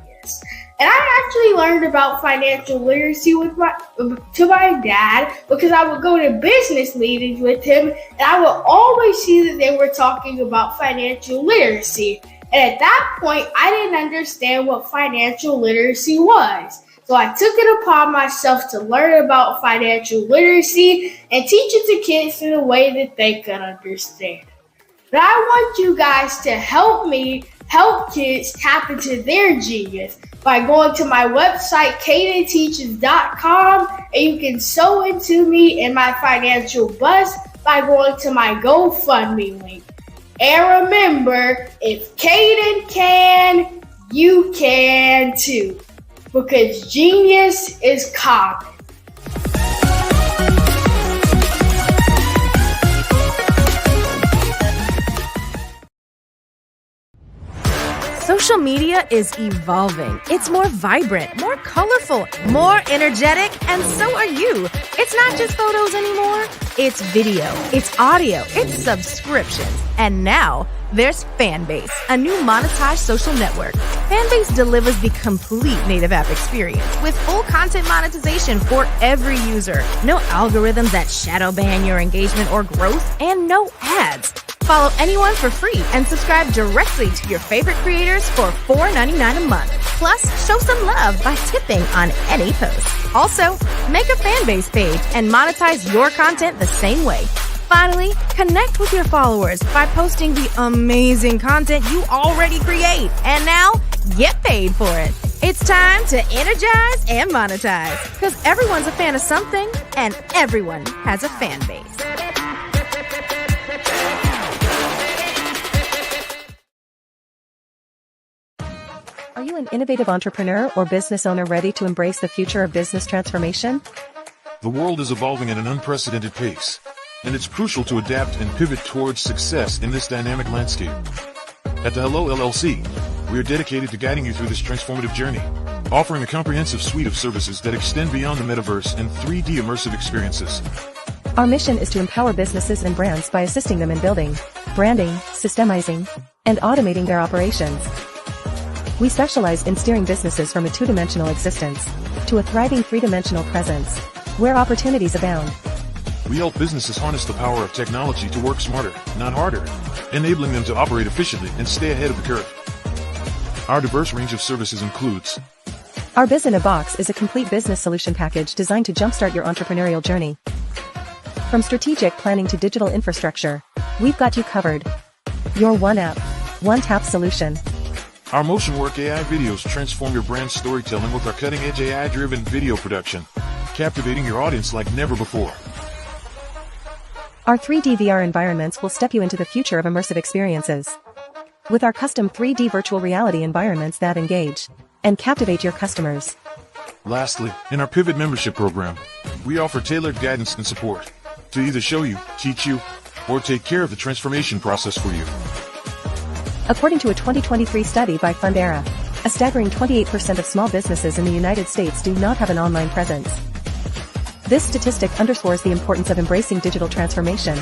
[SPEAKER 22] And I actually learned about financial literacy to my dad because I would go to business meetings with him and I would always see that they were talking about financial literacy. And at that point, I didn't understand what financial literacy was. So I took it upon myself to learn about financial literacy and teach it to kids in a way that they could understand. But I want you guys to help me help kids tap into their genius by going to my website, cadenteaches.com, and you can sew into me in my financial bust by going to my GoFundMe link. And remember, if Caden can, you can too, because genius is common.
[SPEAKER 17] Social media is evolving. It's more vibrant, more colorful, more energetic, and so are you. It's not just photos anymore. It's video, it's audio, it's subscriptions. And now there's Fanbase, a new monetized social network. Fanbase delivers the complete native app experience with full content monetization for every user. No algorithms that shadow ban your engagement or growth, and no ads. Follow anyone for free and subscribe directly to your favorite creators for $4.99 a month. Plus, show some love by tipping on any post. Also, make a Fanbase page and monetize your content the same way. Finally, connect with your followers by posting the amazing content you already create. And now, get paid for it. It's time to energize and monetize, because everyone's a fan of something and everyone has a fan base.
[SPEAKER 7] Are you an innovative entrepreneur or business owner ready to embrace the future of business transformation?
[SPEAKER 14] The world is evolving at an unprecedented pace, and it's crucial to adapt and pivot towards success in this dynamic landscape. At the Hello LLC, we are dedicated to guiding you through this transformative journey, offering a comprehensive suite of services that extend beyond the metaverse and 3D immersive experiences.
[SPEAKER 7] Our mission is to empower businesses and brands by assisting them in building, branding, systemizing, and automating their operations. We specialize in steering businesses from a two-dimensional existence to a thriving three-dimensional presence, where opportunities abound.
[SPEAKER 14] We help businesses harness the power of technology to work smarter, not harder, enabling them to operate efficiently and stay ahead of the curve. Our diverse range of services includes:
[SPEAKER 7] Our Biz in a Box is a complete business solution package designed to jumpstart your entrepreneurial journey. From strategic planning to digital infrastructure, we've got you covered. Your one app, one tap solution.
[SPEAKER 14] Our Motion Work AI videos transform your brand storytelling with our cutting-edge AI-driven video production, captivating your audience like never before.
[SPEAKER 7] Our 3D VR environments will step you into the future of immersive experiences. With our custom 3D virtual reality environments that engage and captivate your customers.
[SPEAKER 14] Lastly, in our Pivot membership program, we offer tailored guidance and support to either show you, teach you, or take care of the transformation process for you.
[SPEAKER 7] According to a 2023 study by Fundera, a staggering 28% of small businesses in the United States do not have an online presence. This statistic underscores the importance of embracing digital transformation.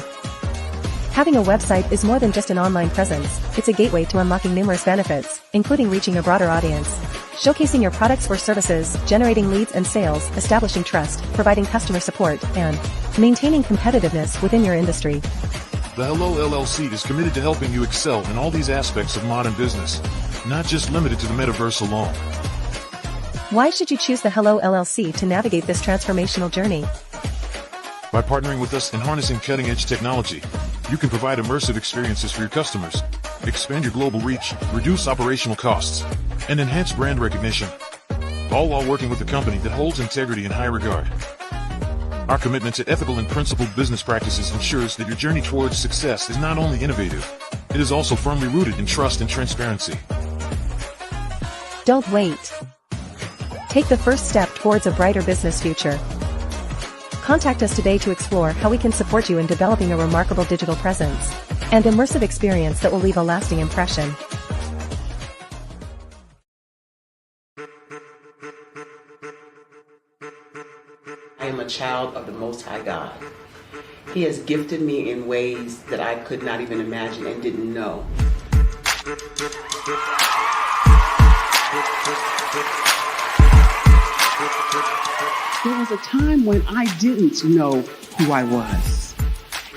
[SPEAKER 7] Having a website is more than just an online presence, it's a gateway to unlocking numerous benefits, including reaching a broader audience, showcasing your products or services, generating leads and sales, establishing trust, providing customer support, and maintaining competitiveness within your industry.
[SPEAKER 14] The Hello LLC is committed to helping you excel in all these aspects of modern business, not just limited to the metaverse alone.
[SPEAKER 7] Why should you choose the Hello LLC to navigate this transformational journey?
[SPEAKER 14] By partnering with us and harnessing cutting-edge technology, you can provide immersive experiences for your customers, expand your global reach, reduce operational costs, and enhance brand recognition, all while working with a company that holds integrity in high regard. Our commitment to ethical and principled business practices ensures that your journey towards success is not only innovative, it is also firmly rooted in trust and transparency.
[SPEAKER 7] Don't wait. Take the first step towards a brighter business future. Contact us today to explore how we can support you in developing a remarkable digital presence and immersive experience that will leave a lasting impression.
[SPEAKER 9] I am a child of the Most High God. He has gifted me in ways that I could not even imagine and didn't know.
[SPEAKER 12] There was a time when I didn't know who I was.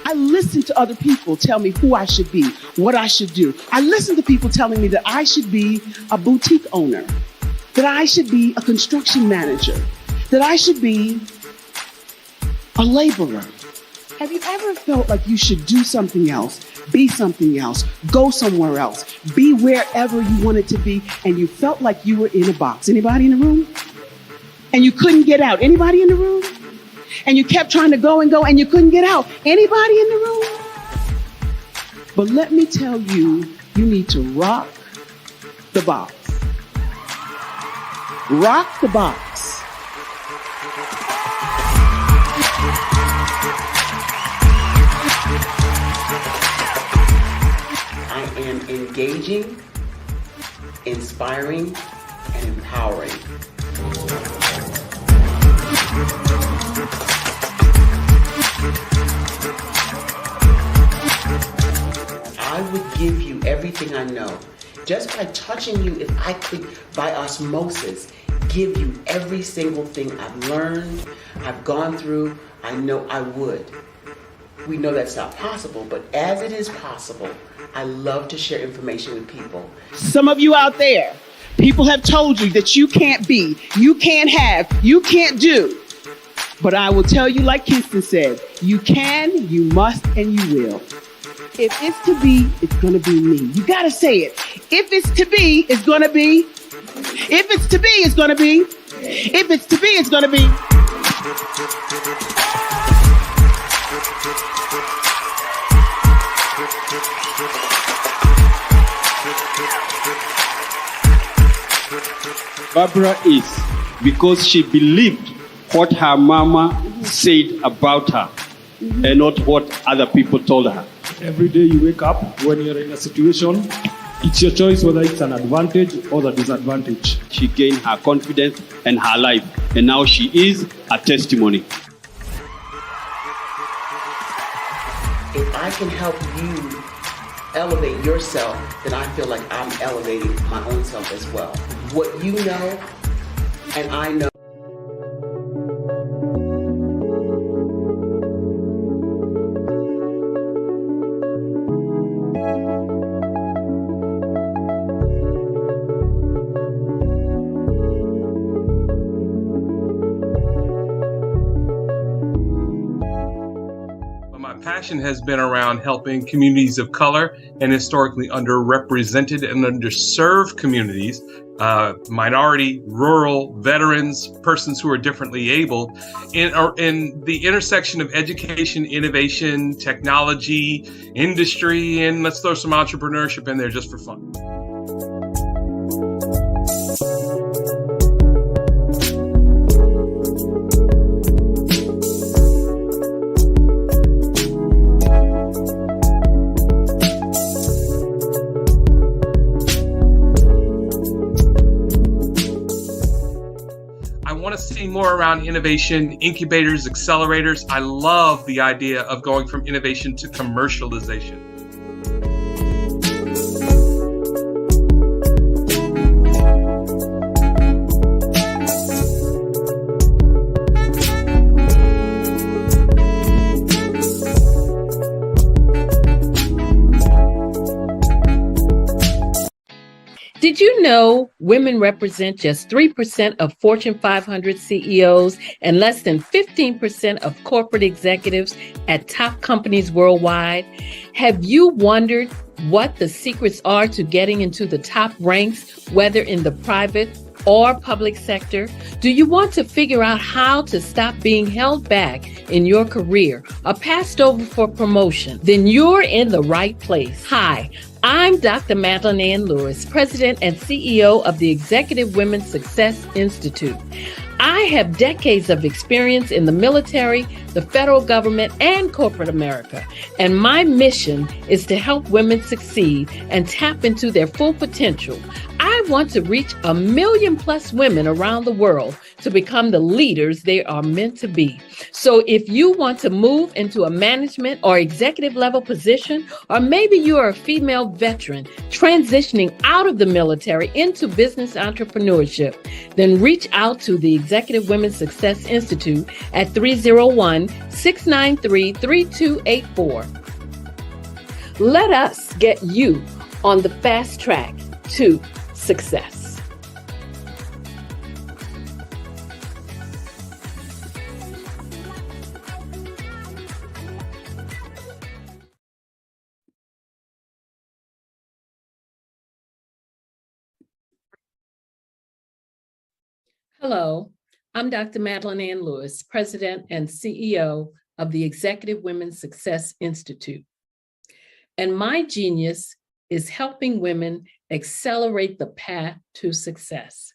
[SPEAKER 12] I listened to other people tell me who I should be, what I should do. I listened to people telling me that I should be a boutique owner, that I should be a construction manager, that I should be a laborer. Have you ever felt like you should do something else, be something else, go somewhere else, be wherever you wanted to be, and you felt like you were in a box? Anybody in the room? And you couldn't get out? Anybody in the room? And you kept trying to go and you couldn't get out? Anybody in the room? But let me tell you, you need to rock the box. Rock the box.
[SPEAKER 9] I am engaging, inspiring, and empowering. I would give you everything I know. Just by touching you, if I could, by osmosis, give you every single thing I've learned, I've gone through, I know I would. We know that's not possible, but as it is possible, I love to share information with people.
[SPEAKER 12] Some of you out there, people have told you that you can't be, you can't have, you can't do. But I will tell you, like Kingston said, you can, you must, and you will. If it's to be, it's going to be me. You got to say it. If it's to be, it's going to be. If it's to be, it's going to be. If it's to be, it's going to be.
[SPEAKER 23] Barbara is because she believed what her mama said about her and not what other people told her.
[SPEAKER 24] Every day you wake up, when you're in a situation, it's your choice whether it's an advantage or the disadvantage.
[SPEAKER 23] She gained her confidence and her life, and now she is a testimony.
[SPEAKER 9] If I can help you elevate yourself, then I feel like I'm elevating my own self as well. What you know and I know.
[SPEAKER 25] Passion has been around helping communities of color and historically underrepresented and underserved communities, minority, rural, veterans, persons who are differently able, in the intersection of education, innovation, technology, industry, and let's throw some entrepreneurship in there just for fun. See more around innovation, incubators, accelerators. I love the idea of going from innovation to commercialization.
[SPEAKER 6] Did you know women represent just 3% of Fortune 500 CEOs and less than 15% of corporate executives at top companies worldwide? Have you wondered what the secrets are to getting into the top ranks, whether in the private or public sector? Do you want to figure out how to stop being held back in your career or passed over for promotion? Then you're in the right place. Hi, I'm Dr. Madeline Ann Lewis, President and CEO of the Executive Women's Success Institute. I have decades of experience in the military, the federal government, and corporate America, and my mission is to help women succeed and tap into their full potential. I want to reach 1 million+ women around the world to become the leaders they are meant to be. So if you want to move into a management or executive level position, or maybe you are a female veteran transitioning out of the military into business entrepreneurship, then reach out to the Executive Women's Success Institute at 301-693-3284. Let us get you on the fast track to success. Hello, I'm Dr. Madeline Ann Lewis, President and CEO of the Executive Women's Success Institute. And my genius is helping women accelerate the path to success.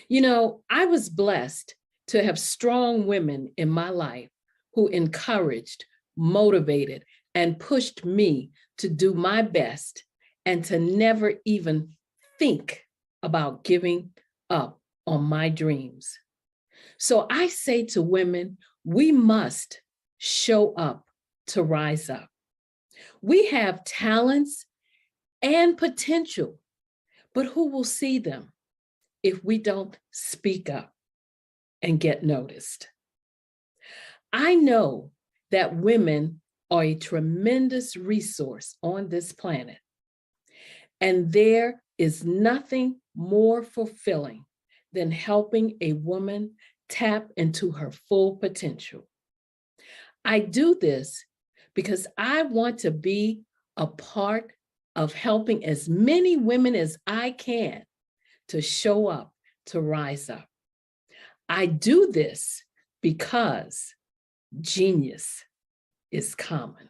[SPEAKER 6] You know, I was blessed to have strong women in my life who encouraged, motivated, and pushed me to do my best and to never even think about giving up on my dreams. So I say to women, we must show up to rise up. We have talents and potential, but who will see them if we don't speak up and get noticed? I know that women are a tremendous resource on this planet, and there is nothing more fulfilling than helping a woman tap into her full potential. I do this because I want to be a part of helping as many women as I can to show up, to rise up. I do this because genius is common.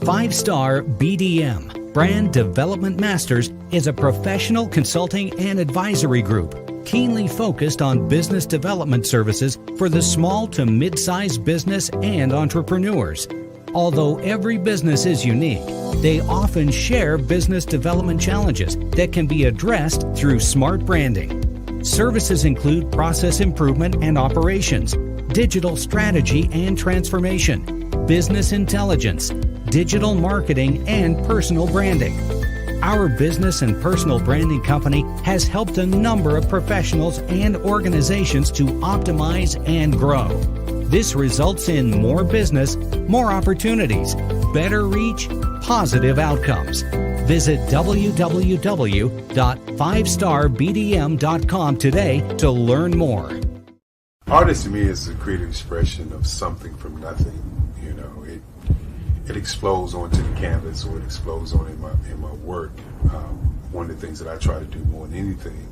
[SPEAKER 2] 5-Star BDM, Brand Development Masters, is a professional consulting and advisory group keenly focused on business development services for the small to mid-sized business and entrepreneurs. Although every business is unique, they often share business development challenges that can be addressed through smart branding. Services include process improvement and operations, digital strategy and transformation, business intelligence, digital marketing, and personal branding. Our business and personal branding company has helped a number of professionals and organizations to optimize and grow. This results in more business, more opportunities, better reach, positive outcomes. Visit www.5starbdm.com today to learn more.
[SPEAKER 19] Artist to me is a creative expression of something from nothing. You know, it explodes onto the canvas, or it explodes on in my work. One of the things that I try to do more than anything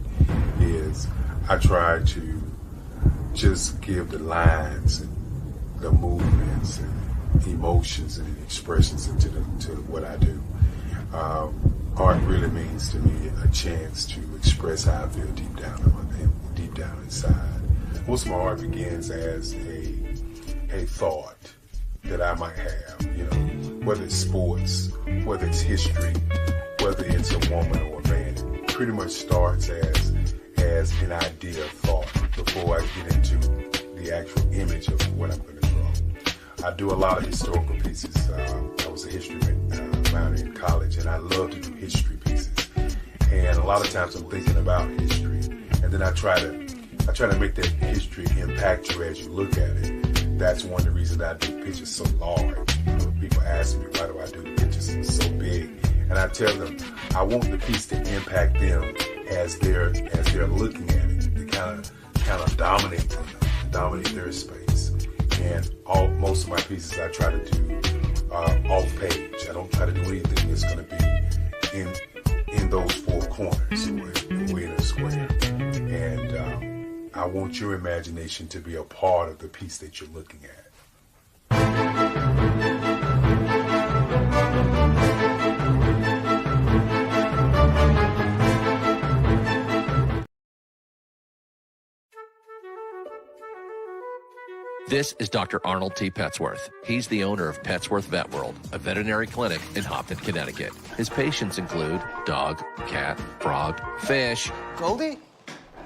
[SPEAKER 19] is I try to just give the lines and the movements and emotions and expressions into what I do. Art really means to me a chance to express how I feel deep down inside. Most of my art begins as a thought that I might have, you know, whether it's sports, whether it's history, whether it's a woman or a man. It pretty much starts as an idea of thought before I get into the actual image of what I'm going to draw. I do a lot of historical pieces. I was a history minor in college, and I love to do history pieces. And a lot of times I'm thinking about history, and then I try to make that history impact you as you look at it. That's one of the reasons I do pictures so large. People ask me, why do I do the pictures so big? And I tell them, I want the piece to impact them as they're looking at it. To kind of dominate them, dominate their space. And most of my pieces I try to do off page. I don't try to do anything that's going to be in those four corners or in a square. And I want your imagination to be a part of the piece that you're looking at.
[SPEAKER 4] This is Dr. Arnold T. Petsworth. He's the owner of Petsworth Vet World, a veterinary clinic in Hopton, Connecticut. His patients include dog, cat, frog, fish, Goldie,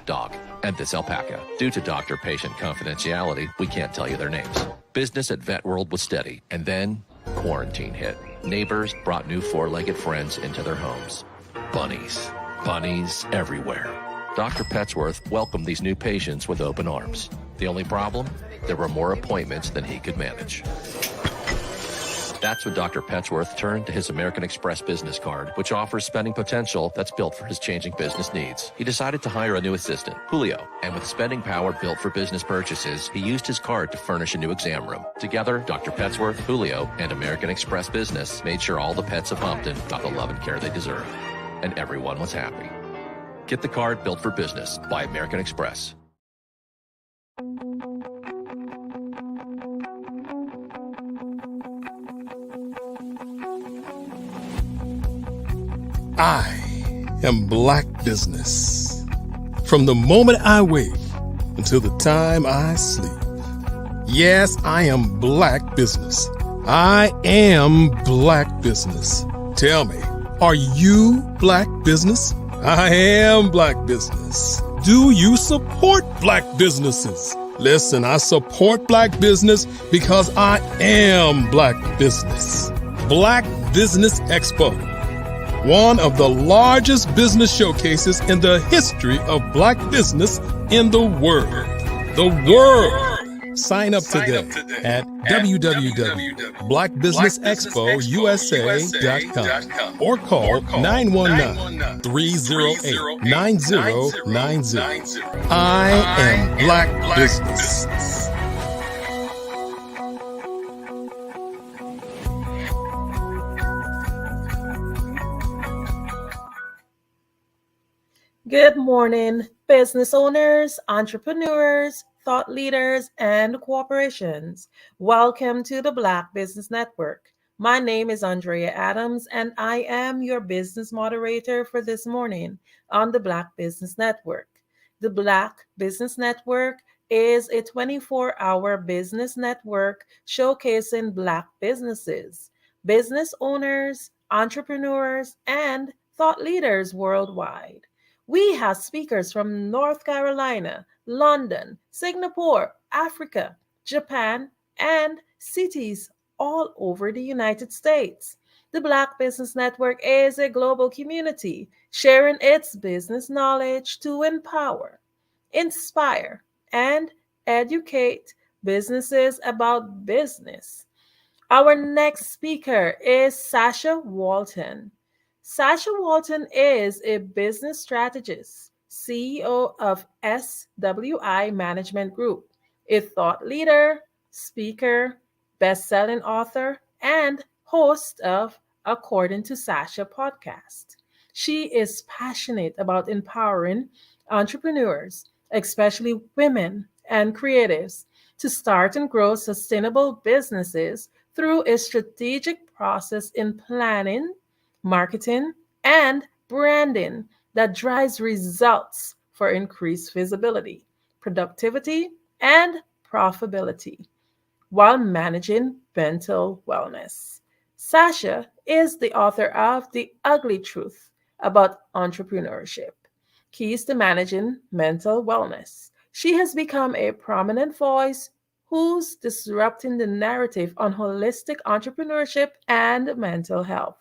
[SPEAKER 4] dog, and this alpaca. Due to doctor-patient confidentiality, we can't tell you their names. Business at Vet World was steady, and then quarantine hit. Neighbors brought new four-legged friends into their homes. Bunnies. Bunnies everywhere. Dr. Petsworth welcomed these new patients with open arms. The only problem? There were more appointments than he could manage. That's when Dr. Petsworth turned to his American Express business card, which offers spending potential that's built for his changing business needs. He decided to hire a new assistant, Julio, and with spending power built for business purchases, he used his card to furnish a new exam room. Together, Dr. Petsworth, Julio, and American Express Business made sure all the pets of Hopton got the love and care they deserve. And everyone was happy. Get the card built for business by American Express.
[SPEAKER 3] I am Black Business. From the moment I wake until the time I sleep. Yes, I am Black Business. I am Black Business. Tell me, are you Black Business? I am Black Business. Do you support Black businesses? Listen, I support Black business because I am Black Business. Black Business Expo, one of the largest business showcases in the history of Black business in the world. The world! Sign up today at www.blackbusinessexpousa.com or call 919-308-9090. I am Black Business.
[SPEAKER 11] Good morning, business owners, entrepreneurs, thought leaders, and corporations. Welcome to the Black Business Network. My name is Andrea Adams, and I am your business moderator for this morning on the Black Business Network. The Black Business Network is a 24-hour business network showcasing Black businesses, business owners, entrepreneurs, and thought leaders worldwide. We have speakers from North Carolina, London, Singapore, Africa, Japan, and cities all over the United States. The Black Business Network is a global community sharing its business knowledge to empower, inspire, and educate businesses about business. Our next speaker is Sasha Walton. Sasha Walton is a business strategist, CEO of SWI Management Group, a thought leader, speaker, best-selling author, and host of According to Sasha podcast. She is passionate about empowering entrepreneurs, especially women and creatives, to start and grow sustainable businesses through a strategic process in planning, marketing, and branding that drives results for increased visibility, productivity, and profitability while managing mental wellness. Sasha is the author of The Ugly Truth About Entrepreneurship, Keys to Managing Mental Wellness. She has become a prominent voice who's disrupting the narrative on holistic entrepreneurship and mental health.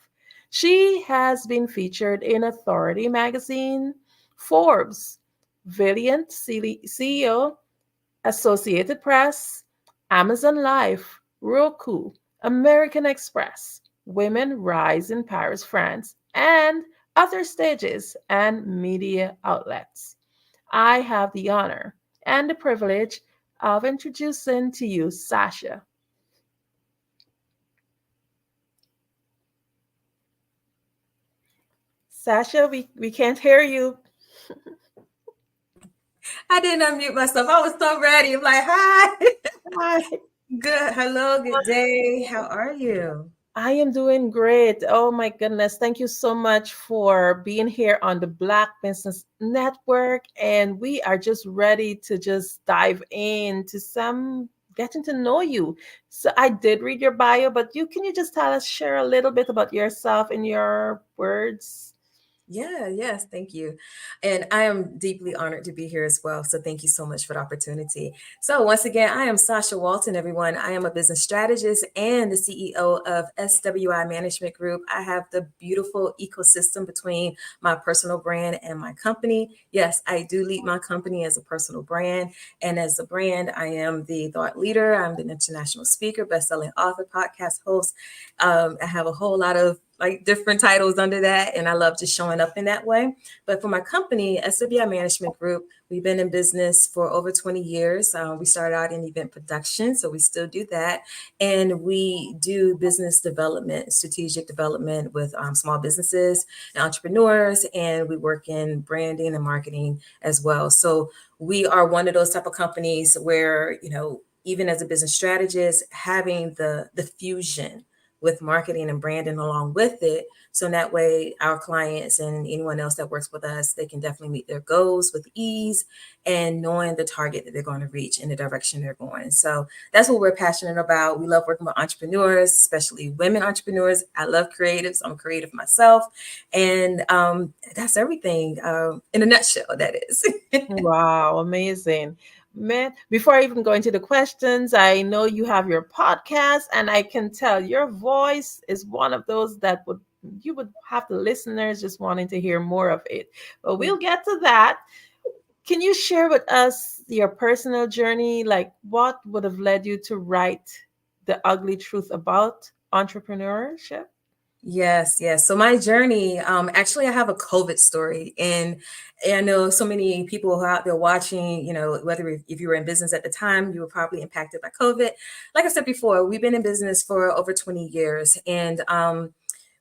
[SPEAKER 11] She has been featured in Authority Magazine, Forbes, Valiant CEO, Associated Press, Amazon Life, Roku, American Express, Women Rise in Paris, France, and other stages and media outlets. I have the honor and the privilege of introducing to you Sasha. Sasha, we can't hear you.
[SPEAKER 8] I didn't unmute myself. I was so ready. I'm like, hi.
[SPEAKER 11] Hi.
[SPEAKER 8] Good. Hello. Good day. How are you?
[SPEAKER 11] I am doing great. Oh my goodness. Thank you so much for being here on the Black Business Network. And we are just ready to just dive into some getting to know you. So I did read your bio, but can you just share a little bit about yourself in your words?
[SPEAKER 8] Yes, thank you. And I am deeply honored to be here as well. So thank you so much for the opportunity. So once again, I am Sasha Walton, everyone. I am a business strategist and the CEO of SWI Management Group. I have the beautiful ecosystem between my personal brand and my company. Yes, I do lead my company as a personal brand. And as a brand, I am the thought leader. I'm the international speaker, best-selling author, podcast host. I have a whole lot of different titles under that, and I love just showing up in that way. But for my company, SWI Management Group, we've been in business for over 20 years. We started out in event production, so we still do that. And we do business development, strategic development with small businesses and entrepreneurs, and we work in branding and marketing as well. So we are one of those type of companies where, even as a business strategist, having the fusion with marketing and branding along with it. So that way our clients and anyone else that works with us, they can definitely meet their goals with ease and knowing the target that they're going to reach in the direction they're going. So that's what we're passionate about. We love working with entrepreneurs, especially women entrepreneurs. I love creatives. I'm a creative myself. And that's everything in a nutshell, that is.
[SPEAKER 11] Wow, amazing. Man, before I even go into the questions, I know you have your podcast, and I can tell your voice is one of those that you would have the listeners just wanting to hear more of it. But we'll get to that. Can you share with us your personal journey? Like, what would have led you to write The Ugly Truth About Entrepreneurship?
[SPEAKER 8] Yes. So my journey, actually, I have a COVID story, and I know so many people who are out there watching, whether if you were in business at the time, you were probably impacted by COVID. Like I said before, we've been in business for over 20 years, and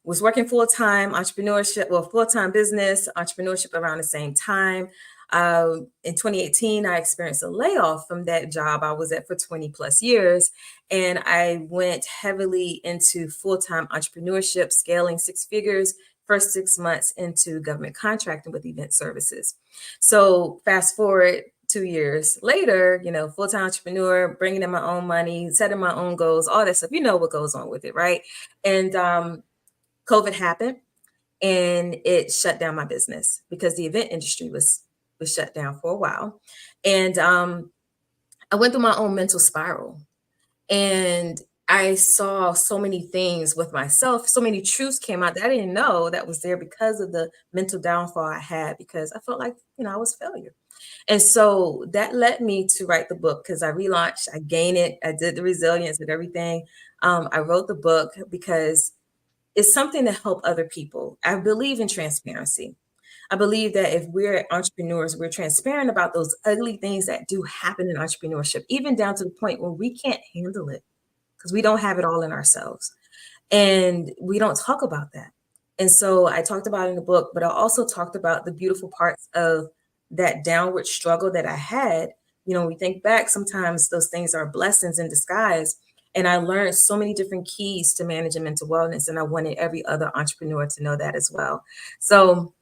[SPEAKER 8] was working full-time full-time business, entrepreneurship around the same time. In 2018, I experienced a layoff from that job I was at for 20 plus years. And I went heavily into full-time entrepreneurship, scaling six figures, first 6 months into government contracting with event services. So fast forward 2 years later, full-time entrepreneur, bringing in my own money, setting my own goals, all that stuff. You know what goes on with it, right? And COVID happened and it shut down my business because the event industry was shut down for a while. And I went through my own mental spiral, and I saw so many things with myself. So many truths came out that I didn't know that was there because of the mental downfall I had, because I felt like, I was a failure. And so that led me to write the book, because I relaunched, I gained it, I did the resilience and everything. I wrote the book because it's something to help other people. I believe in transparency. I believe that if we're entrepreneurs, we're transparent about those ugly things that do happen in entrepreneurship, even down to the point where we can't handle it because we don't have it all in ourselves. And we don't talk about that. And so I talked about it in the book, but I also talked about the beautiful parts of that downward struggle that I had. When we think back, sometimes those things are blessings in disguise. And I learned so many different keys to managing mental wellness. And I wanted every other entrepreneur to know that as well. So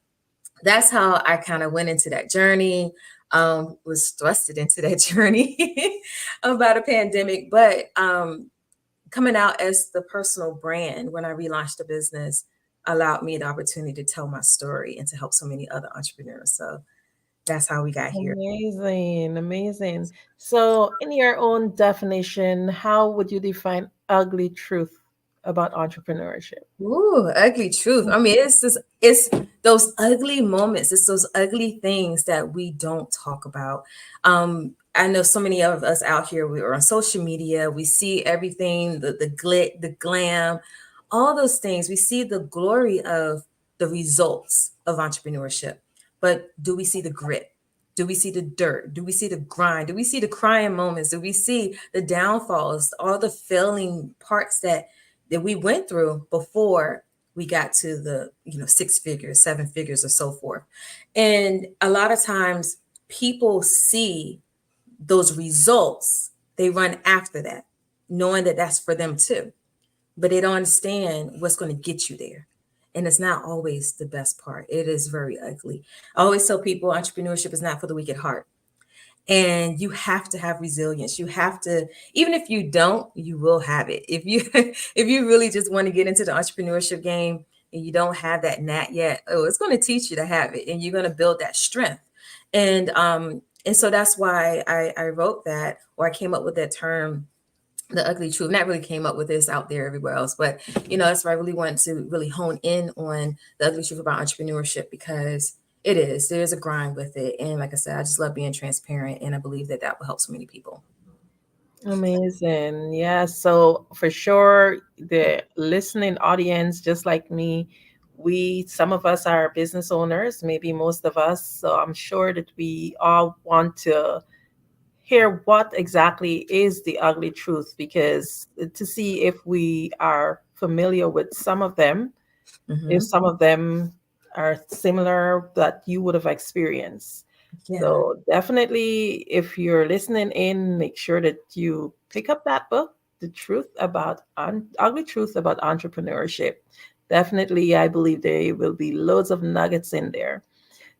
[SPEAKER 8] that's how I kind of went into that journey, was thrusted into that journey about a pandemic. But coming out as the personal brand when I relaunched the business allowed me the opportunity to tell my story and to help so many other entrepreneurs. So that's how we got here.
[SPEAKER 11] Amazing. So, in your own definition, how would you define ugly truth about entrepreneurship?
[SPEAKER 8] Ooh, ugly truth. I mean, it's those ugly moments. It's those ugly things that we don't talk about. I know so many of us out here, we are on social media. We see everything, the glit, the glam, all those things. We see the glory of the results of entrepreneurship. But do we see the grit? Do we see the dirt? Do we see the grind? Do we see the crying moments? Do we see the downfalls, all the failing parts that we went through before we got to the, 6 figures, 7 figures, or so forth? And a lot of times people see those results, they run after that, knowing that that's for them too. But they don't understand what's going to get you there. And it's not always the best part. It is very ugly. I always tell people entrepreneurship is not for the weak at heart. And you have to have resilience. You have to, even if you don't, you will have it. If you if you really just want to get into the entrepreneurship game and you don't have that knack yet, oh, it's going to teach you to have it, and you're going to build that strength. And so that's why I wrote that, or I came up with that term, the ugly truth. Not really came up with this out there everywhere else, but that's why I really wanted to really hone in on the ugly truth about entrepreneurship, because there's a grind with it. And like I said, I just love being transparent, and I believe that will help so many people.
[SPEAKER 11] Amazing. Yeah. So for sure, the listening audience, just like me, some of us are business owners, maybe most of us. So I'm sure that we all want to hear what exactly is the ugly truth, because to see if we are familiar with some of them, if some of them are similar that you would have experienced.
[SPEAKER 8] Yeah.
[SPEAKER 11] So definitely, if you're listening in, make sure that you pick up that book, The Truth About Ugly Truth About Entrepreneurship. Definitely, I believe there will be loads of nuggets in there.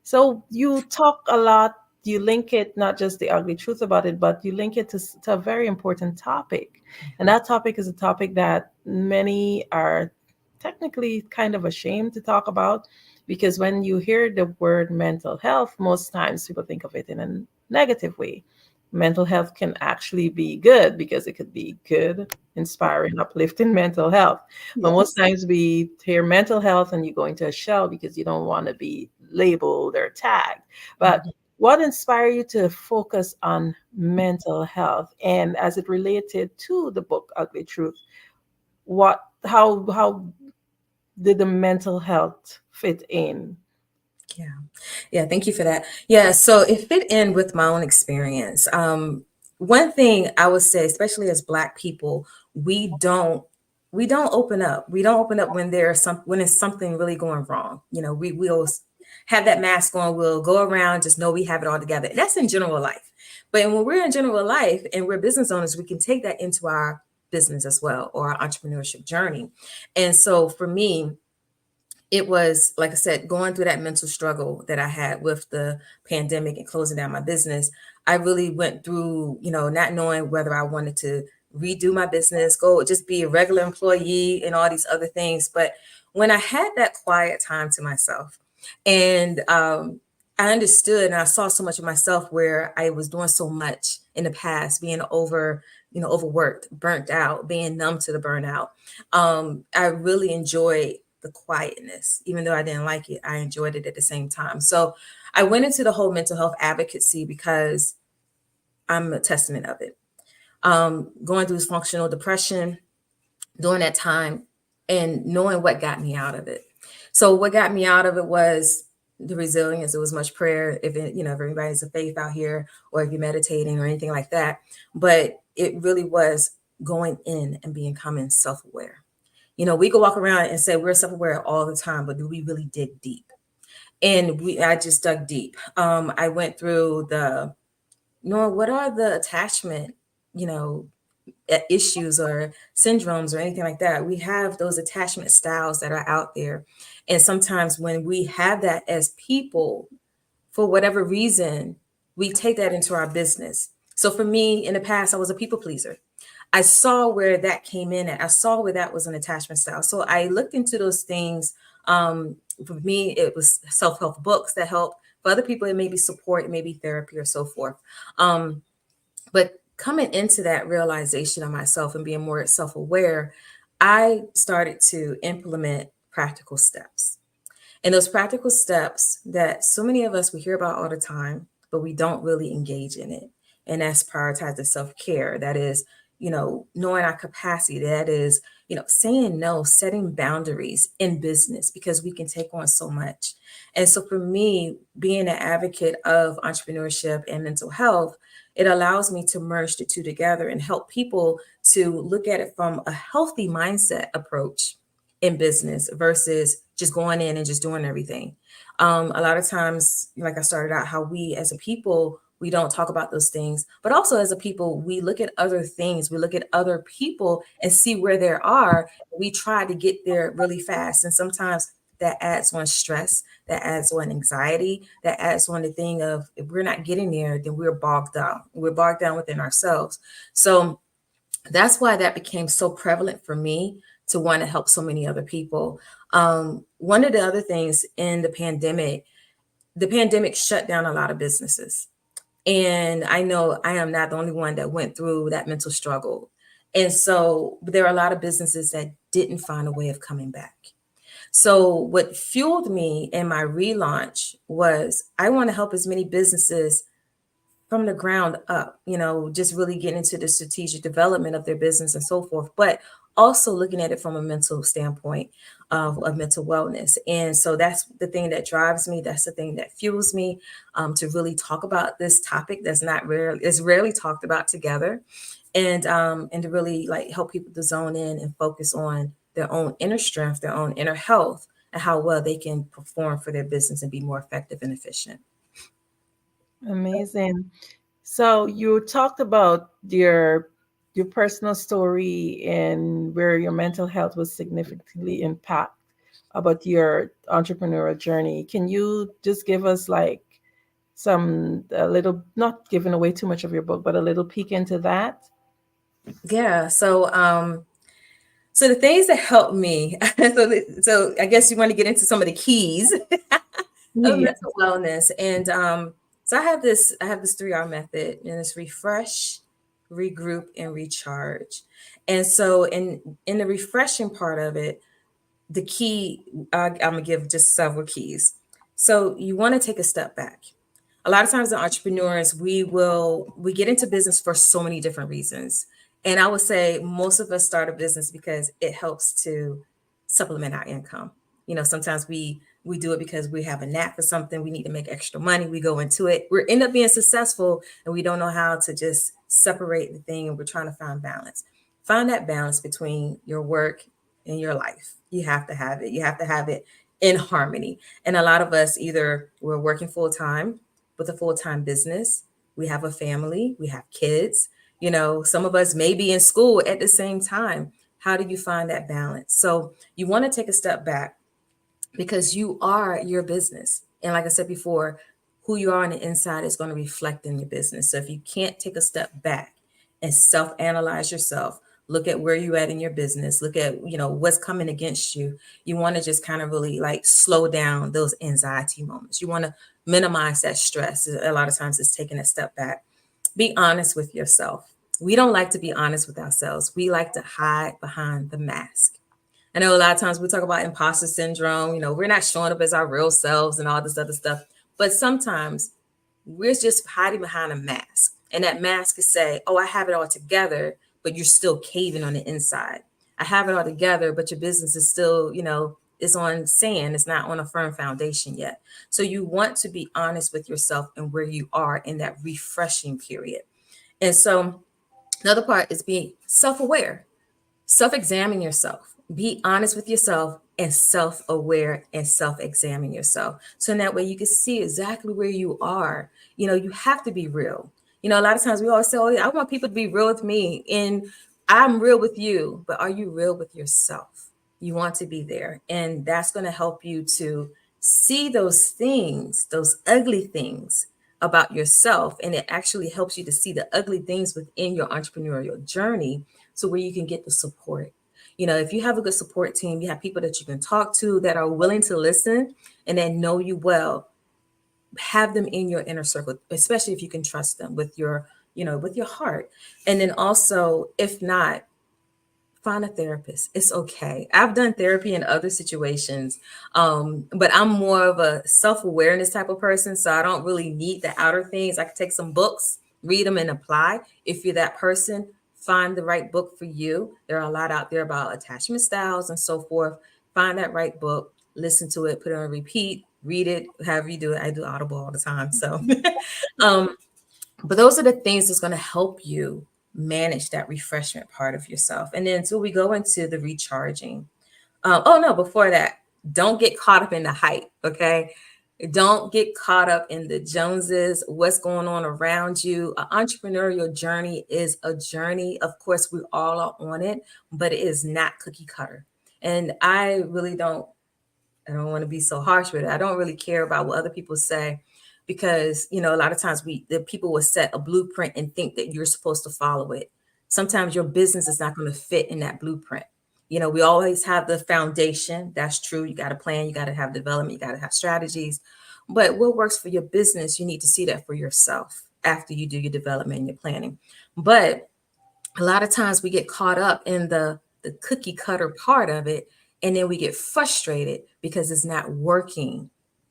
[SPEAKER 11] So you talk a lot, you link it, not just the ugly truth about it, but you link it to a very important topic. And that topic is a topic that many are technically kind of ashamed to talk about, because when you hear the word mental health, most times people think of it in a negative way. Mental health can actually be good, because it could be good, inspiring, uplifting mental health. But most times we hear mental health and you go into a shell because you don't want to be labeled or tagged. But what inspired you to focus on mental health, and as it related to the book Ugly Truth, how did the mental health fit in?
[SPEAKER 8] Yeah, thank you for that. Yeah, so it fit in with my own experience. One thing I would say, especially as Black people, we don't open up. We don't open up when when it's something really going wrong. We'll have that mask on. We'll go around, just know we have it all together. That's in general life. But when we're in general life and we're business owners, we can take that into our business as well, or our entrepreneurship journey. And so for me, it was, like I said, going through that mental struggle that I had with the pandemic and closing down my business. I really went through, not knowing whether I wanted to redo my business, go just be a regular employee and all these other things. But when I had that quiet time to myself, and I understood and I saw so much of myself where I was doing so much in the past, being overworked, burnt out, being numb to the burnout. I really enjoyed the quietness. Even though I didn't like it, I enjoyed it at the same time. So I went into the whole mental health advocacy because I'm a testament of it. Going through functional depression during that time, and knowing what got me out of it. So what got me out of it was the resilience. It was much prayer. If everybody's a faith out here, or if you're meditating or anything like that, but it really was going in and becoming self-aware. We could walk around and say we're self-aware all the time, but do we really dig deep? And I just dug deep. I went through what are the attachment, issues or syndromes or anything like that. We have those attachment styles that are out there. And sometimes when we have that as people, for whatever reason, we take that into our business. So for me, in the past, I was a people pleaser. I saw where that came in at. I saw where that was an attachment style. So I looked into those things. For me, it was self-help books that help. For other people, it may be support, it may be therapy or so forth. But coming into that realization of myself and being more self-aware, I started to implement practical steps. And those practical steps that so many of us, we hear about all the time, but we don't really engage in it. And that's prioritize the self-care. That is, knowing our capacity. That is, saying no, setting boundaries in business, because we can take on so much. And so for me, being an advocate of entrepreneurship and mental health, it allows me to merge the two together and help people to look at it from a healthy mindset approach in business versus just going in and just doing everything. A lot of times, like I started out, how we as a people, we don't talk about those things, but also as a people, we look at other things, we look at other people and see where they are. We try to get there really fast. And sometimes that adds on stress, that adds on anxiety, that adds on the thing of if we're not getting there, then we're bogged down. We're bogged down within ourselves. So that's why that became so prevalent for me to want to help so many other people. One of the other things in the pandemic shut down a lot of businesses. And I know I am not the only one that went through that mental struggle. And so there are a lot of businesses that didn't find a way of coming back. So what fueled me in my relaunch was I want to help as many businesses from the ground up, just really getting into the strategic development of their business and so forth, but also looking at it from a mental standpoint of mental wellness. And so that's the thing that drives me. That's the thing that fuels me to really talk about this topic that's is rarely talked about together, and to really like help people to zone in and focus on their own inner strength, their own inner health, and how well they can perform for their business and be more effective and efficient.
[SPEAKER 11] Amazing. So you talked about your personal story and where your mental health was significantly impacted about your entrepreneurial journey. Can you just give us like a little, not giving away too much of your book, but a little peek into that?
[SPEAKER 8] Yeah. So the things that helped me, so I guess you want to get into some of the keys of mental wellness. And so I have this 3R method, and it's refresh, regroup, and recharge. And so in the refreshing part of it, the key, I'm gonna give just several keys. So you want to take a step back. A lot of times as entrepreneurs, we get into business for so many different reasons. And I would say most of us start a business because it helps to supplement our income. Sometimes we do it because we have a knack for something. We need to make extra money. We go into it. We end up being successful, and we don't know how to just separate the thing. And we're trying to find balance. Find that balance between your work and your life. You have to have it. You have to have it in harmony. And a lot of us, either we're working full time with a full-time business, we have a family, we have kids, some of us may be in school at the same time. How do you find that balance? So you want to take a step back, because you are your business. And like I said before, who you are on the inside is going to reflect in your business. So if you can't take a step back and self-analyze yourself, look at where you're at in your business, look at, what's coming against you. You want to just kind of really like slow down those anxiety moments. You want to minimize that stress. A lot of times it's taking a step back. Be honest with yourself. We don't like to be honest with ourselves. We like to hide behind the mask. I know a lot of times we talk about imposter syndrome. We're not showing up as our real selves and all this other stuff. But sometimes we're just hiding behind a mask. And that mask is say, oh, I have it all together, but you're still caving on the inside. I have it all together, but your business is still, it's on sand. It's not on a firm foundation yet. So you want to be honest with yourself and where you are in that refreshing period. And so another part is being self-aware. Self-examine yourself. Be honest with yourself and self-aware and self-examine yourself. So in that way you can see exactly where you are. You have to be real. A lot of times we always say, oh, I want people to be real with me. And I'm real with you, but are you real with yourself? You want to be there. And that's going to help you to see those things, those ugly things about yourself. And it actually helps you to see the ugly things within your entrepreneurial journey, so where you can get the support. If you have a good support team, you have people that you can talk to that are willing to listen and that know you well, have them in your inner circle, especially if you can trust them with your heart. And then also, if not, find a therapist. It's okay. I've done therapy in other situations, but I'm more of a self-awareness type of person. So I don't really need the outer things. I can take some books, read them, and apply. If you're that person, find the right book for you. There are a lot out there about attachment styles and so forth. Find that right book, listen to it, put it on repeat, read it, however you do it. I do Audible all the time. So, but those are the things that's going to help you manage that refreshment part of yourself. And then so we go into the recharging. Before that, don't get caught up in the hype. Okay. Don't get caught up in the Joneses, what's going on around you. An entrepreneurial journey is a journey. Of course, we all are on it, but it is not cookie cutter. And I really don't I don't want to be so harsh with it. I don't really care about what other people say, because, you know, a lot of times the people will set a blueprint and think that you're supposed to follow it. Sometimes your business is not going to fit in that blueprint. You know, we always have the foundation. That's true. You got to plan, you got to have development, you got to have strategies. But what works for your business, you need to see that for yourself after you do your development and your planning. But a lot of times we get caught up in the cookie cutter part of it, and then we get frustrated because it's not working.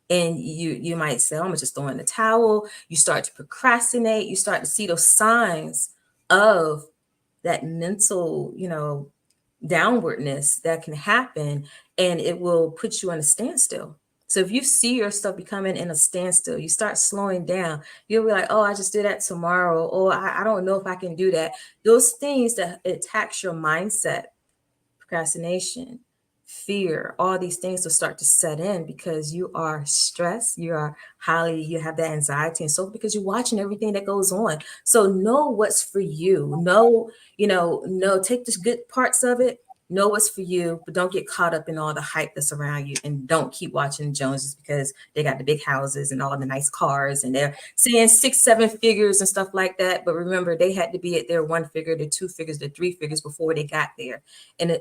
[SPEAKER 8] And you might say, oh, I'm gonna just throw in the towel. You start to procrastinate. You start to see those signs of that mental, you know, downwardness that can happen, and it will put you on a standstill. So if you see your stuff becoming in a standstill, you start slowing down. You'll be like, oh, I just did that tomorrow. Or I don't know if I can do that. Those things that attacks your mindset, procrastination, fear, all these things will start to set in because you are stressed, you have that anxiety, and so because you're watching everything that goes on. So know what's for you. Take the good parts of it, know what's for you, but don't get caught up in all the hype that's around you, and don't keep watching the Joneses because they got the big houses and all the nice cars and they're saying 6-7 figures and stuff like that. But remember, they had to be at their 1 figure, their 2 figures, their 3 figures before they got there. And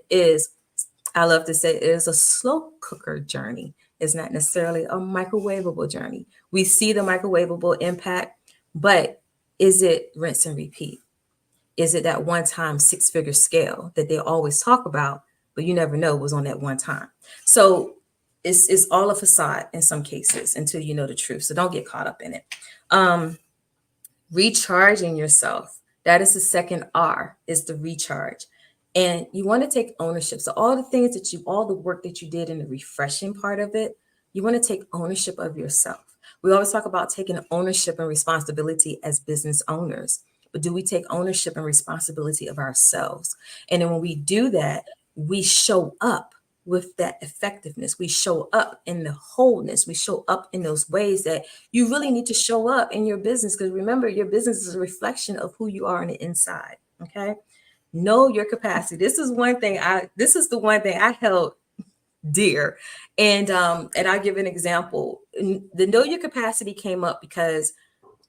[SPEAKER 8] I love to say, it is a slow cooker journey. It's not necessarily a microwavable journey. We see the microwavable impact, but is it rinse and repeat? Is it that one-time 6-figure scale that they always talk about, but you never know was on that one time? So it's all a facade in some cases until you know the truth. So don't get caught up in it. Recharging yourself. That is the second R, is the recharge. And you want to take ownership. So all the work that you did in the refreshing part of it, you want to take ownership of yourself. We always talk about taking ownership and responsibility as business owners, but do we take ownership and responsibility of ourselves? And then when we do that, we show up with that effectiveness. We show up in the wholeness. We show up in those ways that you really need to show up in your business. Because remember, your business is a reflection of who you are on the inside. Okay. Know your capacity. This is the one thing I held dear. And I'll give an example. The know your capacity came up because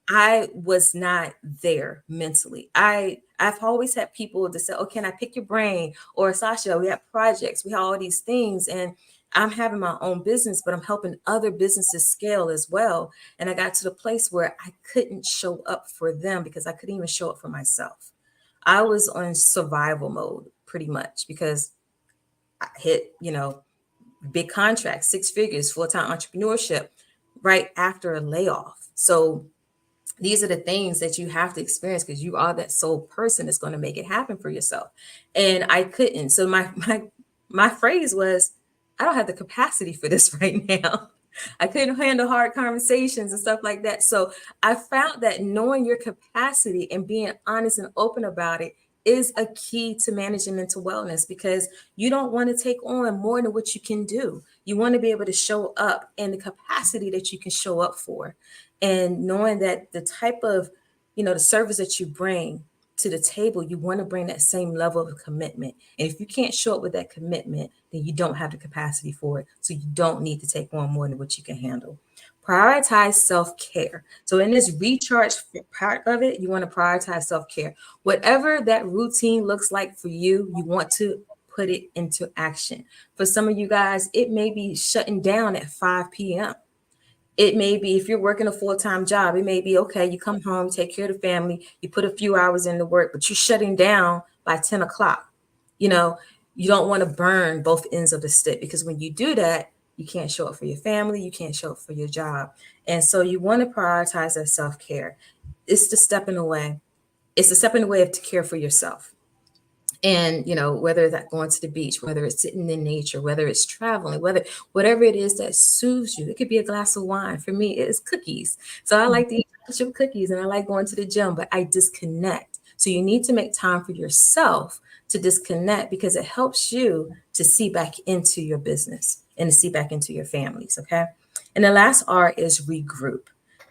[SPEAKER 8] I was not there mentally. I've always had people to say, oh, can I pick your brain? Or Sasha, we have projects, we have all these things. And I'm having my own business, but I'm helping other businesses scale as well. And I got to the place where I couldn't show up for them because I couldn't even show up for myself. I was on survival mode pretty much because I hit, big contracts, 6 figures, full-time entrepreneurship right after a layoff. So these are the things that you have to experience because you are that sole person that's going to make it happen for yourself. And I couldn't. So my phrase was, I don't have the capacity for this right now. I couldn't handle hard conversations and stuff like that. So I found that knowing your capacity and being honest and open about it is a key to managing mental wellness, because you don't want to take on more than what you can do. You want to be able to show up in the capacity that you can show up for. And knowing that the type of, the service that you bring to the table, you want to bring that same level of commitment. And if you can't show up with that commitment, then you don't have the capacity for it. So you don't need to take on more than what you can handle. Prioritize self-care. So in this recharge part of it, you want to prioritize self-care. Whatever that routine looks like for you, you want to put it into action. For some of you guys, it may be shutting down at 5 p.m. It may be, if you're working a full-time job, it may be, okay, you come home, take care of the family, you put a few hours into work, but you're shutting down by 10 o'clock. You don't want to burn both ends of the stick, because when you do that, you can't show up for your family, you can't show up for your job. And so you want to prioritize that self-care. It's the stepping away. It's a stepping away to care for yourself. And, whether that's going to the beach, whether it's sitting in nature, whether it's traveling, whatever it is that soothes you. It could be a glass of wine. For me, it's cookies. So I like to eat chip cookies, and I like going to the gym, but I disconnect. So you need to make time for yourself to disconnect, because it helps you to see back into your business and to see back into your families. Okay. And the last R is regroup.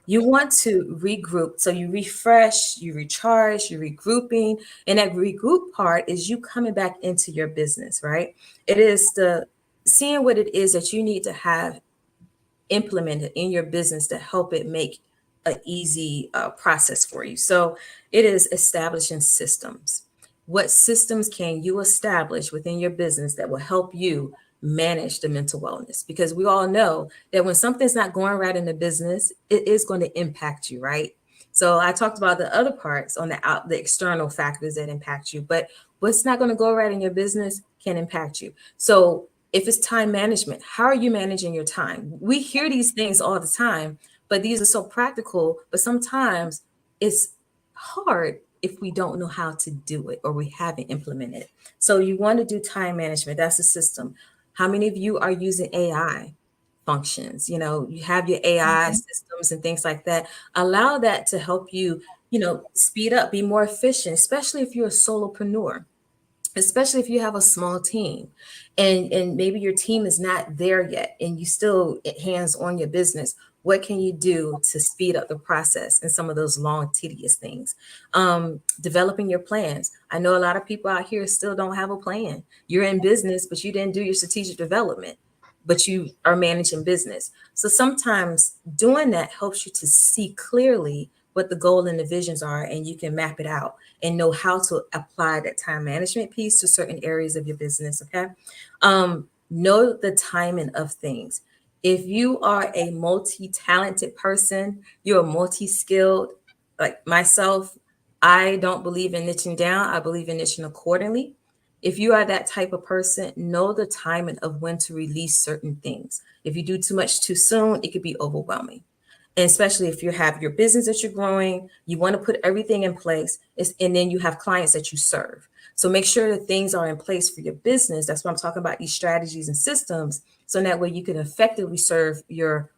[SPEAKER 8] You want to regroup. So you refresh, you recharge, you're regrouping. And that regroup part is you coming back into your business, right? It is the seeing what it is that you need to have implemented in your business to help it make an easy process for you. So it is establishing systems. What systems can you establish within your business that will help you manage the mental wellness? Because we all know that when something's not going right in the business, it is going to impact you, right? So I talked about the other parts on the external factors that impact you, but what's not going to go right in your business can impact you. So if it's time management, how are you managing your time? We hear these things all the time, but these are so practical, but sometimes it's hard if we don't know how to do it or we haven't implemented it. So you want to do time management. That's a system. How many of you are using AI functions? You know, you have your AI systems and things like that. Allow that to help you, speed up, be more efficient, especially if you're a solopreneur, especially if you have a small team and maybe your team is not there yet and you still hands on your business. What can you do to speed up the process and some of those long tedious things? Developing your plans. I know a lot of people out here still don't have a plan. You're in business, but you didn't do your strategic development, but you are managing business. So sometimes doing that helps you to see clearly what the goal and the visions are, and you can map it out and know how to apply that time management piece to certain areas of your business. Okay. Know the timing of things. If you are a multi-talented person, you're multi-skilled, like myself, I don't believe in niching down. I believe in niching accordingly. If you are that type of person, know the timing of when to release certain things. If you do too much too soon, it could be overwhelming. And especially if you have your business that you're growing, you want to put everything in place, and then you have clients that you serve. So make sure that things are in place for your business. That's why I'm talking about these strategies and systems. So that way you can effectively serve your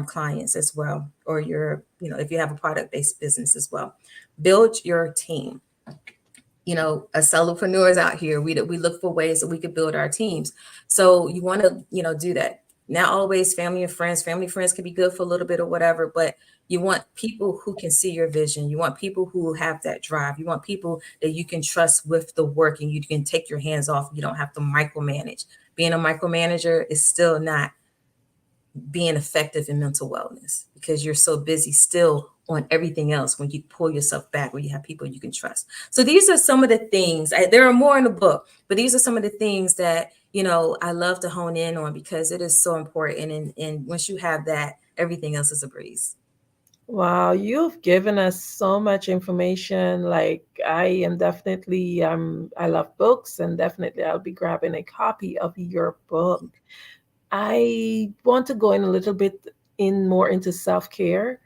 [SPEAKER 8] clients as well, or if you have a product-based business as well. Build your team. As solopreneurs out here, we look for ways that we could build our teams. So you want to, do that. Not always family and friends. Family and friends can be good for a little bit or whatever, but you want people who can see your vision. You want people who have that drive. You want people that you can trust with the work and you can take your hands off. You don't have to micromanage. Being a micromanager is still not being effective in mental wellness because you're so busy still on everything else when you pull yourself back, when you have people you can trust. So these are some of the things, there are more in the book, but these are some of the things that, I love to hone in on because it is so important. And once you have that, everything else is a breeze.
[SPEAKER 11] Wow, you've given us so much information. Like I am definitely, I love books and definitely I'll be grabbing a copy of your book. I want to go in a little bit more into self-care.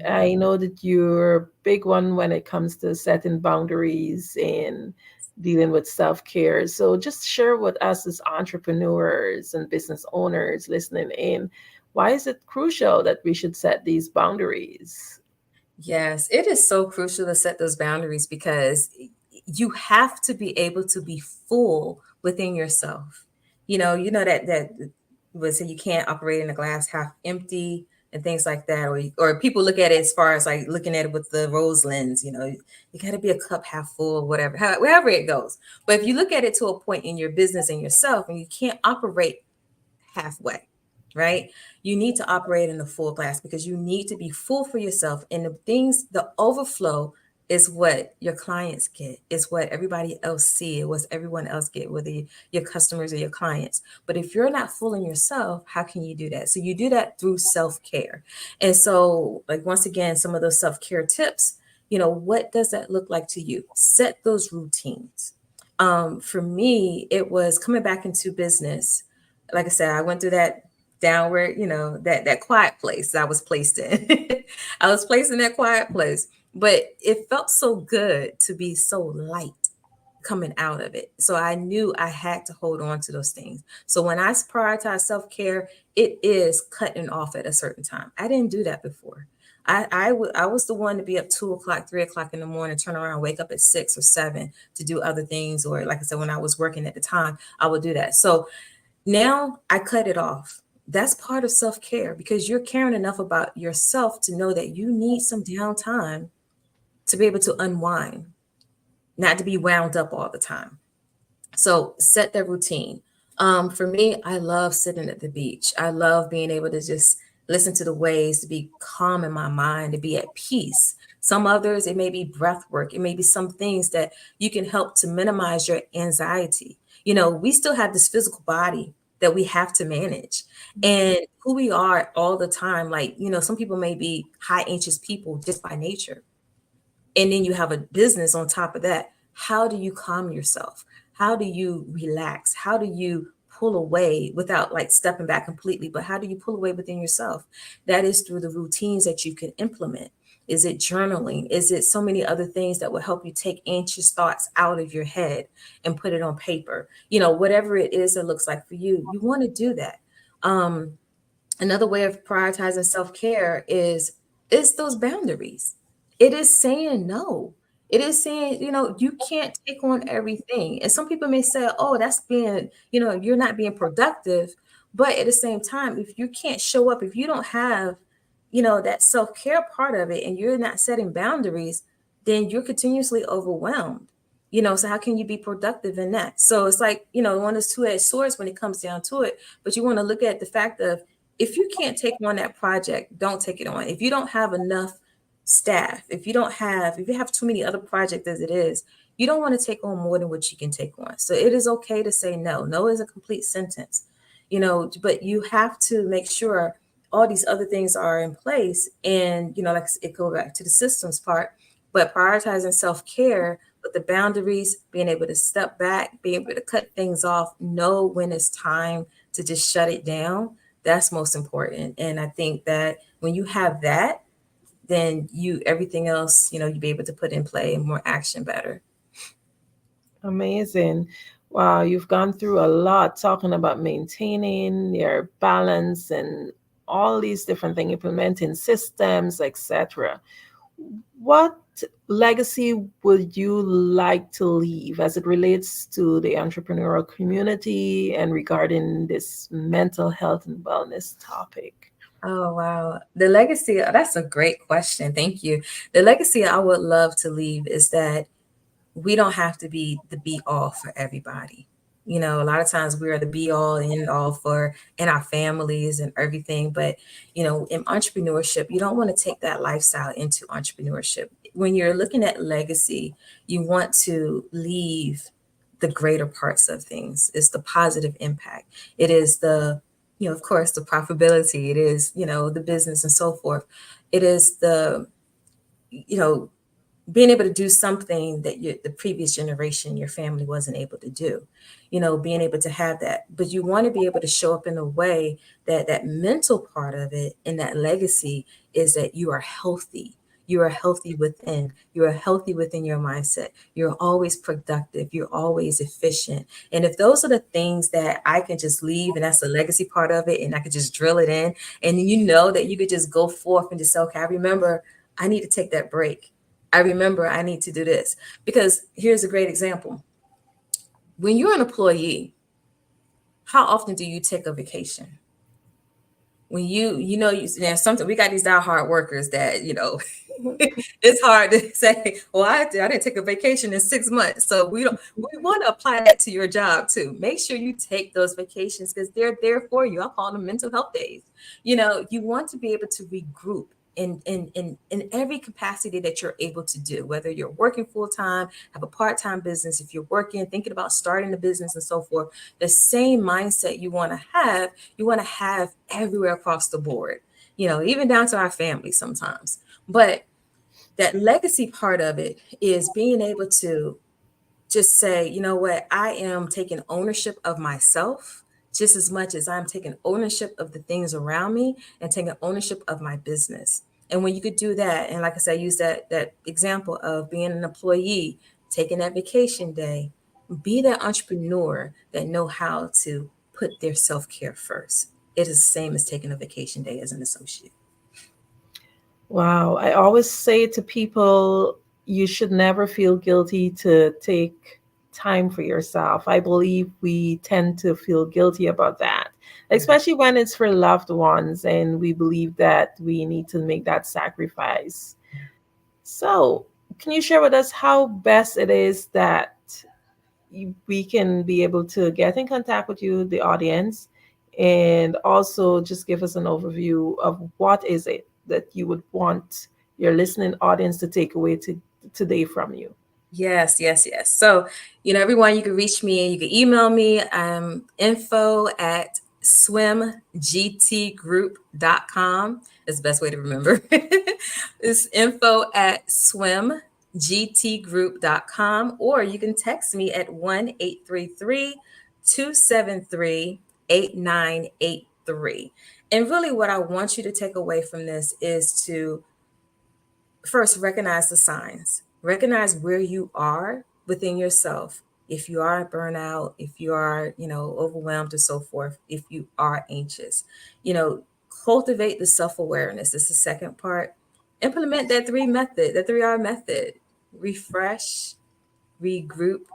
[SPEAKER 11] I know that you're a big one when it comes to setting boundaries and dealing with self-care. So just share with us as entrepreneurs and business owners listening in, why is it crucial that we should set these boundaries?
[SPEAKER 8] Yes, it is so crucial to set those boundaries because you have to be able to be full within yourself. That would say you can't operate in a glass half empty and things like that, or people look at it as far as like looking at it with the rose lens. You got to be a cup half full, whatever, wherever it goes. But if you look at it to a point in your business and yourself, and you can't operate halfway, right? You need to operate in the full glass because you need to be full for yourself. And the overflow is what your clients get, is what everybody else see, what everyone else get, whether your customers or your clients. But if you're not full in yourself, how can you do that? So you do that through self-care. And so, like, once again, some of those self-care tips, what does that look like to you? Set those routines. For me, it was coming back into business. Like I said, I went through that downward, that quiet place I was placed in. I was placed in that quiet place, but it felt so good to be so light coming out of it. So I knew I had to hold on to those things. So when I prioritize self-care, it is cutting off at a certain time. I didn't do that before. I was the one to be up 2 o'clock, 3 o'clock in the morning, turn around, wake up at 6 or 7 to do other things. Or like I said, when I was working at the time, I would do that. So now I cut it off. That's part of self-care because you're caring enough about yourself to know that you need some downtime to be able to unwind, not to be wound up all the time. So set that routine. For me, I love sitting at the beach. I love being able to just listen to the waves, to be calm in my mind, to be at peace. Some others, it may be breath work. It may be some things that you can help to minimize your anxiety. We still have this physical body that we have to manage, and who we are all the time. Like, some people may be high anxious people just by nature. And then you have a business on top of that. How do you calm yourself? How do you relax? How do you pull away without like stepping back completely? But how do you pull away within yourself? That is through the routines that you can implement. Is it journaling? Is it so many other things that will help you take anxious thoughts out of your head and put it on paper? Whatever it is that looks like for you, you want to do that. Another way of prioritizing self-care is those boundaries. It is saying no. It is saying, you can't take on everything. And some people may say, oh, that's being, you're not being productive. But at the same time, if you can't show up, if you don't have, that self-care part of it, and you're not setting boundaries, then you're continuously overwhelmed. So how can you be productive in that? So it's like, one of those two-edged swords when it comes down to it. But you want to look at the fact of, if you can't take on that project, don't take it on. If you don't have enough staff, if you have too many other projects as it is, you don't want to take on more than what you can take on. So it is okay to say no. No is a complete sentence, but you have to make sure all these other things are in place. And, like it goes back to the systems part, but prioritizing self-care with the boundaries, being able to step back, being able to cut things off, know when it's time to just shut it down. That's most important. And I think that when you have that, then everything else, you'll be able to put in play and more action better.
[SPEAKER 11] Amazing. Wow, you've gone through a lot talking about maintaining your balance and all these different things, implementing systems, etc. What legacy would you like to leave as it relates to the entrepreneurial community and regarding this mental health and wellness topic?
[SPEAKER 8] Oh, wow. The legacy, that's a great question. Thank you. The legacy I would love to leave is that we don't have to be the be all for everybody. A lot of times we are the be all and end all for in our families and everything. But, in entrepreneurship, you don't want to take that lifestyle into entrepreneurship. When you're looking at legacy, you want to leave the greater parts of things. It's the positive impact. It is the, of course, the profitability. It is, the business and so forth. It is the, being able to do something that the previous generation, your family wasn't able to do, being able to have that. But you want to be able to show up in a way that that mental part of it and that legacy is that you are healthy. You are healthy within. You are healthy within your mindset. You're always productive. You're always efficient. And if those are the things that I can just leave, and that's the legacy part of it, and I could just drill it in, and that you could just go forth and just say, okay, I remember I need to take that break. I remember I need to do this. Because here's a great example. When you're an employee, how often do you take a vacation? When something, we got these diehard workers that, it's hard to say, well, I didn't take a vacation in 6 months. So we want to apply that to your job too. Make sure you take those vacations because they're there for you. I call them mental health days. You want to be able to regroup in every capacity that you're able to do, whether you're working full-time, have a part-time business, if you're working, thinking about starting a business and so forth, the same mindset you want to have everywhere across the board, even down to our family sometimes. But that legacy part of it is being able to just say, you know what, I am taking ownership of myself just as much as I'm taking ownership of the things around me and taking ownership of my business. And when you could do that, and like I said, I use that example of being an employee, taking that vacation day, be that entrepreneur that know how to put their self-care first. It is the same as taking a vacation day as an associate.
[SPEAKER 11] Wow. I always say to people, you should never feel guilty to take time for yourself. I believe we tend to feel guilty about that, especially when it's for loved ones and we believe that we need to make that sacrifice. So, can you share with us how best it is that we can be able to get in contact with you, the audience, and also just give us an overview of what is it that you would want your listening audience to take away today from you.
[SPEAKER 8] Yes. So, everyone, you can reach me, you can email me, info@swimgtgroup.com is the best way to remember. It's info@swimgtgroup.com, or you can text me at 1-833-273-8983. And really what I want you to take away from this is to first recognize the signs. Recognize where you are within yourself. If you are burnout, if you are, overwhelmed and so forth, if you are anxious, cultivate the self-awareness. This is the second part. Implement that 3R method. Refresh, regroup,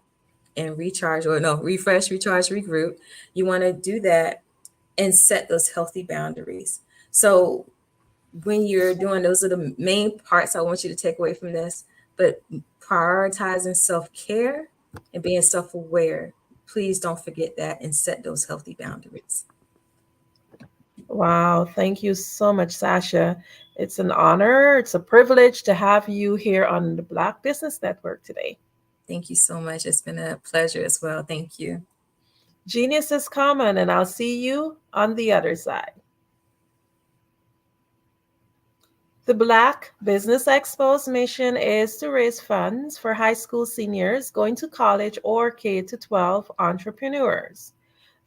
[SPEAKER 8] and recharge, refresh, recharge, regroup. You want to do that and set those healthy boundaries. So when you're doing, those are the main parts I want you to take away from this, but prioritizing self-care and being self-aware, please don't forget that and set those healthy boundaries.
[SPEAKER 11] Wow, thank you so much, Sasha. It's an honor, it's a privilege to have you here on the Black Business Network today.
[SPEAKER 8] Thank you so much. It's been a pleasure as well. Thank you.
[SPEAKER 11] Genius is common, and I'll see you on the other side. The Black Business Expo's mission is to raise funds for high school seniors going to college or K-12 entrepreneurs.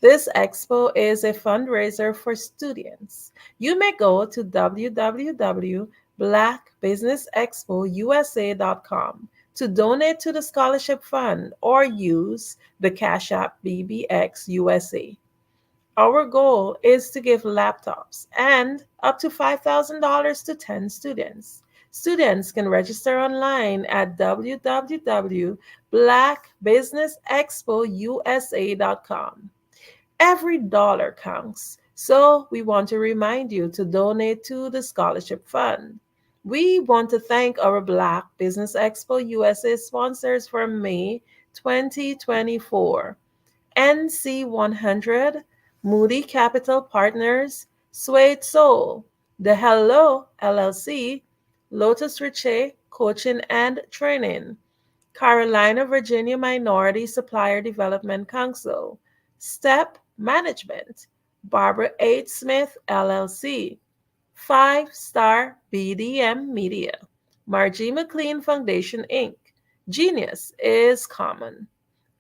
[SPEAKER 11] This expo is a fundraiser for students. You may go to www.blackbusinessexpousa.com to donate to the scholarship fund or use the Cash App BBXUSA. Our goal is to give laptops and up to $5,000 to 10 students. Students can register online at www.blackbusinessexpousa.com. Every dollar counts, so we want to remind you to donate to the scholarship fund. We want to thank our Black Business Expo USA sponsors for May 2024. NC100, Moody Capital Partners, Suede Soul, The Hello LLC, Lotus Riche Coaching and Training, Carolina, Virginia Minority Supplier Development Council, Step Management, Barbara H. Smith LLC, 5-Star BDM Media, Margie McLean Foundation Inc., Genius is Common,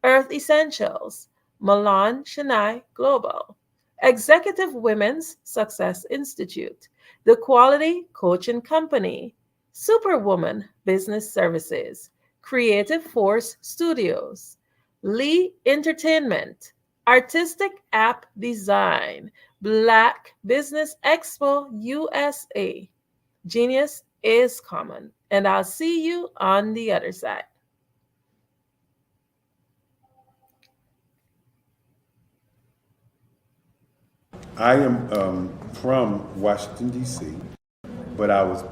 [SPEAKER 11] Earth Essentials, Milan Chennai Global, Executive Women's Success Institute, The Quality Coaching Company, Superwoman Business Services, Creative Force Studios, Lee Entertainment, Artistic App Design, Black Business Expo USA. Genius is Common, and I'll see you on the other side.
[SPEAKER 13] I am from Washington, D.C., but I was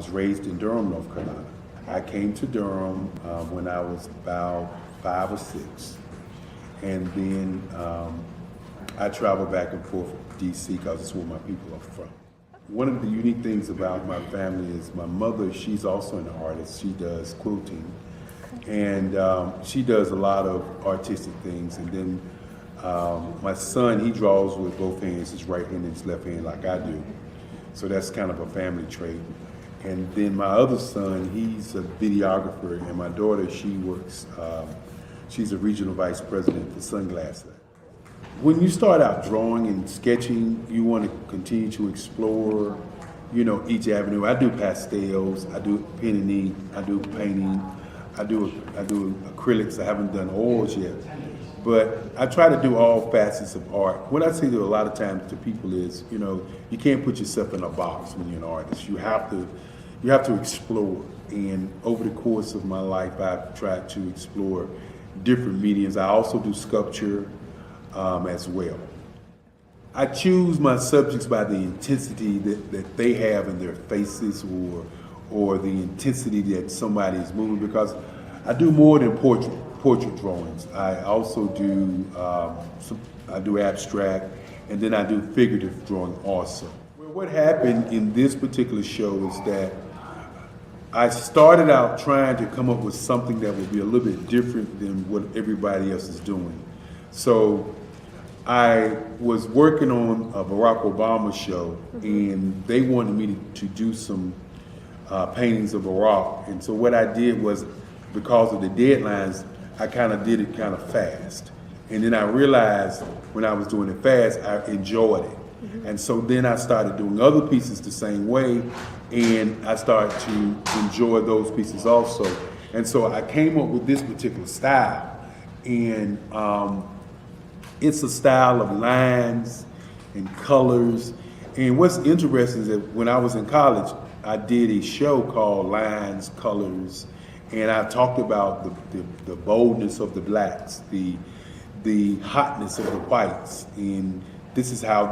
[SPEAKER 13] raised in Durham, North Carolina. I came to Durham when I was about 5 or 6, and then I traveled back and forth to D.C. because it's where my people are from. One of the unique things about my family is my mother, she's also an artist. She does quilting, and she does a lot of artistic things, and then my son, he draws with both hands, his right hand and his left hand like I do. So that's kind of a family trait. And then my other son, he's a videographer, and my daughter, she works, she's a regional vice president for Sunglass Lab. When you start out drawing and sketching, you want to continue to explore, each avenue. I do pastels, I do pen and ink, I do painting, I do acrylics. I haven't done oils yet. But I try to do all facets of art. What I say to a lot of times to people is, you can't put yourself in a box when you're an artist. You have to explore. And over the course of my life, I've tried to explore different mediums. I also do sculpture as well. I choose my subjects by the intensity that they have in their faces or the intensity that somebody is moving, because I do more than portrait. portrait drawings. I also do I do abstract, and then I do figurative drawing also. Well, what happened in this particular show is that I started out trying to come up with something that would be a little bit different than what everybody else is doing. So I was working on a Barack Obama show, and they wanted me to do some paintings of Barack. And so what I did was, because of the deadlines, I kind of did it kind of fast. And then I realized when I was doing it fast, I enjoyed it. And so then I started doing other pieces the same way, and I started to enjoy those pieces also. And so I came up with this particular style, and it's a style of lines and colors. And what's interesting is that when I was in college, I did a show called Lines, Colors, and I talked about the boldness of the blacks, the hotness of the whites, and this is how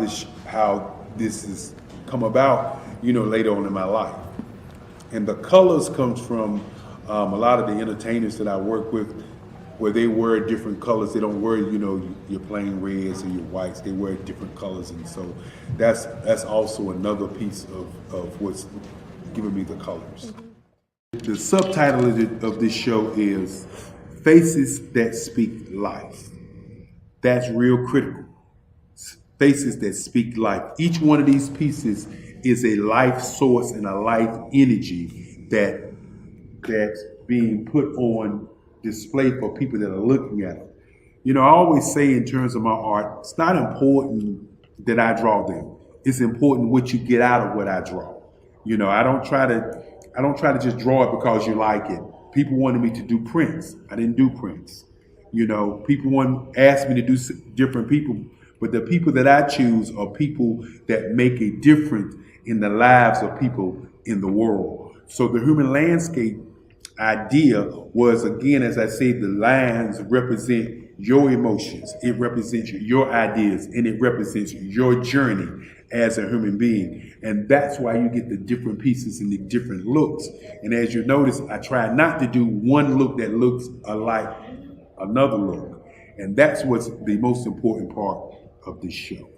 [SPEAKER 13] this has come about, later on in my life. And the colors comes from a lot of the entertainers that I work with, where they wear different colors. They don't wear, your plain reds or your whites. They wear different colors, and so that's also another piece of what's giving me the colors. The subtitle of this show is Faces That Speak Life. That's real critical. Faces that speak life. Each one of these pieces is a life source and a life energy that's being put on display for people that are looking at it. I always say in terms of my art, it's not important that I draw them. It's important what you get out of what I draw. I don't try to just draw it because you like it. People wanted me to do prints. I didn't do prints. People asked me to do different people, but the people that I choose are people that make a difference in the lives of people in the world. So the human landscape idea was, again, as I said, the lines represent your emotions, it represents your ideas, and it represents your journey as a human being. And that's why you get the different pieces and the different looks. And as you notice, I try not to do one look that looks alike another look. And that's what's the most important part of this show.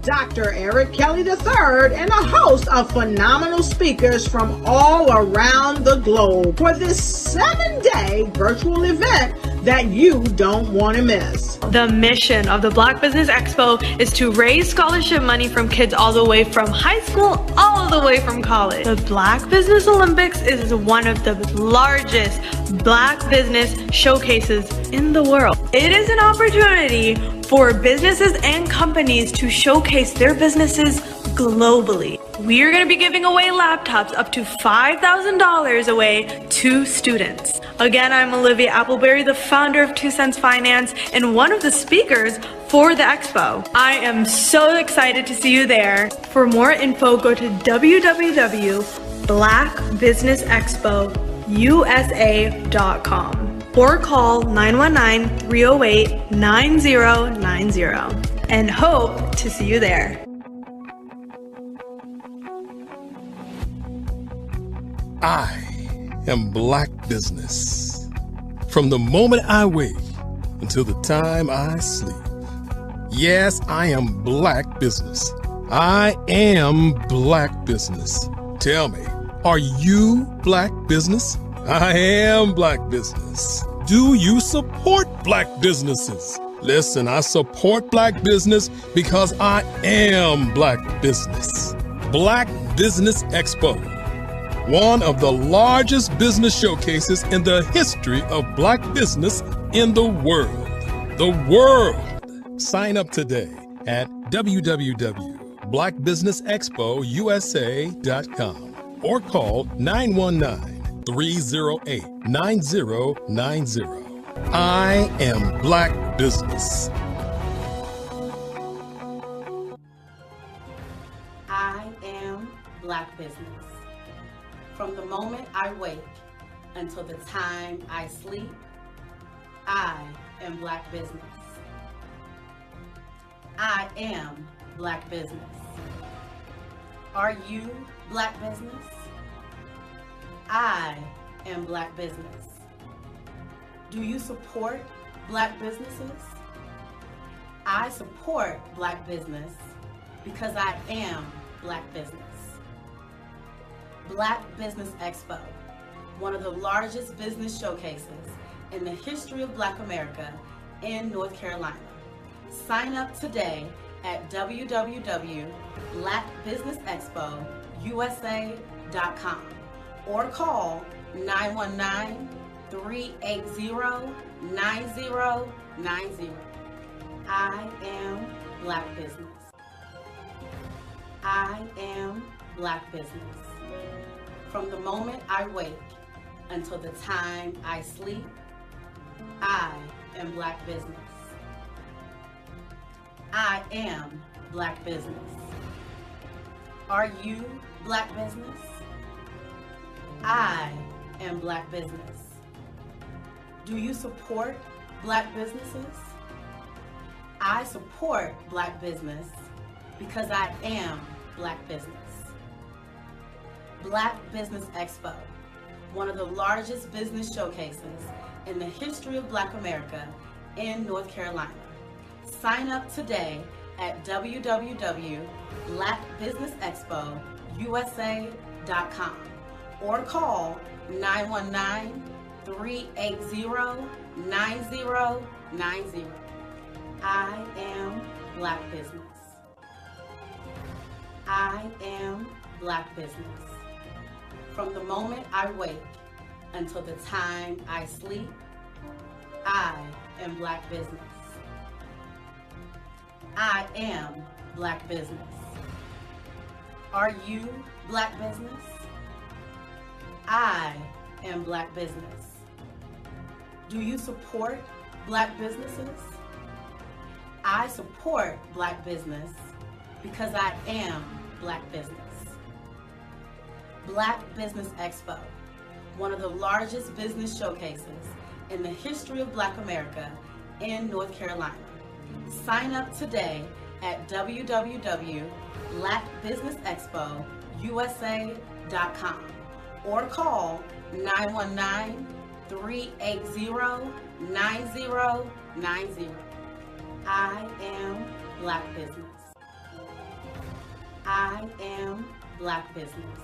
[SPEAKER 1] Dr. Eric Kelly III and a host of phenomenal speakers from all around the globe for this 7-day virtual event that you don't want to miss.
[SPEAKER 10] The mission of the Black Business Expo is to raise scholarship money from kids all the way from high school all the way from college. The Black Business Olympics is one of the largest Black business showcases in the world. It is an opportunity for businesses and companies to showcase their businesses globally. We are going to be giving away laptops up to $5,000 away to students. Again, I'm Olivia Appleberry, the founder of 2 Cents Finance and one of the speakers for the expo. I am so excited to see you there. For more info, go to www.blackbusinessexpousa.com or call 919-308-9090 and hope to see you there.
[SPEAKER 3] I am Black Business. From the moment I wake until the time I sleep. Yes, I am Black Business. I am Black Business. Tell me, are you Black Business? I am Black Business. Do you support Black businesses? Listen, I support Black business because I am Black Business. Black Business Expo one of the largest business showcases in the history of Black business in the world. The world! Sign up today at www.blackbusinessexpousa.com or call 919-308-9090. I am Black Business.
[SPEAKER 15] I am Black business. From the moment I wake until the time I sleep, I am Black business. I am Black business. Are you Black business? I am Black business. Do you support Black businesses? I support Black business because I am Black business. Black Business Expo, one of the largest business showcases in the history of Black America in North Carolina. Sign up today at www.blackbusinessexpousa.com or call 919-380-9090. I am Black business. I am Black business. From the moment I wake until the time I sleep, I am Black business. I am Black business. Are you Black business? I am Black business. Do you support Black businesses? I support Black business because I am Black business. Black Business Expo, one of the largest business showcases in the history of Black America in North Carolina. Sign up today at www.blackbusinessexpousa.com or call 919-380-9090. I am Black business. I am Black business. From the moment I wake until the time I sleep, I am Black business. I am Black business. Are you Black business? I am Black business. Do you support Black businesses? I support Black business because I am Black business. Black Business Expo, one of the largest business showcases in the history of Black America in North Carolina. Sign up today at www.blackbusinessexpousa.com or call 919-380-9090. I am Black business. I am Black business.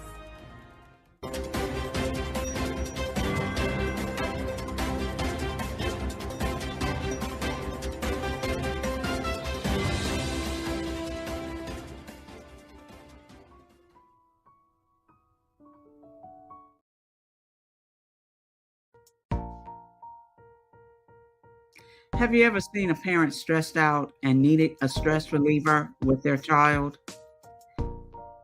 [SPEAKER 16] Have you ever seen a parent stressed out and needed a stress reliever with their child?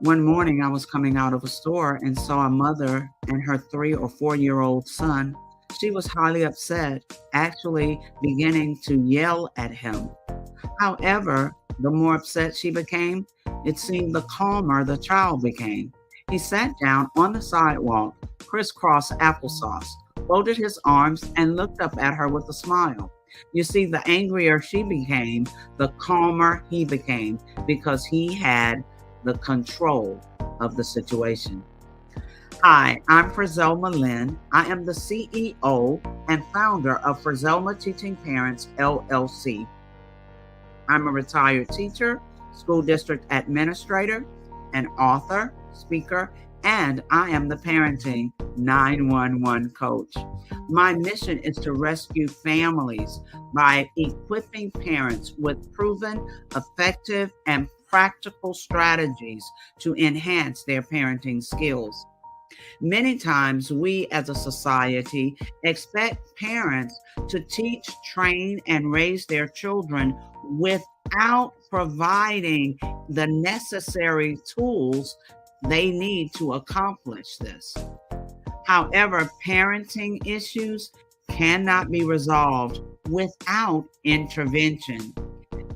[SPEAKER 16] One morning I was coming out of a store and saw a mother and her 3 or 4-year-old son. She was highly upset, actually beginning to yell at him. However, the more upset she became, it seemed the calmer the child became. He sat down on the sidewalk, crisscross applesauce, folded his arms, and looked up at her with a smile. You see, the angrier she became, the calmer he became, because he had the control of the situation. Hi, I'm Frizelma Lynn. I am the CEO and founder of Frizelma Teaching Parents, LLC. I'm a retired teacher, school district administrator, an author, speaker, and I am the parenting 911 coach. My mission is to rescue families by equipping parents with proven, effective, and practical strategies to enhance their parenting skills. Many times we as a society expect parents to teach, train, and raise their children without providing the necessary tools they need to accomplish this. However, parenting issues cannot be resolved without intervention.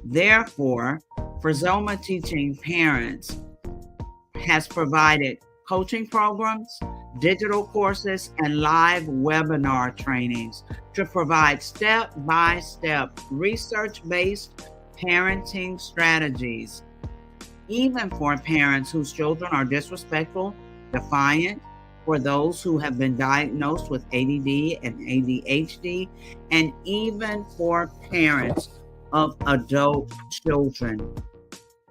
[SPEAKER 16] Therefore, Frizoma Teaching Parents has provided coaching programs, digital courses, and live webinar trainings to provide step-by-step research-based parenting strategies, even for parents whose children are disrespectful, defiant, for those who have been diagnosed with ADD and ADHD, and even for parents of adult children.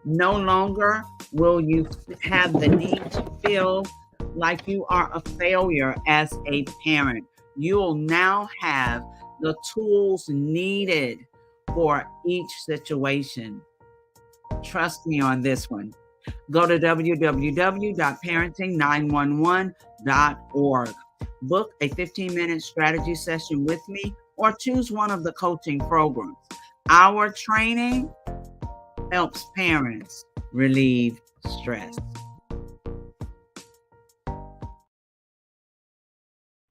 [SPEAKER 16] No longer will you have the need to feel like you are a failure as a parent. You'll now have the tools needed for each situation. Trust me on this one. Go to www.parenting911.org. Book a 15-minute strategy session with me or choose one of the coaching programs. Our training helps parents relieve stress.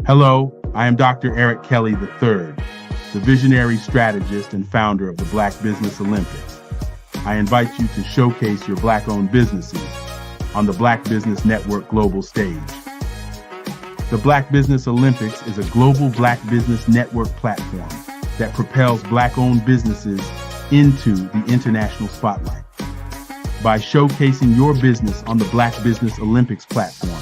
[SPEAKER 13] Hello, I am Dr. Eric Kelly III, the visionary strategist and founder of the Black Business Olympics. I invite you to showcase your Black-owned businesses on the Black Business Network global stage. The Black Business Olympics is a global Black Business Network platform that propels Black-owned businesses into the international spotlight. By showcasing your business on the Black Business Olympics platform,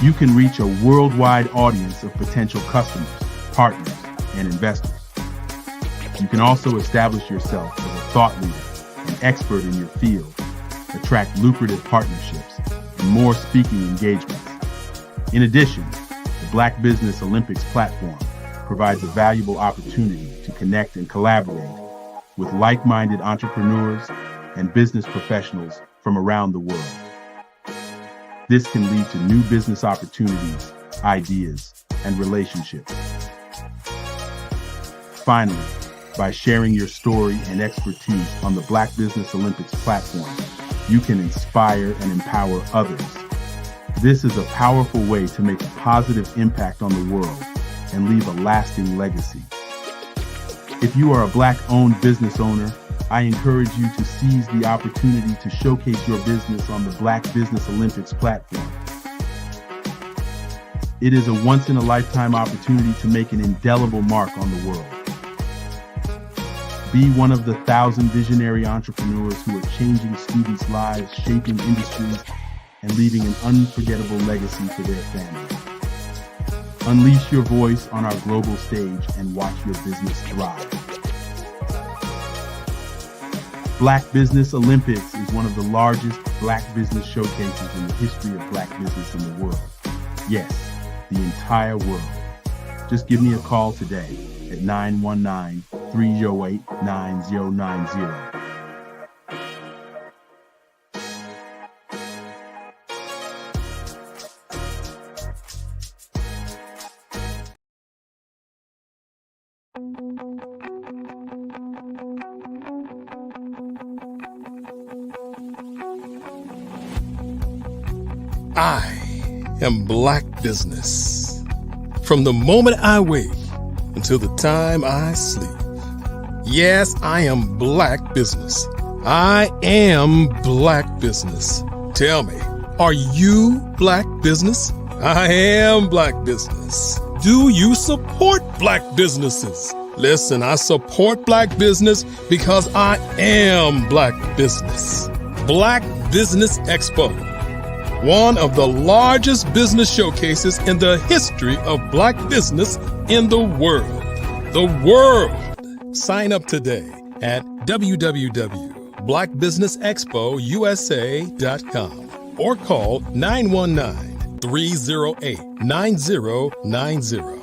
[SPEAKER 13] you can reach a worldwide audience of potential customers, partners, and investors. You can also establish yourself as a thought leader, an expert in your field, attract lucrative partnerships, and more speaking engagements. In addition, the Black Business Olympics platform provides a valuable opportunity to connect and collaborate with like-minded entrepreneurs and business professionals from around the world. This can lead to new business opportunities, ideas, and relationships. Finally, by sharing your story and expertise on the Black Business Olympics platform, you can inspire and empower others. This is a powerful way to make a positive impact on the world and leave a lasting legacy. If you are a Black-owned business owner, I encourage you to seize the opportunity to showcase your business on the Black Business Olympics platform. It is a once-in-a-lifetime opportunity to make an indelible mark on the world. Be one of the 1,000 visionary entrepreneurs who are changing students' lives, shaping industries, and leaving an unforgettable legacy for their families. Unleash your voice on our global stage and watch your business thrive. Black Business Olympics is one of the largest Black business showcases in the history of Black business in the world. Yes, the entire world. Just give me a call today at 919-308-9090.
[SPEAKER 3] I am Black business. From the moment I wake until the time I sleep. Yes, I am Black business. I am Black business. Tell me, are you Black business? I am Black business. Do you support Black businesses? Listen, I support Black business because I am Black business. Black Business Expo, one of the largest business showcases in the history of Black business in the world. The world! Sign up today at www.blackbusinessexpousa.com or call 919-308-9090.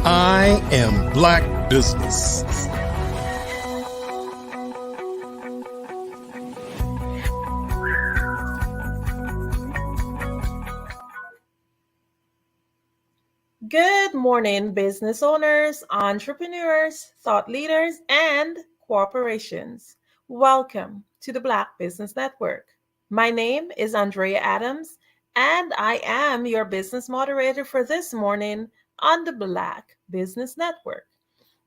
[SPEAKER 3] I am Black business.
[SPEAKER 11] morning, business owners, entrepreneurs, thought leaders, and corporations. Welcome to the Black Business Network. My name is Andrea Adams, and I am your business moderator for this morning on the Black Business Network.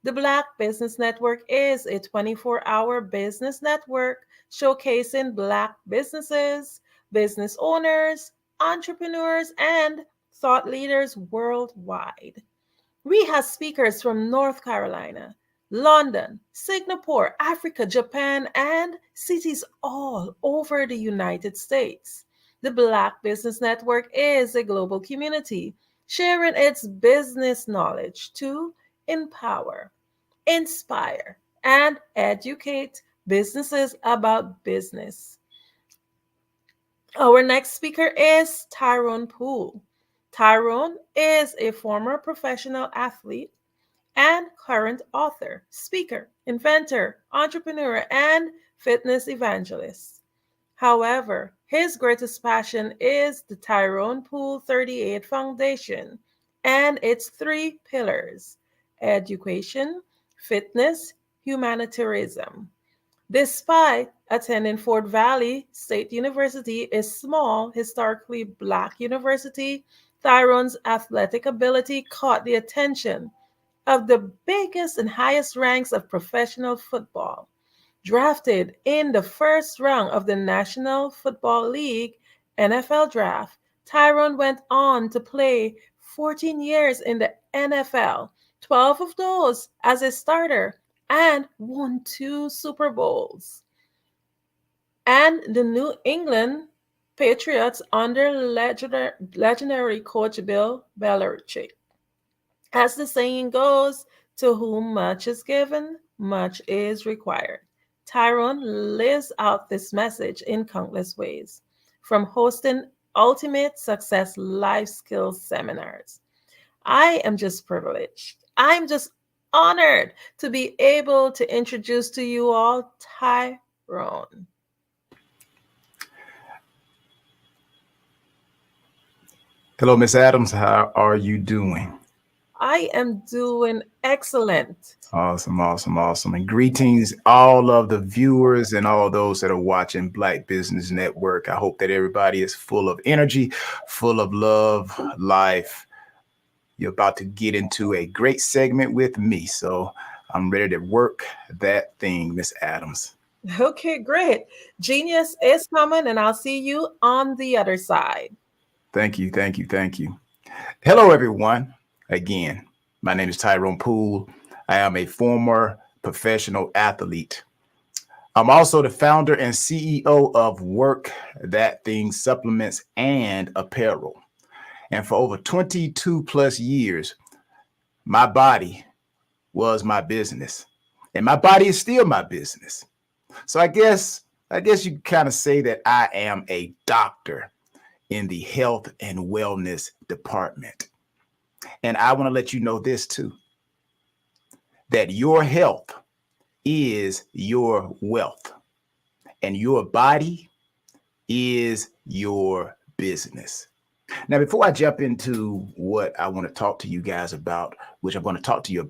[SPEAKER 11] The Black Business Network is a 24-hour business network showcasing Black businesses, business owners, entrepreneurs, and thought leaders worldwide. We have speakers from North Carolina, London, Singapore, Africa, Japan, and cities all over the United States. The Black Business Network is a global community sharing its business knowledge to empower, inspire, and educate businesses about business. Our next speaker is Tyrone Poole. Tyrone is a former professional athlete and current author, speaker, inventor, entrepreneur, and fitness evangelist. However, his greatest passion is the Tyrone Poole 38 Foundation and its three pillars: education, fitness, humanitarianism. Despite attending Fort Valley State University, a small, historically Black university, Tyrone's athletic ability caught the attention of the biggest and highest ranks of professional football. Drafted in the first round of the National Football League NFL draft, Tyrone went on to play 14 years in the NFL, 12 of those as a starter, and won 2 Super Bowls. And the New England Patriots under legendary coach Bill Belichick. As the saying goes, to whom much is given, much is required. Tyrone lives out this message in countless ways, from hosting Ultimate Success Life Skills seminars. I am just privileged. I'm just honored to be able to introduce to you all Tyrone.
[SPEAKER 5] Hello, Miss Adams. How are you doing?
[SPEAKER 11] I am doing excellent.
[SPEAKER 5] Awesome, awesome, awesome. And greetings, all of the viewers and all those that are watching Black Business Network. I hope that everybody is full of energy, full of love, life. You're about to get into a great segment with me. So I'm ready to work that thing, Miss Adams.
[SPEAKER 11] Okay, great. Genius is coming, and I'll see you on the other side.
[SPEAKER 5] Thank you, thank you, thank you. Hello, everyone. Again, my name is Tyrone Poole. I am a former professional athlete. I'm also the founder and CEO of Work That Thing Supplements and Apparel. And for over 22 plus years, my body was my business. And my body is still my business. So I guess you kind of say that I am a doctor in the health and wellness department. And I want to let you know this too, that your health is your wealth and your body is your business. Now, before I jump into what I want to talk to you guys about, which I'm going to talk to you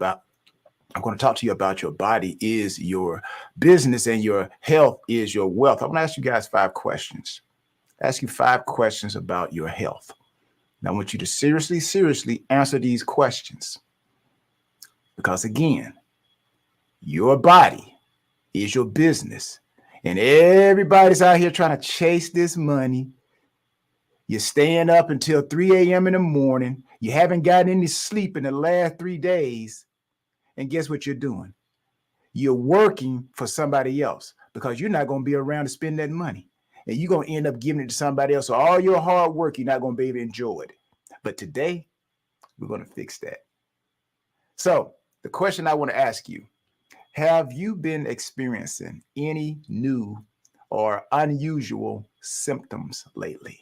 [SPEAKER 5] about your body is your business and your health is your wealth. I want to ask you guys 5 questions. Ask you 5 questions about your health. Now, I want you to seriously answer these questions. Because again, your body is your business. And everybody's out here trying to chase this money. You're staying up until 3 a.m. in the morning. You haven't gotten any sleep in the last 3 days. And guess what you're doing? You're working for somebody else because you're not going to be around to spend that money. And you're going to end up giving it to somebody else. So all your hard work, you're not going to be able to enjoy it. But today, we're going to fix that. So the question I want to ask you, have you been experiencing any new or unusual symptoms lately?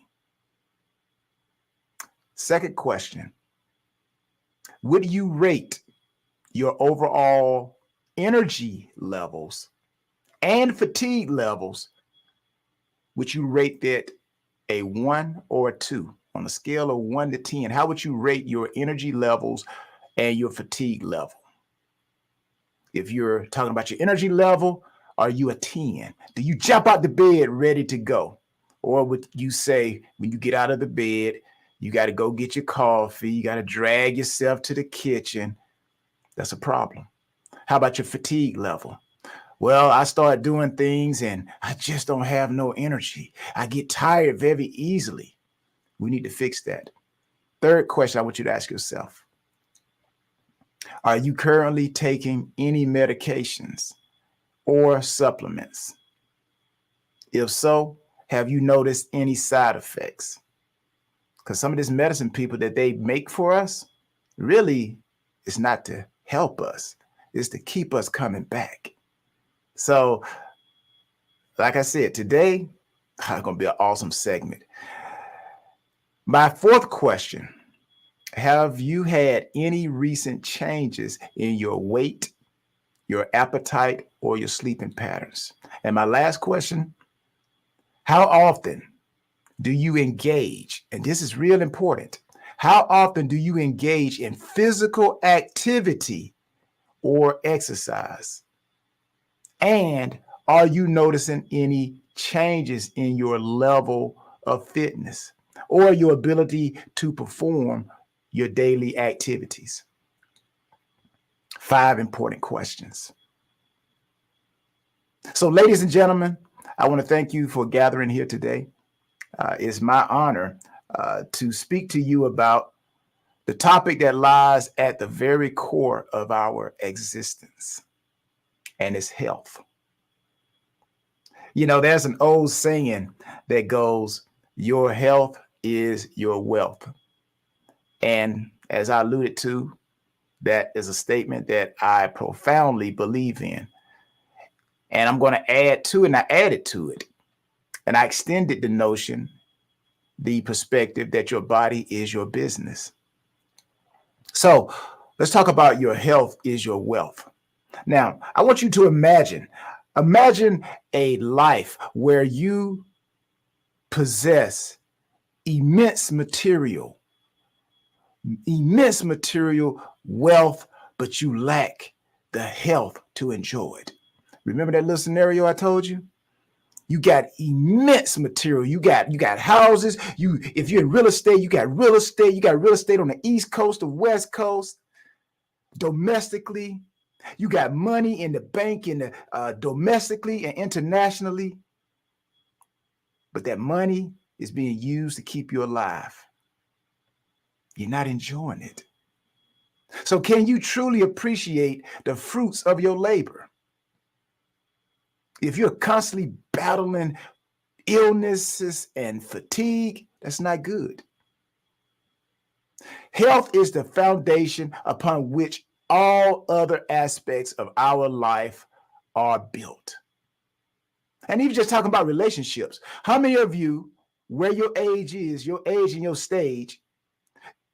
[SPEAKER 5] Second question, would you rate your overall energy levels and fatigue levels? Would you rate that a 1 or a 2 on a scale of 1 to 10? How would you rate your energy levels and your fatigue level. If you're talking about your energy level, are you a 10? Do you jump out the bed ready to go? Or would you say when you get out of the bed, you got to go get your coffee, you got to drag yourself to the kitchen? That's a problem. How about your fatigue level? Well, I start doing things and I just don't have no energy. I get tired very easily. We need to fix that. Third question I want you to ask yourself. Are you currently taking any medications or supplements? If so, have you noticed any side effects? Because some of this medicine people that they make for us, really, it's not to help us. It's to keep us coming back. So, like I said, today, it's going to be an awesome segment. My fourth question, have you had any recent changes in your weight, your appetite, or your sleeping patterns? And my last question, how often do you engage? And this is real important. How often do you engage in physical activity or exercise? And are you noticing any changes in your level of fitness or your ability to perform your daily activities? 5 important questions. So, ladies and gentlemen, I want to thank you for gathering here today. It's my honor to speak to you about the topic that lies at the very core of our existence, and it's health. You know, there's an old saying that goes, your health is your wealth. And as I alluded to, that is a statement that I profoundly believe in. And I'm going to add to it, and I added to it. And I extended the notion, the perspective that your body is your business. So let's talk about your health is your wealth. Now, I want you to imagine a life where you possess immense material wealth, but you lack the health to enjoy it. Remember that little scenario I told you? You got immense material. You got houses. If you're in real estate, you got real estate. You got real estate on the East Coast, the West Coast, domestically. You got money in the bank, domestically and internationally. But that money is being used to keep you alive. You're not enjoying it. So can you truly appreciate the fruits of your labor? If you're constantly battling illnesses and fatigue, that's not good. Health is the foundation upon which all other aspects of our life are built. And even just talking about relationships, how many of you, where your age and your stage,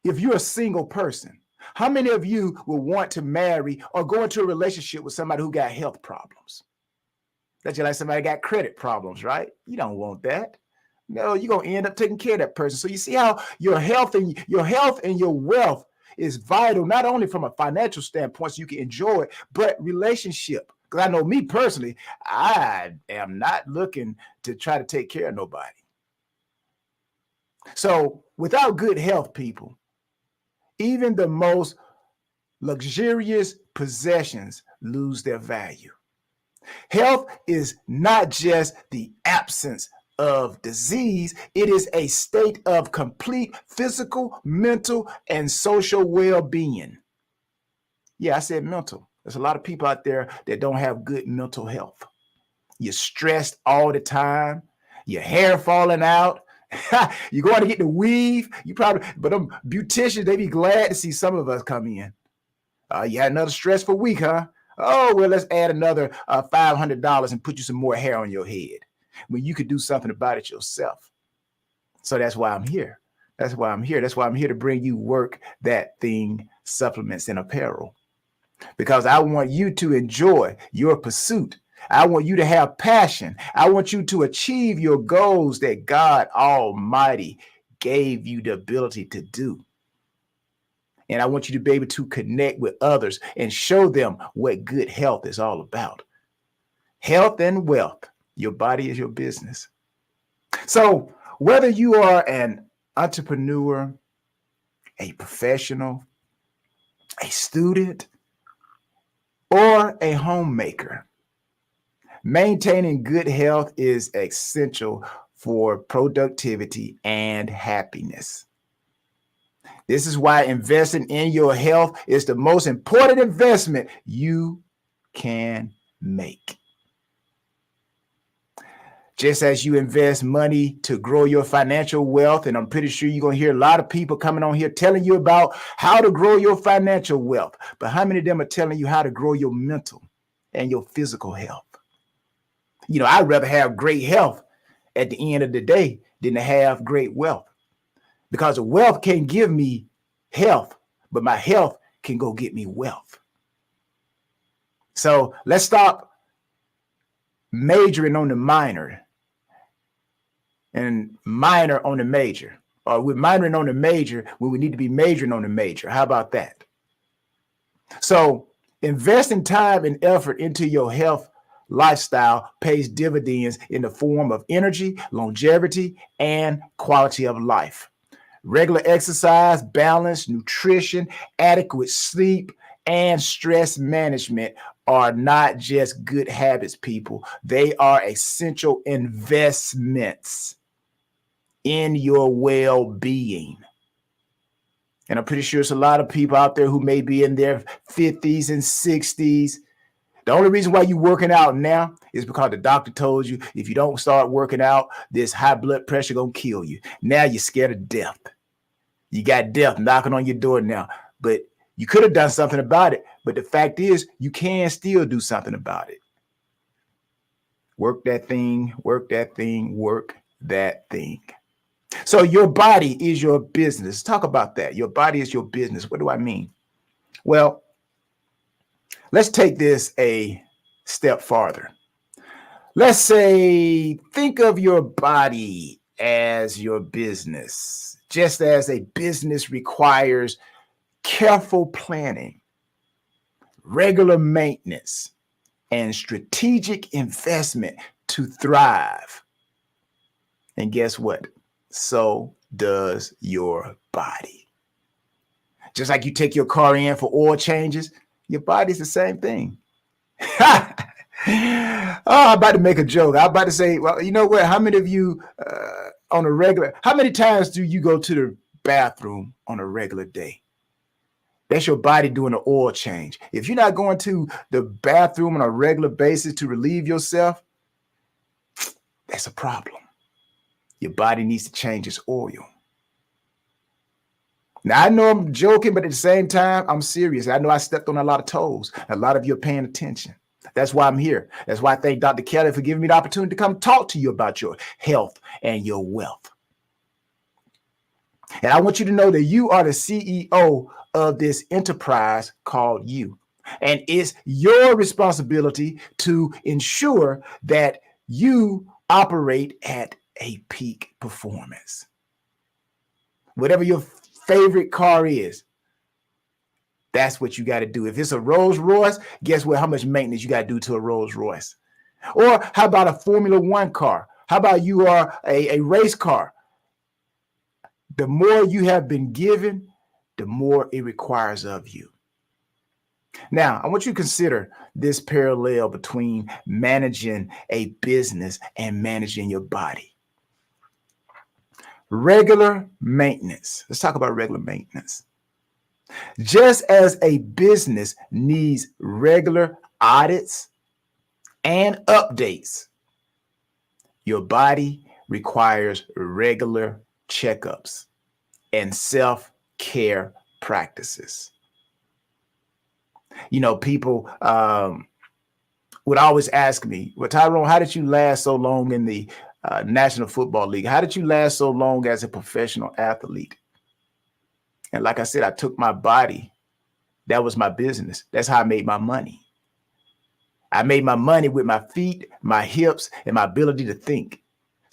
[SPEAKER 5] if you're a single person, how many of you will want to marry or go into a relationship with somebody who got health problems? That's just like somebody got credit problems, right? You don't want that. No, you're going to end up taking care of that person. So you see how your health and your wealth is vital, not only from a financial standpoint, so you can enjoy it, but relationship. Because I know me personally, I am not looking to try to take care of nobody. So without good health, people, even the most luxurious possessions lose their value. Health is not just the absence of disease. It is a state of complete physical, mental, and social well-being. Yeah, I said mental. There's a lot of people out there that don't have good mental health. You're stressed all the time. Your hair falling out. You're going to get the weave. But them beauticians, they be glad to see some of us come in. You had another stressful week, huh? Oh, well, let's add another $500 and put you some more hair on your head when you could do something about it yourself. So that's why I'm here. That's why I'm here to bring you Work That Thing supplements and apparel, because I want you to enjoy your pursuit. I want you to have passion. I want you to achieve your goals that God Almighty gave you the ability to do. And I want you to be able to connect with others and show them what good health is all about. Health and wealth. Your body is your business. So whether you are an entrepreneur, a professional, a student, or a homemaker, maintaining good health is essential for productivity and happiness. This is why investing in your health is the most important investment you can make. Just as you invest money to grow your financial wealth, and I'm pretty sure you're going to hear a lot of people coming on here telling you about how to grow your financial wealth. But how many of them are telling you how to grow your mental and your physical health? You know, I'd rather have great health at the end of the day than to have great wealth, because the wealth can't give me health, but my health can go get me wealth. So let's stop majoring on the minor and minor on the major, or we're minoring on the major when we need to be majoring on the major. How about that? So investing time and effort into your health lifestyle pays dividends in the form of energy, longevity, and quality of life. Regular exercise, balance, nutrition, adequate sleep, and stress management are not just good habits, people. They are essential investments in your well-being. And I'm pretty sure there's a lot of people out there who may be in their 50s and 60s. The only reason why you're working out now is because the doctor told you if you don't start working out, this high blood pressure gonna kill you. Now you're scared of death. You got death knocking on your door now, but you could have done something about it. But the fact is, you can still do something about it. Work that thing, work that thing, work that thing. So your body is your business. Talk about that. Your body is your business. What do I mean? Well, let's take this a step farther. Let's say, think of your body as your business. Just as a business requires careful planning, regular maintenance, and strategic investment to thrive. And guess what? So does your body. Just like you take your car in for oil changes, your body's the same thing. I'm about to make a joke. I'm about to say, well, you know what? How many of you on a regular, how many times do you go to the bathroom on a regular day? That's your body doing an oil change. If you're not going to the bathroom on a regular basis to relieve yourself, that's a problem. Your body needs to change its oil. Now, I know I'm joking, but at the same time, I'm serious. I know I stepped on a lot of toes. A lot of you are paying attention. That's why I'm here. That's why I thank Dr. Kelly for giving me the opportunity to come talk to you about your health and your wealth. And I want you to know that you are the CEO of this enterprise called you. And it's your responsibility to ensure that you operate at a peak performance. Whatever your favorite car is, that's what you got to do. If it's a Rolls Royce, guess what? How much maintenance you got to do to a Rolls Royce? Or how about a Formula One car? How about you are a race car? The more you have been given, the more it requires of you. Now, I want you to consider this parallel between managing a business and managing your body. Regular maintenance. Let's talk about regular maintenance. Just as a business needs regular audits and updates, your body requires regular checkups and self-care practices. You know, people would always ask me, well, Tyrone, how did you last so long in the National Football League? How did you last so long as a professional athlete? And like I said, I took my body. That was my business. That's how I made my money. I made my money with my feet, my hips, and my ability to think.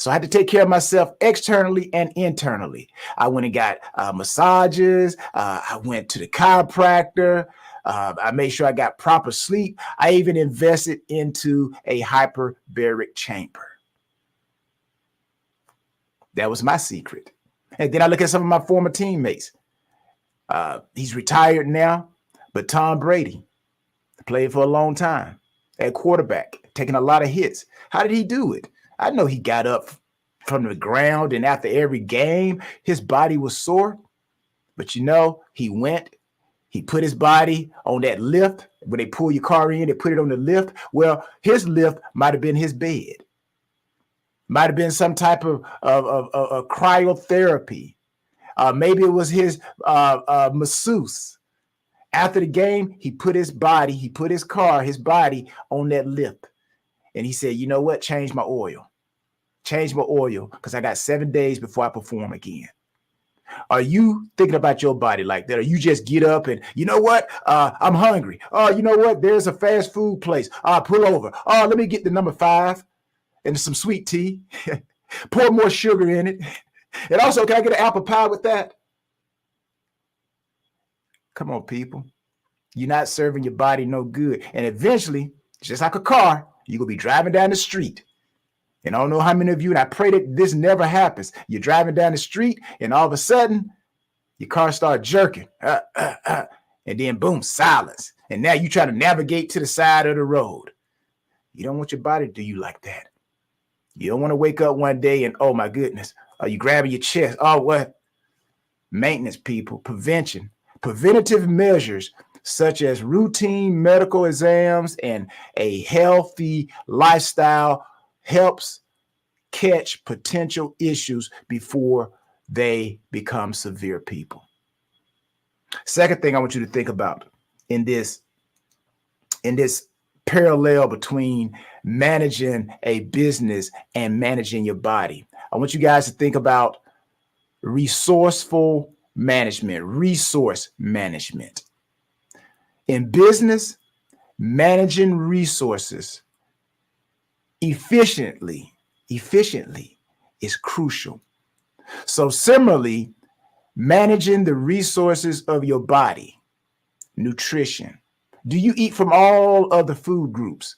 [SPEAKER 5] So I had to take care of myself externally and internally. I went and got massages. I went to the chiropractor. I made sure I got proper sleep. I even invested into a hyperbaric chamber. That was my secret. And then I look at some of my former teammates. He's retired now, but Tom Brady played for a long time at quarterback, taking a lot of hits. How did he do it? I know he got up from the ground, and after every game, his body was sore. But he put his body on that lift. When they pull your car in, they put it on the lift. Well, his lift might have been his bed. Might have been some type of cryotherapy. Maybe it was his masseuse. After the game, he put his body on that lift. And he said, you know what? Change my oil. Change my oil, because I got 7 days before I perform again. Are you thinking about your body like that? Or you just get up and, you know what? I'm hungry. Oh, you know what? There's a fast food place. Pull over. Oh, let me get the number 5 and some sweet tea. Pour more sugar in it. And also, can I get an apple pie with that? Come on, people. You're not serving your body no good. And eventually, just like a car, you're going to be driving down the street. And I don't know how many of you, and I pray that this never happens. You're driving down the street, and all of a sudden, your car starts jerking. And then, boom, silence. And now you try to navigate to the side of the road. You don't want your body to do you like that. You don't want to wake up one day and, oh, my goodness, are you grabbing your chest? Oh, what? Maintenance, people, prevention. Preventative measures such as routine medical exams and a healthy lifestyle helps catch potential issues before they become severe, people. Second thing I want you to think about in this parallel between managing a business and managing your body. I want you guys to think about resourceful management, resource management. In business, managing resources efficiently is crucial. So similarly, managing the resources of your body, nutrition. Do you eat from all of the food groups?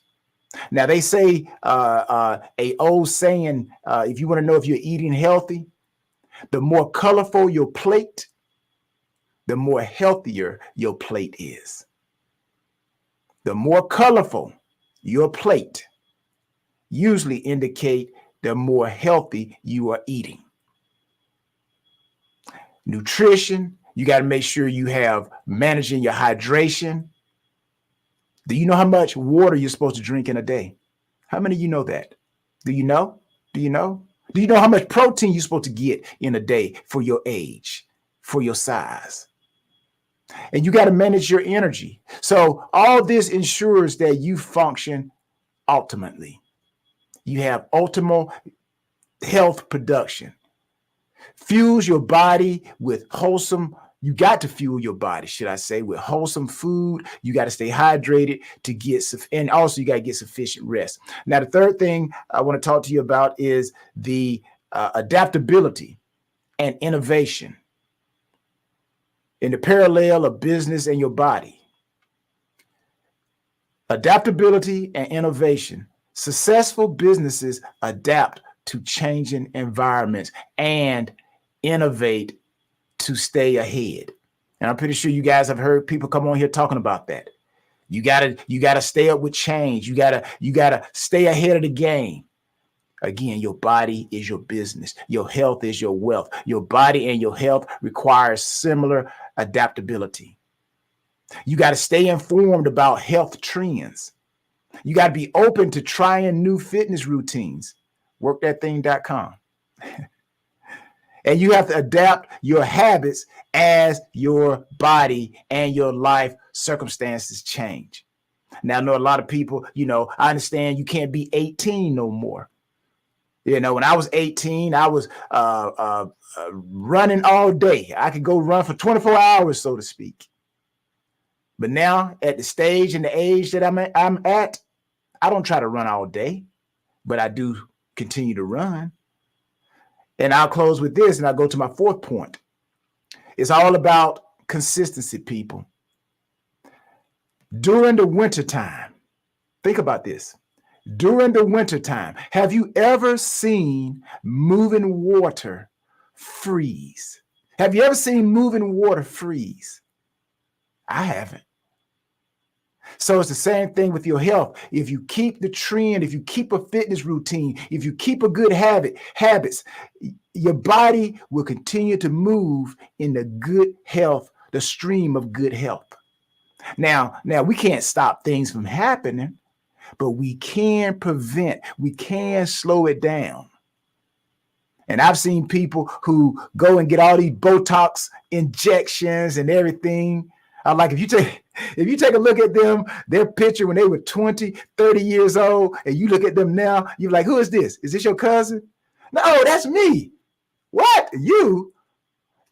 [SPEAKER 5] Now they say a old saying, if you want to know if you're eating healthy, the more colorful your plate, the more healthier your plate is. The more colorful your plate usually indicate the more healthy you are eating. Nutrition, you got to make sure you have managing your hydration. Do you know how much water you're supposed to drink in a day? How many of you know that? Do you know? Do you know? Do you know how much protein you're supposed to get in a day for your age, for your size? And you got to manage your energy. So all this ensures that you function optimally. You have optimal health production. Fuels your body with wholesome. You got to fuel your body, should I say, with wholesome food. You got to stay hydrated to get, and also you got to get sufficient rest. Now, the third thing I want to talk to you about is the adaptability and innovation in the parallel of business and your body. Adaptability and innovation. Successful businesses adapt to changing environments and innovate to stay ahead. And I'm pretty sure you guys have heard people come on here talking about that. You gotta stay up with change. You gotta stay ahead of the game. Again, your body is your business. Your health is your wealth. Your body and your health requires similar adaptability. You got to stay informed about health trends. You got to be open to trying new fitness routines. Workthatthing.com. And you have to adapt your habits as your body and your life circumstances change. Now, I know a lot of people, I understand you can't be 18 no more. When I was 18, I was running all day. I could go run for 24 hours, so to speak. But now at the stage and the age that I'm at, I don't try to run all day, but I do continue to run. And I'll close with this, and I'll go to my fourth point. It's all about consistency, people. During the wintertime, think about this. During the wintertime, have you ever seen moving water freeze? Have you ever seen moving water freeze? I haven't. So it's the same thing with your health. If you keep the trend, if you keep a fitness routine, if you keep a good habits, your body will continue to move in the good health, the stream of good health. Now we can't stop things from happening, but we can prevent, we can slow it down. And I've seen people who go and get all these Botox injections and everything. Like if you take a look at them, their picture when they were 20, 30 years old, and you look at them now, you're like, who is this? Is this your cousin? No, that's me. What? You?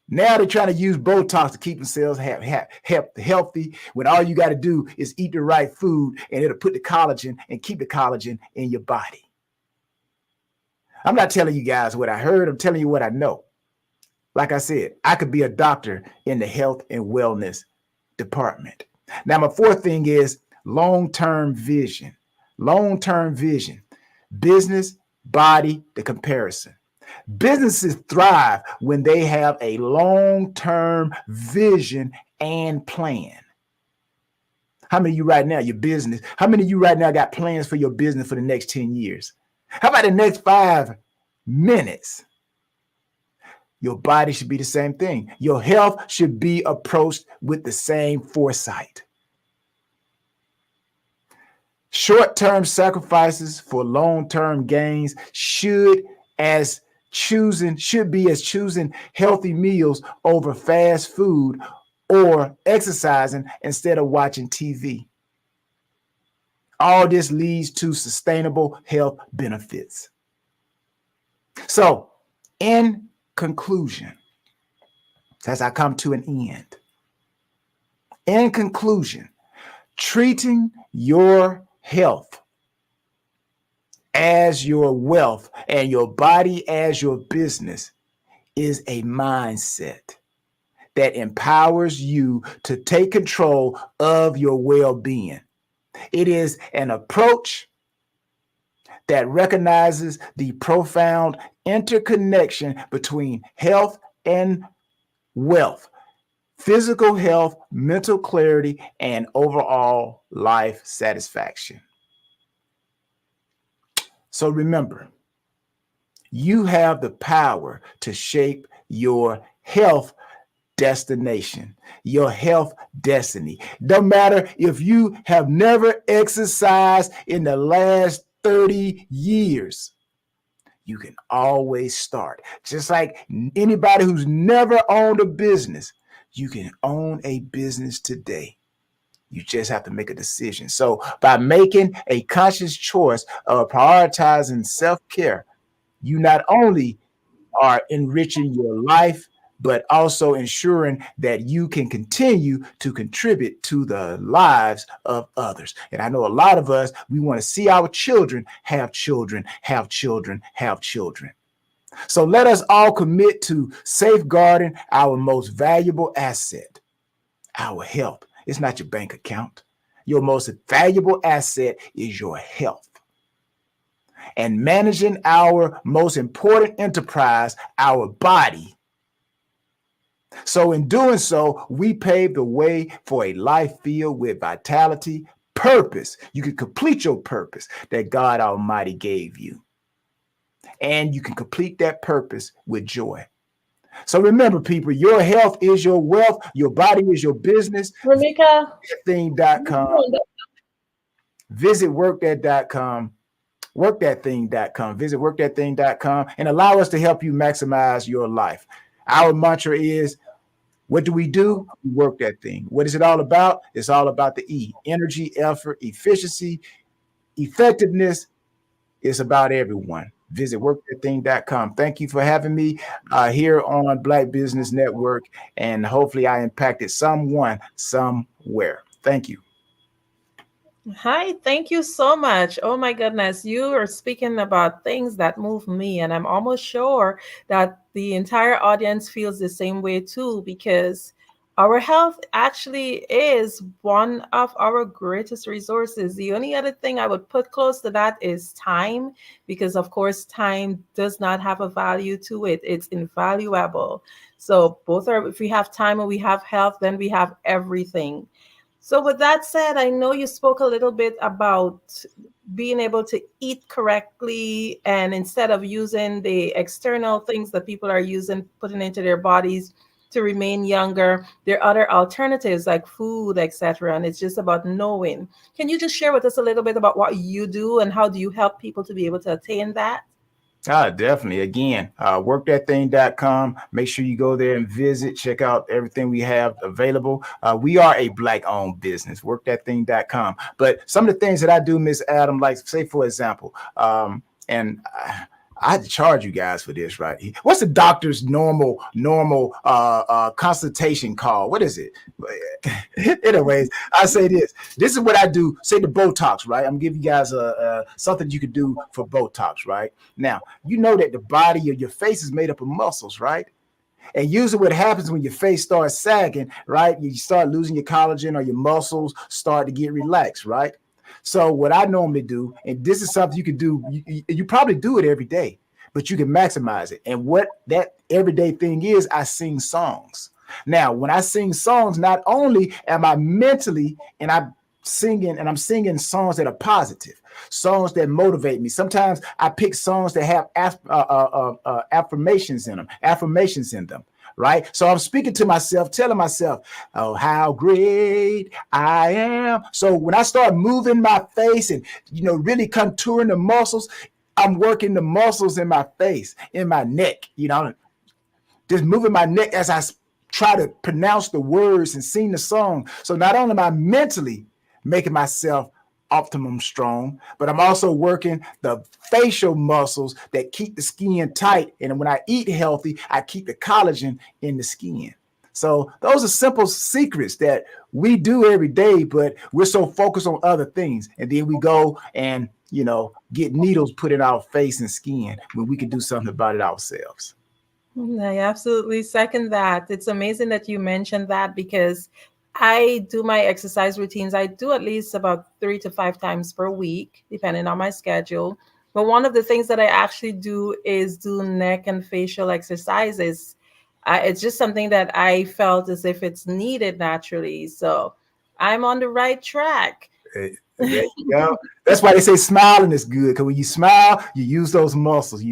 [SPEAKER 5] Now they're trying to use Botox to keep themselves healthy when all you got to do is eat the right food and it'll put the collagen and keep the collagen in your body. I'm not telling you guys what I heard. I'm telling you what I know. Like I said, I could be a doctor in the health and wellness department. Now, my fourth thing is long-term vision. Long-term vision. Business, body, the comparison. Businesses thrive when they have a long-term vision and plan. How many of you right now, your business, how many of you right now got plans for your business for the next 10 years? How about the next 5 minutes? Your body should be the same thing. Your health should be approached with the same foresight. Short-term sacrifices for long-term gains should be as choosing healthy meals over fast food or exercising instead of watching TV. All this leads to sustainable health benefits. So, in conclusion, as I come to an end, in conclusion, treating your health as your wealth and your body as your business is a mindset that empowers you to take control of your well-being. It is an approach that recognizes the profound interconnection between health and wealth, physical health, mental clarity, and overall life satisfaction. So remember, you have the power to shape your health destination, your health destiny. No matter if you have never exercised in the last 30 years, you can always start. Just like anybody who's never owned a business, you can own a business today. You just have to make a decision. So by making a conscious choice of prioritizing self-care, you not only are enriching your life, but also ensuring that you can continue to contribute to the lives of others. And I know a lot of us, we want to see our children have children, have children, have children. So let us all commit to safeguarding our most valuable asset, our health. It's not your bank account. Your most valuable asset is your health. And managing our most important enterprise, our body. So in doing so, we pave the way for a life filled with vitality, purpose. You can complete your purpose that God Almighty gave you. And you can complete that purpose with joy. So remember, people, your health is your wealth. Your body is your business.
[SPEAKER 11] Ramika.
[SPEAKER 5] Thing.com. Visit workthat.com. Workthatthing.com. Visit workthatthing.com and allow us to help you maximize your life. Our mantra is, what do? We work that thing. What is it all about? It's all about the E. Energy, effort, efficiency, effectiveness. It's about everyone. Visit workthatthing.com. Thank you for having me here on Black Business Network, and hopefully I impacted someone somewhere. Thank you.
[SPEAKER 11] Hi, thank you so much. Oh my goodness, you are speaking about things that move me, and I'm almost sure that the entire audience feels the same way too, because our health actually is one of our greatest resources. The only other thing I would put close to that is time, because of course, time does not have a value to it, it's invaluable. So, both are, if we have time and we have health, then we have everything. So, with that said, I know you spoke a little bit about being able to eat correctly, and instead of using the external things that people are using, putting into their bodies to remain younger, there are other alternatives like food, etc. And it's just about knowing. Can you just share with us a little bit about what you do and how do you help people to be able to attain that?
[SPEAKER 5] Definitely. Again, workthatthing.com. Make sure you go there and visit, check out everything we have available. We are a Black owned business, workthatthing.com. But some of the things that I do, Miss Adam, like say, for example, and I had to charge you guys for this, right? What's the doctor's normal consultation call? What is it? Anyways, I say this. This is what I do. Say the Botox, right? I'm giving you guys something you could do for Botox, right? Now, you know that the body of your face is made up of muscles, right? And usually what happens when your face starts sagging, right? You start losing your collagen or your muscles start to get relaxed, right? So what I normally do, and this is something you can do, you probably do it every day, but you can maximize it. And what that everyday thing is, I sing songs. Now, when I sing songs, not only am I mentally and I'm singing songs that are positive, songs that motivate me. Sometimes I pick songs that have affirmations in them, right? So I'm speaking to myself, telling myself, oh, how great I am. So when I start moving my face and, really contouring the muscles, I'm working the muscles in my face, in my neck, just moving my neck as I try to pronounce the words and sing the song. So not only am I mentally making myself optimum strong, but I'm also working the facial muscles that keep the skin tight. And when I eat healthy, I keep the collagen in the skin. So those are simple secrets that we do every day, but we're so focused on other things. And then we go and, get needles put in our face and skin when we can do something about it ourselves.
[SPEAKER 11] I absolutely second that. It's amazing that you mentioned that, because I do my exercise routines. I do at least about 3 to 5 times per week, depending on my schedule. But one of the things that I actually do is do neck and facial exercises. It's just something that I felt as if it's needed naturally. So I'm on the right track.
[SPEAKER 5] There you go. That's why they say smiling is good, because when you smile, you use those muscles.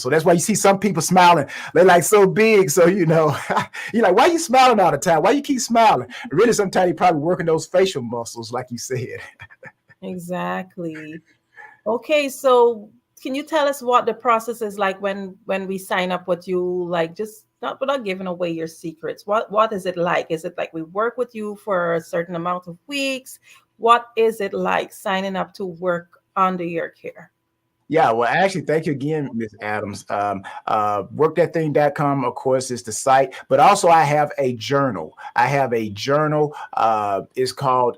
[SPEAKER 5] So that's why you see some people smiling. They're like so big. So, you're like, why are you smiling all the time? Why you keep smiling? Really, sometimes you're probably working those facial muscles, like you said.
[SPEAKER 11] Exactly. Okay, so can you tell us what the process is like when we sign up with you? Like, just not without giving away your secrets. What is it like? Is it like we work with you for a certain amount of weeks? What is it like signing up to work under your care?
[SPEAKER 5] Yeah, well, actually, thank you again, Ms. Adams. Workthatthing.com, of course, is the site, but also I have a journal. It's called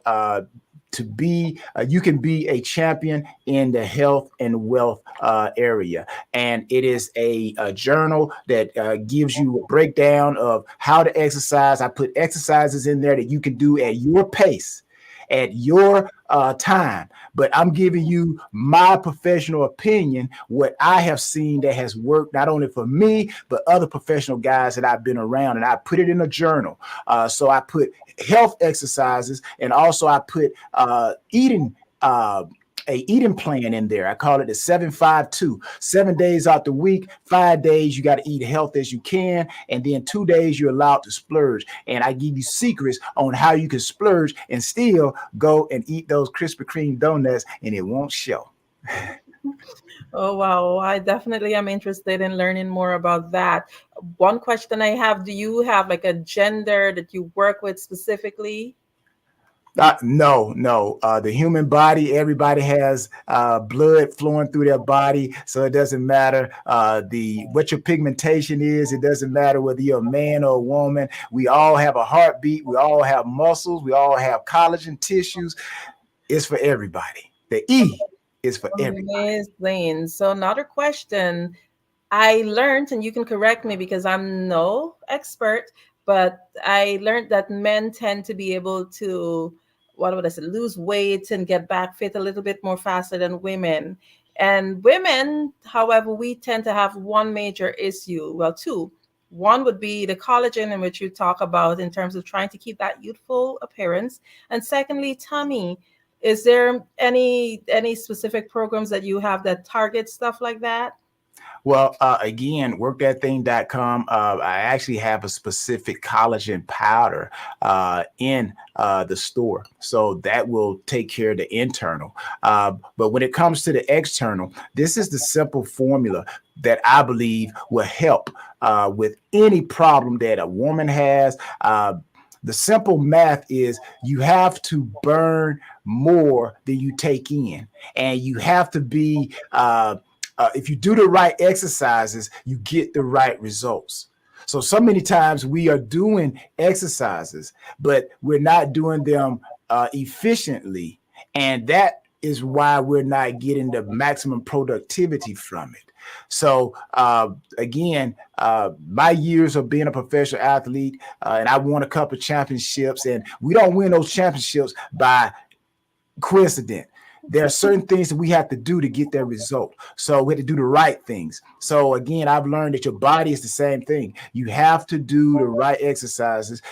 [SPEAKER 5] you can be a champion in the health and wealth area. And it is a journal that gives you a breakdown of how to exercise. I put exercises in there that you can do at your pace, at your time. But I'm giving you my professional opinion, what I have seen that has worked not only for me, but other professional guys that I've been around. And I put it in a journal. So I put health exercises, and also I put eating a eating plan in there. I call it the 7-5-2. 7 days out the week, 5 days you got to eat healthy as you can, and then 2 days you're allowed to splurge. And I give you secrets on how you can splurge and still go and eat those Krispy Kreme donuts, and it won't show.
[SPEAKER 11] Oh, wow. I definitely am interested in learning more about that. One question I have, do you have like a gender that you work with specifically?
[SPEAKER 5] No. The human body, everybody has blood flowing through their body, so it doesn't matter what your pigmentation is. It doesn't matter whether you're a man or a woman. We all have a heartbeat. We all have muscles. We all have collagen tissues. is for everybody. The E is for everybody.
[SPEAKER 11] Amazing. So another question I learned, and you can correct me because I'm no expert, but I learned that men tend to be able to, what would I say, lose weight and get back fit a little bit more faster than women. And women, however, we tend to have one major issue, well, two. One would be the collagen, in which you talk about in terms of trying to keep that youthful appearance. And secondly, tummy. Is there any specific programs that you have that target stuff like that?
[SPEAKER 5] Well, again, workthatthing.com. I actually have a specific collagen powder in the store. So that will take care of the internal. But when it comes to the external, this is the simple formula that I believe will help with any problem that a woman has. The simple math is you have to burn more than you take in, and you have to be if you do the right exercises, you get the right results. So many times we are doing exercises, but we're not doing them efficiently. And that is why we're not getting the maximum productivity from it. So again, my years of being a professional athlete, and I won a couple of championships, and we don't win those championships by coincidence. There are certain things that we have to do to get that result. So we have to do the right things. So again, I've learned that your body is the same thing. You have to do the right exercises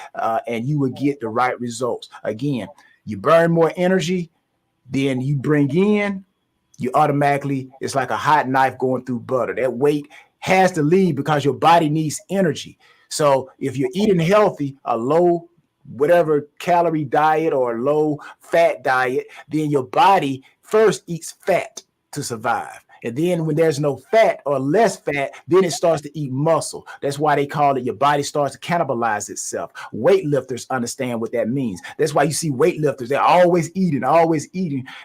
[SPEAKER 5] and you will get the right results. Again, you burn more energy than you bring in, you automatically, it's like a hot knife going through butter. That weight has to leave because your body needs energy. So if you're eating healthy, a low whatever calorie diet or low fat diet, then your body first eats fat to survive. And then when there's no fat or less fat, then it starts to eat muscle. That's why they call it your body starts to cannibalize itself. Weightlifters understand what that means. That's why you see weightlifters, they're always eating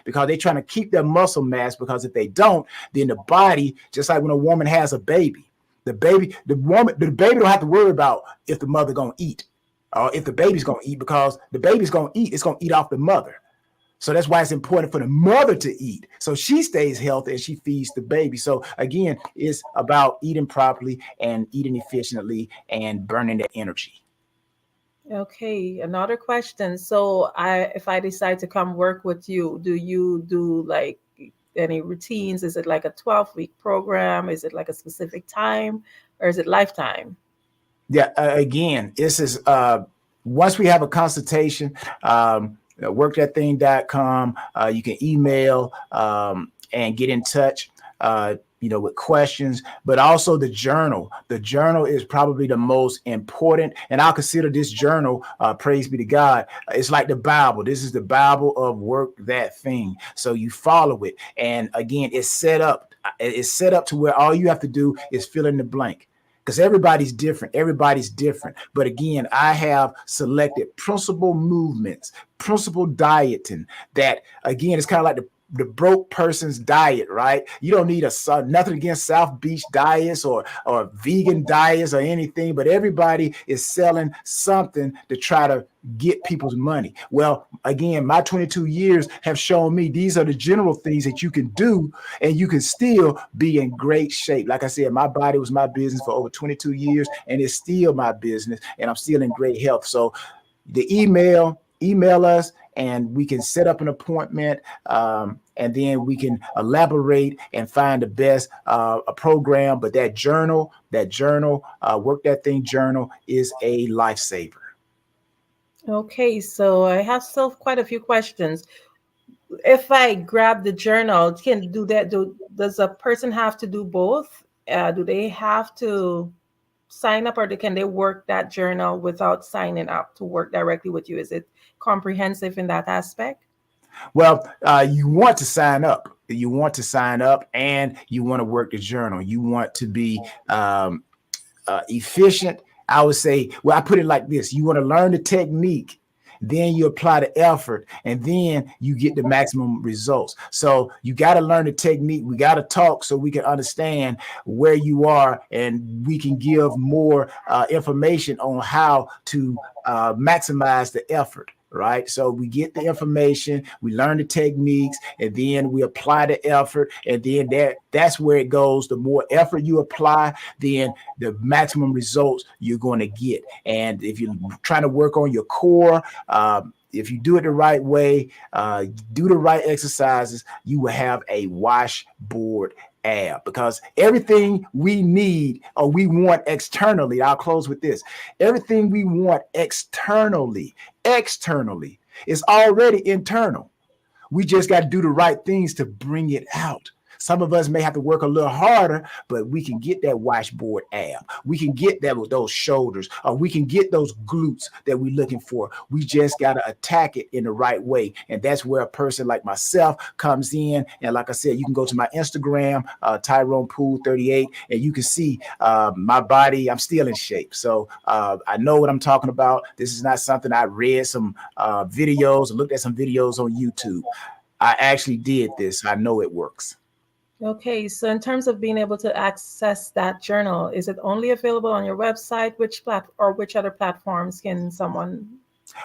[SPEAKER 5] because they're trying to keep their muscle mass, because if they don't, then the body, just like when a woman has a baby, the baby don't have to worry about if the mother gonna eat. If the baby's going to eat, because the baby's going to eat, it's going to eat off the mother. So that's why it's important for the mother to eat, so she stays healthy and she feeds the baby. So again, it's about eating properly and eating efficiently and burning the energy.
[SPEAKER 11] Okay, another question. So if I decide to come work with you, do you do like any routines? Is it like a 12-week program? Is it like a specific time, or is it lifetime?
[SPEAKER 5] Yeah, again, this is once we have a consultation, workthatthing.com, you can email and get in touch, with questions, but also the journal. The journal is probably the most important, and I'll consider this journal, praise be to God, it's like the Bible. This is the Bible of Work That Thing. So you follow it, and again, it's set up to where all you have to do is fill in the blank. Because everybody's different. But again, I have selected principal movements, principal dieting that, again, it's kind of like the broke person's diet, right? You don't need nothing against South Beach diets or vegan diets or anything, but everybody is selling something to try to get people's money. Well, again, my 22 years have shown me these are the general things that you can do, and you can still be in great shape. Like I said, my body was my business for over 22 years, and it's still my business, and I'm still in great health. So the email us, and we can set up an appointment, and then we can elaborate and find the best a program. But that journal, Work That Thing journal, is a lifesaver.
[SPEAKER 11] Okay, so I have still quite a few questions. If I grab the journal, can do that? Does a person have to do both? Do they have to sign up, or can they work that journal without signing up to work directly with you? Is it comprehensive in that aspect?
[SPEAKER 5] Well, you want to sign up. And you want to work the journal. You want to be efficient. I would say, well, I put it like this. You want to learn the technique, then you apply the effort, and then you get the maximum results. So you got to learn the technique. We got to talk so we can understand where you are, and we can give more information on how to maximize the effort. right? So we get the information, we learn the techniques, and then we apply the effort, and then that's where it goes. The more effort you apply, then the maximum results you're going to get. And if you're trying to work on your core, if you do it the right way, do the right exercises, you will have a washboard ab, because everything we need or we want externally, I'll close with this, everything we want externally is already internal. We just got to do the right things to bring it out. Some of us may have to work a little harder, but we can get that washboard ab. We can get that with those shoulders, or we can get those glutes that we're looking for. We just got to attack it in the right way. And that's where a person like myself comes in. And like I said, you can go to my Instagram, Tyrone Poole 38, and you can see my body. I'm still in shape. So I know what I'm talking about. This is not something I read some videos or looked at some videos on YouTube. I actually did this. I know it works.
[SPEAKER 11] Okay, so in terms of being able to access that journal, is it only available on your website? Which other platforms can someone?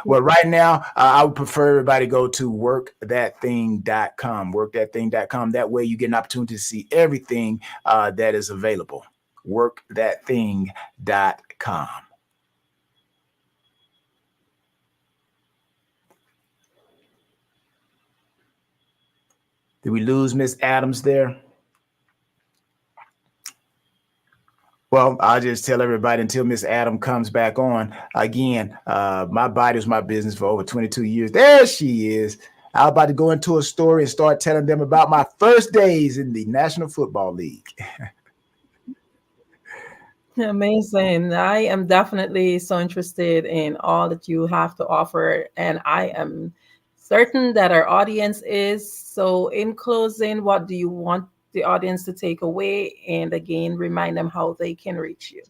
[SPEAKER 5] Well, right now, I would prefer everybody go to workthatthing.com, workthatthing.com. That way you get an opportunity to see everything that is available. Workthatthing.com. Did we lose Miss Adams there? Well, I'll just tell everybody until Miss Adam comes back on. Again, my body was my business for over 22 years. There she is. I'm about to go into a story and start telling them about my first days in the National Football League.
[SPEAKER 11] Amazing. I am definitely so interested in all that you have to offer, and I am certain that our audience is. So in closing, what do you want the audience to take away, and again remind them how they can reach you?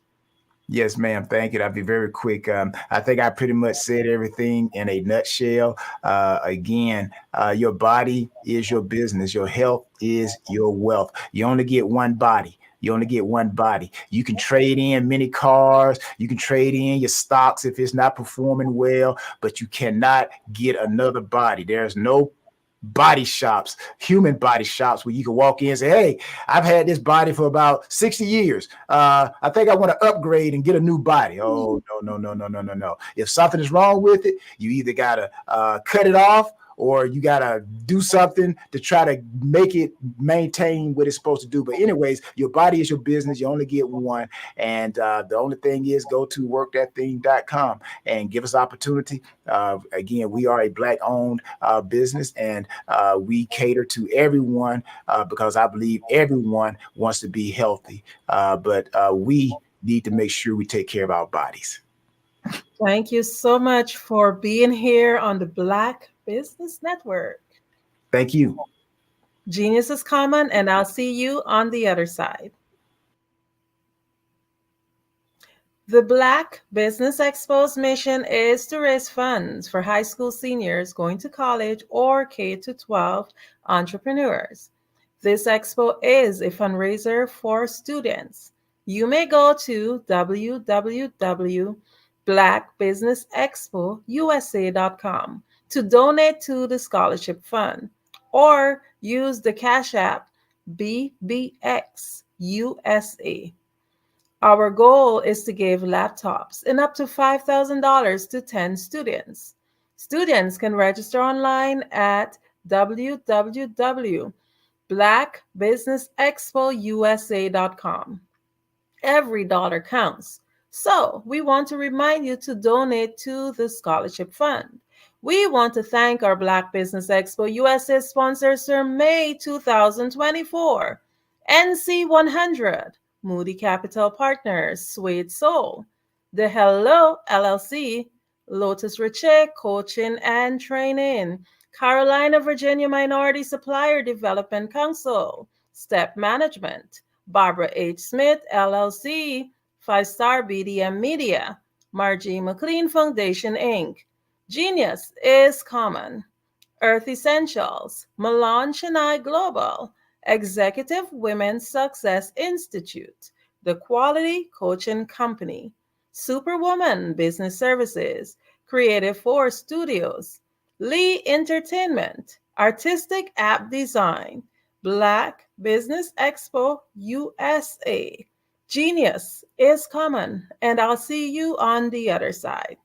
[SPEAKER 5] Yes, ma'am. Thank you. I'll be very quick. I think I pretty much said everything in a nutshell. Again, your body is your business. Your health is your wealth. You only get one body. You only get one body. You can trade in many cars. You can trade in your stocks if it's not performing well, but you cannot get another body. There's no body shops, human body shops, where you can walk in and say, hey, I've had this body for about 60 years. I think I want to upgrade and get a new body. Oh, no. If something is wrong with it, you either got to cut it off, or you got to do something to try to make it maintain what it's supposed to do. But anyways, your body is your business. You only get one. And the only thing is, go to workthatthing.com and give us opportunity. Again, we are a Black-owned business, and we cater to everyone because I believe everyone wants to be healthy. But we need to make sure we take care of our bodies.
[SPEAKER 11] Thank you so much for being here on the Black Business Network.
[SPEAKER 5] Thank you.
[SPEAKER 11] Genius is common, and I'll see you on the other side. The Black Business Expo's mission is to raise funds for high school seniors going to college or K-12 entrepreneurs. This expo is a fundraiser for students. You may go to www.blackbusinessexpousa.com to donate to the scholarship fund, or use the Cash App BBXUSA. Our goal is to give laptops and up to $5,000 to 10 students. Students can register online at www.blackbusinessexpousa.com. Every dollar counts. So we want to remind you to donate to the scholarship fund. We want to thank our Black Business Expo USA sponsors for May 2024. NC 100, Moody Capital Partners, Suede Soul, The Hello LLC, Lotus Riche Coaching and Training, Carolina, Virginia Minority Supplier Development Council, Step Management, Barbara H. Smith LLC, 5-Star BDM Media, Margie McLean Foundation Inc., Genius is Common, Earth Essentials, Milan Chennai Global, Executive Women's Success Institute, The Quality Coaching Company, Superwoman Business Services, Creative Force Studios, Lee Entertainment, Artistic App Design, Black Business Expo USA. Genius is common, and I'll see you on the other side.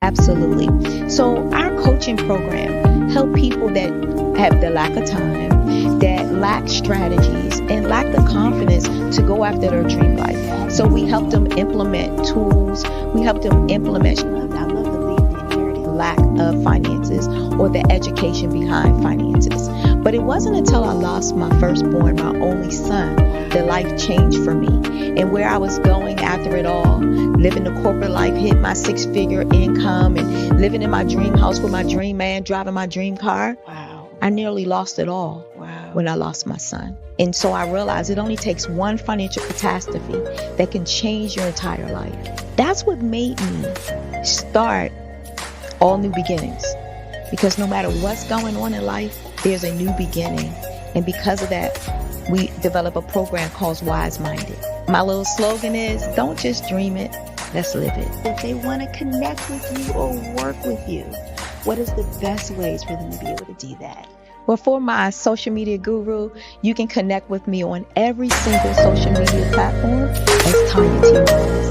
[SPEAKER 17] Absolutely. So our coaching program help people that have the lack of time, that lack strategies, and lack the confidence to go after their dream life. So we help them implement tools. We help them implement, I love to leave the inherited lack of finances or the education behind finances. But it wasn't until I lost my firstborn, my only son, that life changed for me. And where I was going after it all, living the corporate life, hit my 6-figure income, and living in my dream house with my dream man, driving my dream car. Wow. I nearly lost it all. Wow. When I lost my son. And so I realized it only takes one financial catastrophe that can change your entire life. That's what made me start All New Beginnings. Because no matter what's going on in life, there's a new beginning. And because of that, we develop a program called Wise Minded. My little slogan is, don't just dream it, let's live it. If they want to connect with you or work with you, what is the best ways for them to be able to do that? Well, for my social media guru, you can connect with me on every single social media platform as Tanya T. Rose.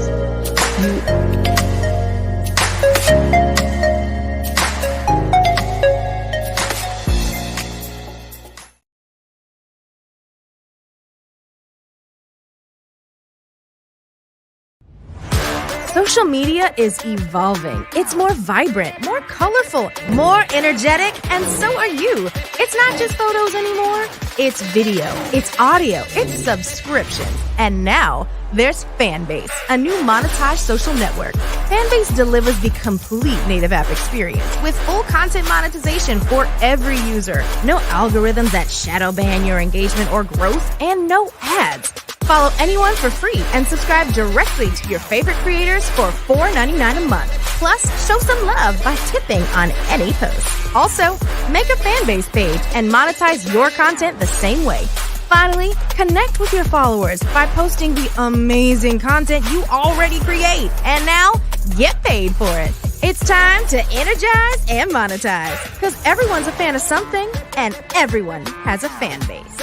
[SPEAKER 18] Social media is evolving. It's more vibrant, more colorful, more energetic, and so are you. It's not just photos anymore. It's video, it's audio, it's subscriptions. And now there's Fanbase, a new monetized social network. Fanbase delivers the complete native app experience with full content monetization for every user. No algorithms that shadow ban your engagement or growth, and no ads. Follow anyone for free and subscribe directly to your favorite creators for $4.99 a month. Plus, show some love by tipping on any post. Also, make a Fanbase page and monetize your content the same way. Finally, connect with your followers by posting the amazing content you already create. And now, get paid for it. It's time to energize and monetize, because everyone's a fan of something and everyone has a fan base.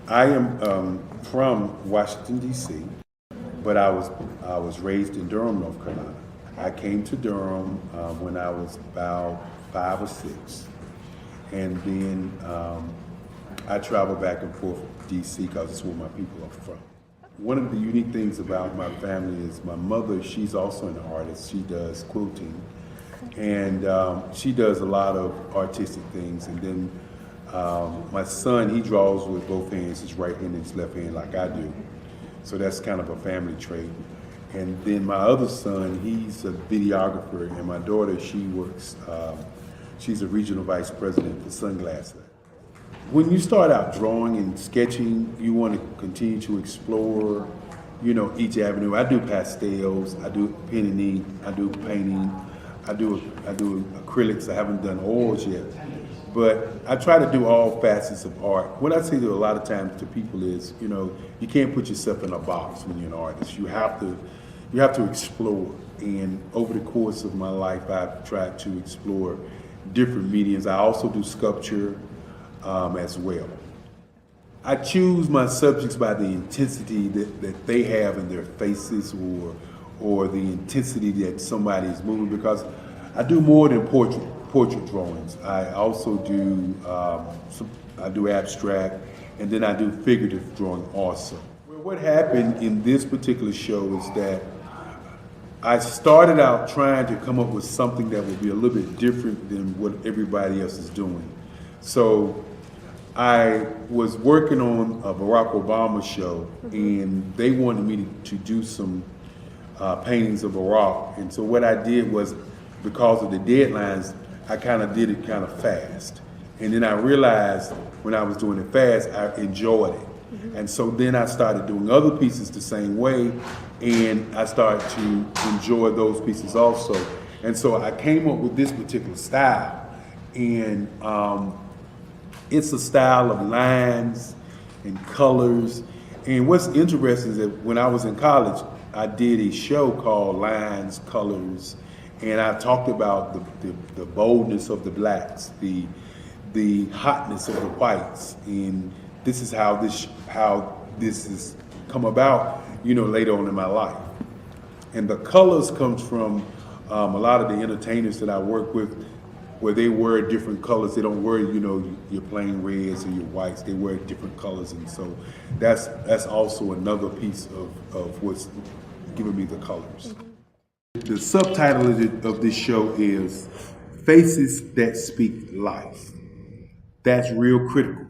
[SPEAKER 19] I am from Washington, D.C., but I was raised in Durham, North Carolina. I came to Durham when I was about 5 or 6, and then I traveled back and forth to D.C. because it's where my people are from. One of the unique things about my family is my mother, she's also an artist. She does quilting, and she does a lot of artistic things. And then my son, he draws with both hands, his right hand and his left hand, like I do. So that's kind of a family trait. And then my other son, he's a videographer, and my daughter, she works, she's a regional vice president for Sunglasses. When you start out drawing and sketching, you want to continue to explore, you know, each avenue. I do pastels, I do pen and ink, I do painting, I do acrylics. I haven't done oils yet. But I try to do all facets of art. What I say to a lot of times to people is, you know, you can't put yourself in a box when you're an artist. You have to explore. And over the course of my life, I've tried to explore different mediums. I also do sculpture as well. I choose my subjects by the intensity that they have in their faces, or the intensity that somebody is moving, because I do more than portrait drawings. I also do I do abstract, and then I do figurative drawing also. Well, what happened in this particular show is that I started out trying to come up with something that would be a little bit different than what everybody else is doing. So I was working on a Barack Obama show, and they wanted me to do some paintings of Barack. And so what I did was, because of the deadlines, I kind of did it kind of fast. And then I realized when I was doing it fast, I enjoyed it.
[SPEAKER 23] And so then I started doing other pieces the same way, and I started to enjoy those pieces also. And so I came up with this particular style, and it's a style of lines and colors. And what's interesting is that when I was in college, I did a show called Lines, Colors, and I talked about the boldness of the blacks, the hotness of the whites, and this is how this has come about, later on in my life. And the colors comes from a lot of the entertainers that I work with, where they wear different colors. They don't wear, your plain reds or your whites. They wear different colors, and so that's also another piece of what's giving me the colors. The subtitle of this show is Faces That Speak Life. That's real critical.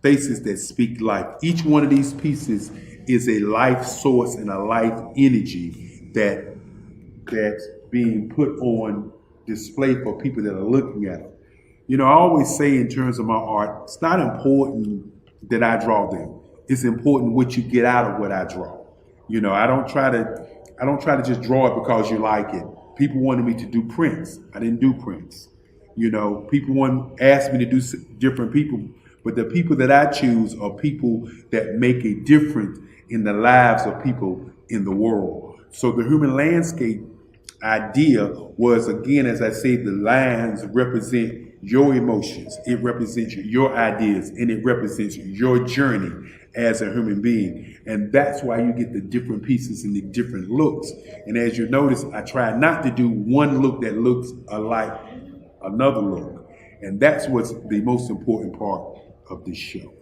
[SPEAKER 23] Faces that speak life. Each one of these pieces is a life source and a life energy that's being put on display for people that are looking at them. I always say in terms of my art, it's not important that I draw them. It's important what you get out of what I draw. I don't try to just draw it because you like it. People wanted me to do prints. I didn't do prints. People asked me to do different people, but the people that I choose are people that make a difference in the lives of people in the world. So the human landscape idea was, again, as I say, the lines represent your emotions, it represents your ideas, and it represents your journey as a human being. And that's why you get the different pieces and the different looks. And as you notice, I try not to do one look that looks alike another look. And that's what's the most important part of this show.